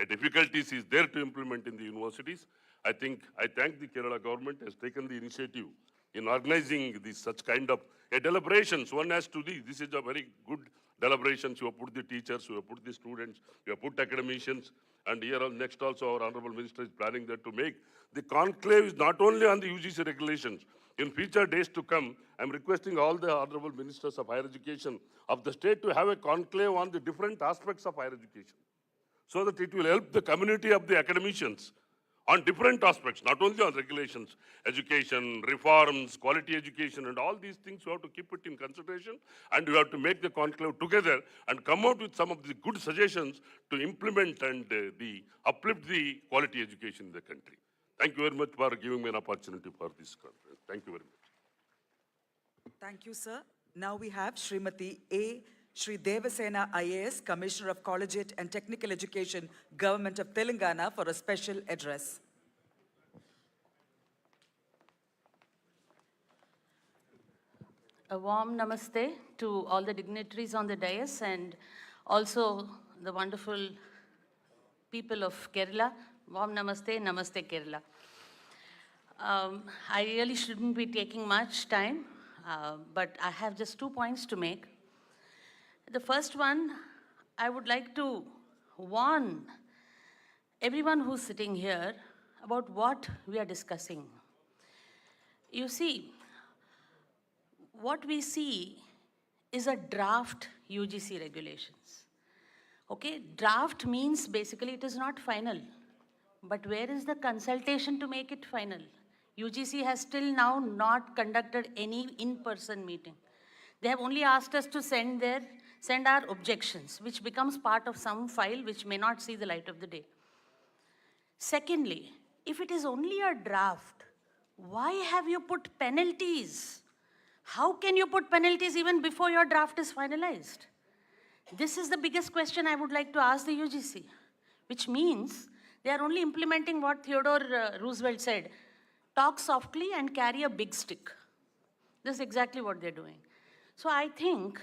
Speaker 10: difficulties is there to implement in the universities? I thank the Kerala government has taken the initiative in organizing such kind of deliberations. One has to do, this is a very good deliberations. You have put the teachers, you have put the students, you have put academicians, and here next also our honorable minister is planning that to make the conclave is not only on the UGC regulations. In future days to come, I'm requesting all the honorable ministers of higher education of the state to have a conclave on the different aspects of higher education, so that it will help the community of the academicians on different aspects, not only on regulations, education, reforms, quality education, and all these things. You have to keep it in consideration, and you have to make the conclave together and come out with some of the good suggestions to implement and uplift the quality education in the country. Thank you very much for giving me an opportunity for this conference. Thank you very much.
Speaker 2: Thank you, sir. Now we have Srimati A. Shri Devasena IAS, Commissioner of Collegiate and Technical Education, Government of Telangana, for a special address.
Speaker 11: A warm namaste to all the dignitaries on the dais and also the wonderful people of Kerala. Warm namaste, namaste Kerala. I really shouldn't be taking much time, but I have just 2 points to make. The first one, I would like to warn everyone who's sitting here about what we are discussing. You see, what we see is a draft UGC regulations. Okay, draft means basically it is not final. But where is the consultation to make it final? UGC has still now not conducted any in-person meeting. They have only asked us to send their send our objections, which becomes part of some file which may not see the light of the day. Secondly, if it is only a draft, why have you put penalties? How can you put penalties even before your draft is finalized? This is the biggest question I would like to ask the UGC, which means they are only implementing what Theodore Roosevelt said, talk softly and carry a big stick. This is exactly what they're doing. So I think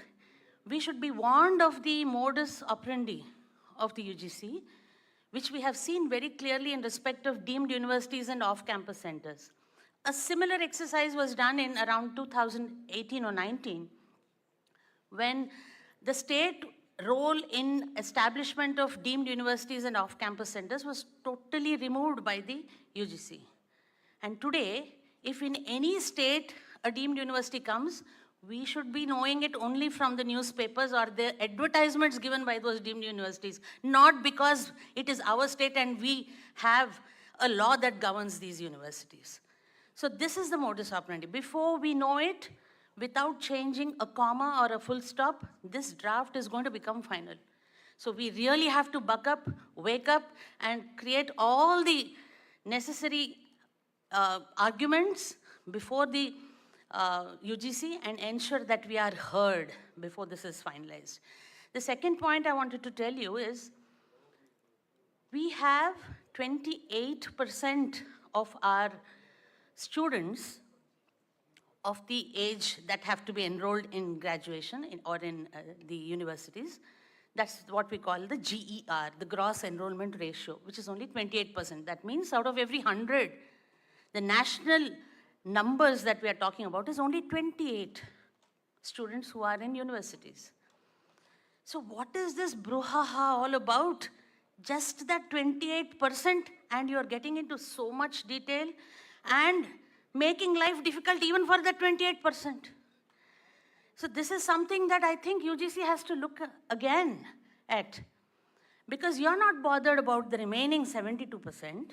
Speaker 11: we should be warned of the modus operandi of the UGC, which we have seen very clearly in respect of deemed universities and off-campus centers. A similar exercise was done in around 2018 or 19, when the state role in establishment of deemed universities and off-campus centers was totally removed by the UGC. And today, if in any state a deemed university comes, we should be knowing it only from the newspapers or the advertisements given by those deemed universities, not because it is our state and we have a law that governs these universities. So this is the modus operandi. Before we know it, without changing a comma or a full stop, this draft is going to become final. So we really have to buck up, wake up, and create all the necessary arguments before the UGC and ensure that we are heard before this is finalized. The second point I wanted to tell you is we have 28% of our students of the age that have to be enrolled in graduation or in the universities. That's what we call the GER, the gross enrollment ratio, which is only 28%. That means out of every 100, the national numbers that we are talking about is only 28 students who are in universities. So what is this brouhaha all about? Just that 28%, and you're getting into so much detail and making life difficult even for the 28%. So this is something that I think UGC has to look again at, because you're not bothered about the remaining 72%,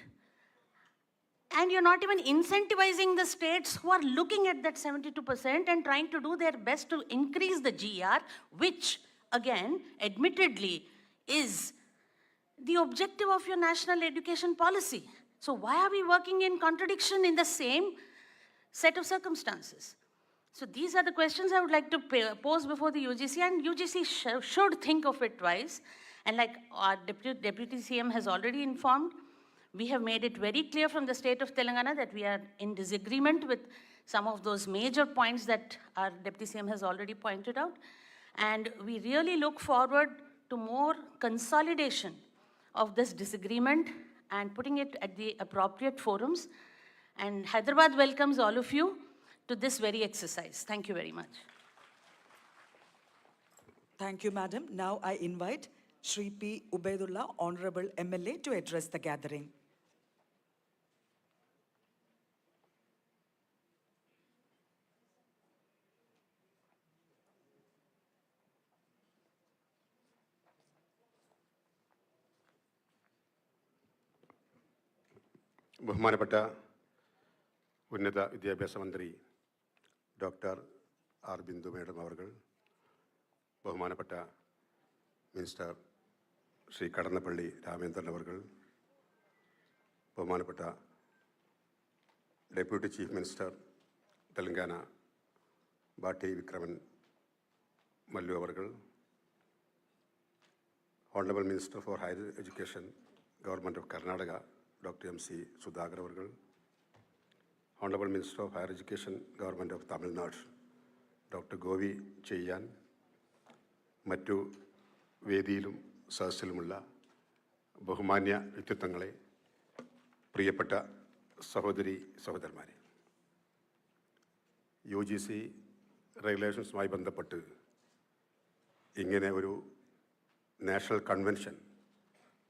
Speaker 11: and you're not even incentivizing the states who are looking at that 72% and trying to do their best to increase the GR, which, again, admittedly, is the objective of your national education policy. So why are we working in contradiction in the same set of circumstances? So these are the questions I would like to pose before the UGC, and UGC should think of it twice. And like our Deputy CM has already informed, we have made it very clear from the state of Telangana that we are in disagreement with some of those major points that our Deputy CM has already pointed out. And we really look forward to more consolidation of this disagreement and putting it at the appropriate forums. And Hyderabad welcomes all of you to this very exercise. Thank you very much.
Speaker 2: Thank you, Madam. Now I invite Shri P. Ubaidullah, Honorable MLA, to address the gathering.
Speaker 9: ബഹുമാനപ്പെട്ട ഉന്നത വിദ്യാഭ്യാസ മന്ത്രി doctor R Bindu madam അവർകൾ, ബഹുമാനപ്പെട്ട minister Shri Kadannappally Ramendran അവർകൾ, ബഹുമാനപ്പെട്ട deputy chief minister Telangana Bhatti Vikraman Mallu അവർകൾ, Honorable Minister for Higher Education, Government of Karnataka, Dr. M.C. Sudhakar avargal, Honorable Minister of Higher Education, Government of Tamil Nadu, Dr. Govi Cheyan, മറ്റു വേദിയിലും സദസ്സിലുമുള്ള ബഹുമാന്യ വ്യക്തിത്വങ്ങളെ, പ്രിയപ്പെട്ട സഹോദരി സഹോദരന്മാരെ, UGC റെഗുലേഷൻസുമായി ബന്ധപ്പെട്ട് ഇങ്ങനെ ഒരു നാഷണൽ കൺവെൻഷൻ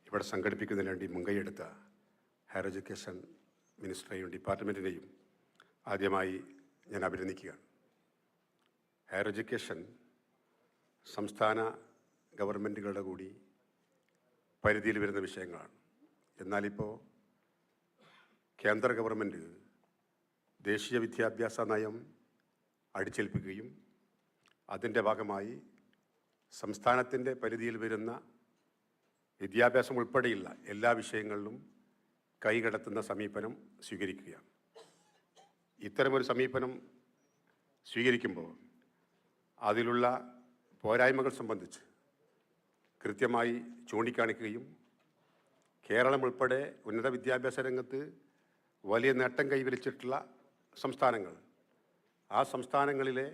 Speaker 9: ഇവിടെ സംഘടിപ്പിക്കുന്നതിന് വേണ്ടി മുൻകൈയെടുത്ത ഹയർ എഡ്യൂക്കേഷൻ മിനിസ്റ്ററെയും ഡിപ്പാർട്ട്മെൻറ്റിനെയും ആദ്യമായി ഞാൻ അഭിനന്ദിക്കുകയാണ്. ഹയർ എഡ്യൂക്കേഷൻ സംസ്ഥാന ഗവൺമെൻറ്റുകളുടെ കൂടി പരിധിയിൽ വരുന്ന വിഷയങ്ങളാണ്. എന്നാലിപ്പോൾ കേന്ദ്ര ഗവൺമെൻറ് ദേശീയ വിദ്യാഭ്യാസ നയം അടിച്ചേൽപ്പിക്കുകയും അതിൻ്റെ ഭാഗമായി സംസ്ഥാനത്തിൻ്റെ പരിധിയിൽ വരുന്ന വിദ്യാഭ്യാസം ഉൾപ്പെടെയുള്ള എല്ലാ വിഷയങ്ങളിലും കൈകടത്തുന്ന സമീപനം സ്വീകരിക്കുകയാണ്. ഇത്തരമൊരു സമീപനം സ്വീകരിക്കുമ്പോൾ അതിലുള്ള പോരായ്മകൾ സംബന്ധിച്ച് കൃത്യമായി ചൂണ്ടിക്കാണിക്കുകയും കേരളം ഉൾപ്പെടെ ഉന്നത വിദ്യാഭ്യാസ രംഗത്ത് വലിയ നേട്ടം കൈവരിച്ചിട്ടുള്ള സംസ്ഥാനങ്ങൾ, ആ സംസ്ഥാനങ്ങളിലെ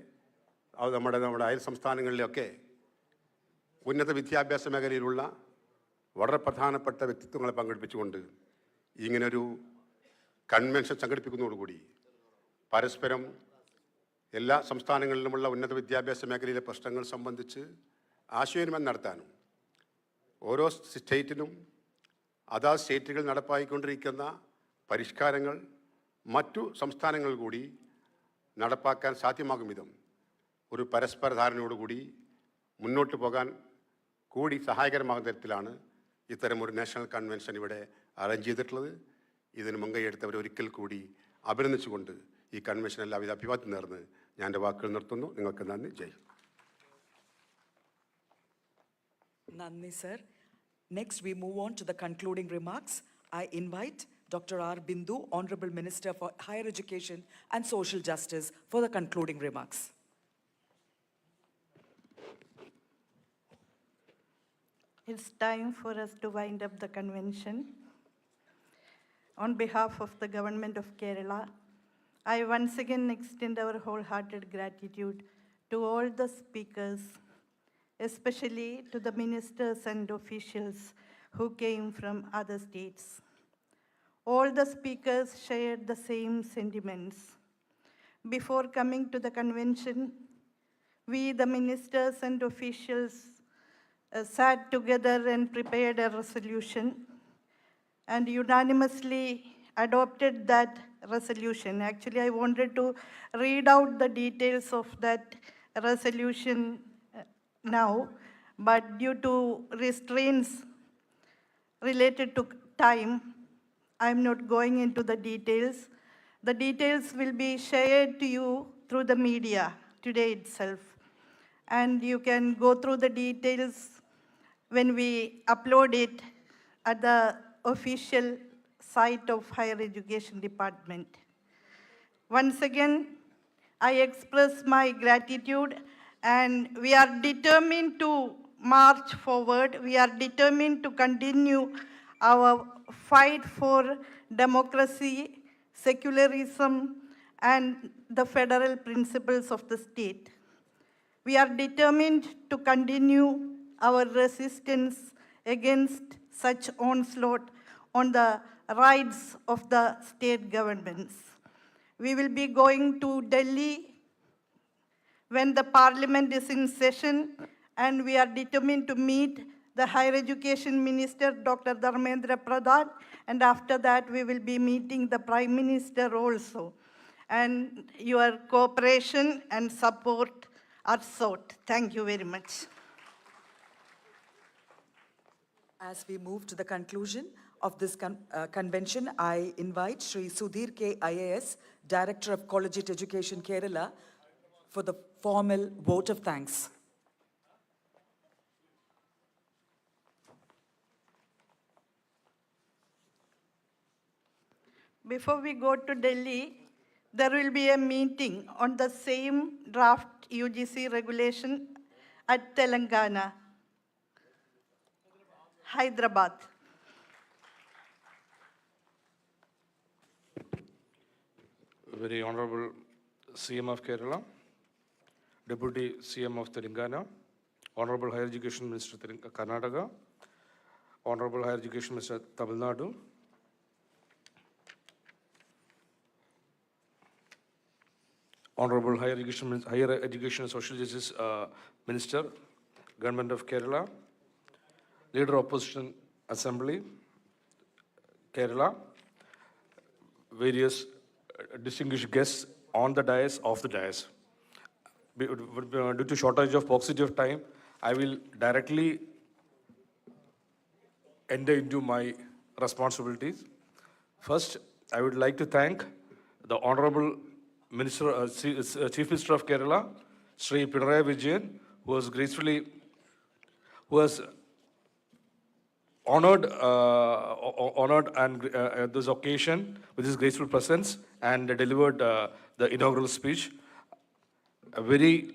Speaker 9: നമ്മുടെ അയൽ സംസ്ഥാനങ്ങളിലൊക്കെ ഉന്നത വിദ്യാഭ്യാസ മേഖലയിലുള്ള വളരെ പ്രധാനപ്പെട്ട വ്യക്തിത്വങ്ങളെ പങ്കെടുപ്പിച്ചുകൊണ്ട് ഇങ്ങനൊരു കൺവെൻഷൻ സംഘടിപ്പിക്കുന്നതോടുകൂടി പരസ്പരം എല്ലാ സംസ്ഥാനങ്ങളിലുമുള്ള ഉന്നത വിദ്യാഭ്യാസ മേഖലയിലെ പ്രശ്നങ്ങൾ സംബന്ധിച്ച് ആശയവിനിമയം നടത്താനും ഓരോ സ്റ്റേറ്റിനും അതാത് സ്റ്റേറ്റുകൾ നടപ്പാക്കിക്കൊണ്ടിരിക്കുന്ന പരിഷ്കാരങ്ങൾ മറ്റു സംസ്ഥാനങ്ങൾ കൂടി നടപ്പാക്കാൻ സാധ്യമാകും വിധം ഒരു പരസ്പര ധാരണയോടുകൂടി മുന്നോട്ട് പോകാൻ കൂടി സഹായകരമാകുന്ന തരത്തിലാണ് ഇത്തരമൊരു നാഷണൽ കൺവെൻഷൻ ഇവിടെ അറേഞ്ച് ചെയ്തിട്ടുള്ളത്. ഇതിന് മുൻകൈയെടുത്തവർ ഒരിക്കൽ കൂടി അഭിനന്ദിച്ചുകൊണ്ട് ഈ കൺവെൻഷൻ എല്ലാവിധ അഭിവാദ്യം നേർന്ന് ഞാൻ എൻ്റെ വാക്കുകൾ നിർത്തുന്നു. നിങ്ങൾക്ക് നന്ദി. ജയ്.
Speaker 2: Nandni, sir. Next, we move on to the concluding remarks. I invite Dr. R. Bindu, Honorable Minister for Higher Education and Social Justice, for the concluding remarks.
Speaker 12: It's time for us to wind up the convention. On behalf of the Government of Kerala, I once again extend our wholehearted gratitude to all the speakers, especially to the ministers and officials who came from other states. All the speakers shared the same sentiments. Before coming to the convention, we, the ministers and officials, sat together and prepared a resolution and unanimously adopted that resolution. Actually, I wanted to read out the details of that resolution now, but due to restraints related to time, I'm not going into the details. The details will be shared to you through the media today itself. And you can go through the details when we upload it at the official site of Higher Education Department. Once again, I express my gratitude, and we are determined to march forward. We are determined to continue our fight for democracy, secularism, and the federal principles of the state. We are determined to continue our resistance against such onslaught on the rights of the state governments. We will be going to Delhi when the parliament is in session, and we are determined to meet the Higher Education Minister, Dr. Dharmendra Pradhan, and after that we will be meeting the Prime Minister also. And your cooperation and support are sought. Thank you very much.
Speaker 2: As we move to the conclusion of this convention, I invite Sri Sudhir K. IAS, Director of Collegiate Education, Kerala, for the formal vote of thanks.
Speaker 12: Before we go to Delhi, there will be a meeting on the same draft UGC regulation at Telangana, Hyderabad.
Speaker 13: Very Honorable CM of Kerala, Deputy CM of Telangana, Honorable Higher Education Minister Karnataka, Honorable Higher Education Minister Tamil Nadu, Honorable Higher Education and Social Justice Minister, Government of Kerala, Leader Opposition Assembly, Kerala, various distinguished guests on the dais, off the dais. Due to shortage of paucity of time, I will directly enter into my responsibilities. First, I would like to thank the Honorable Chief Minister of Kerala, Sri Pinarayi Vijayan, who has gracefully who has honored and this occasion with his graceful presence and delivered the inaugural speech. A very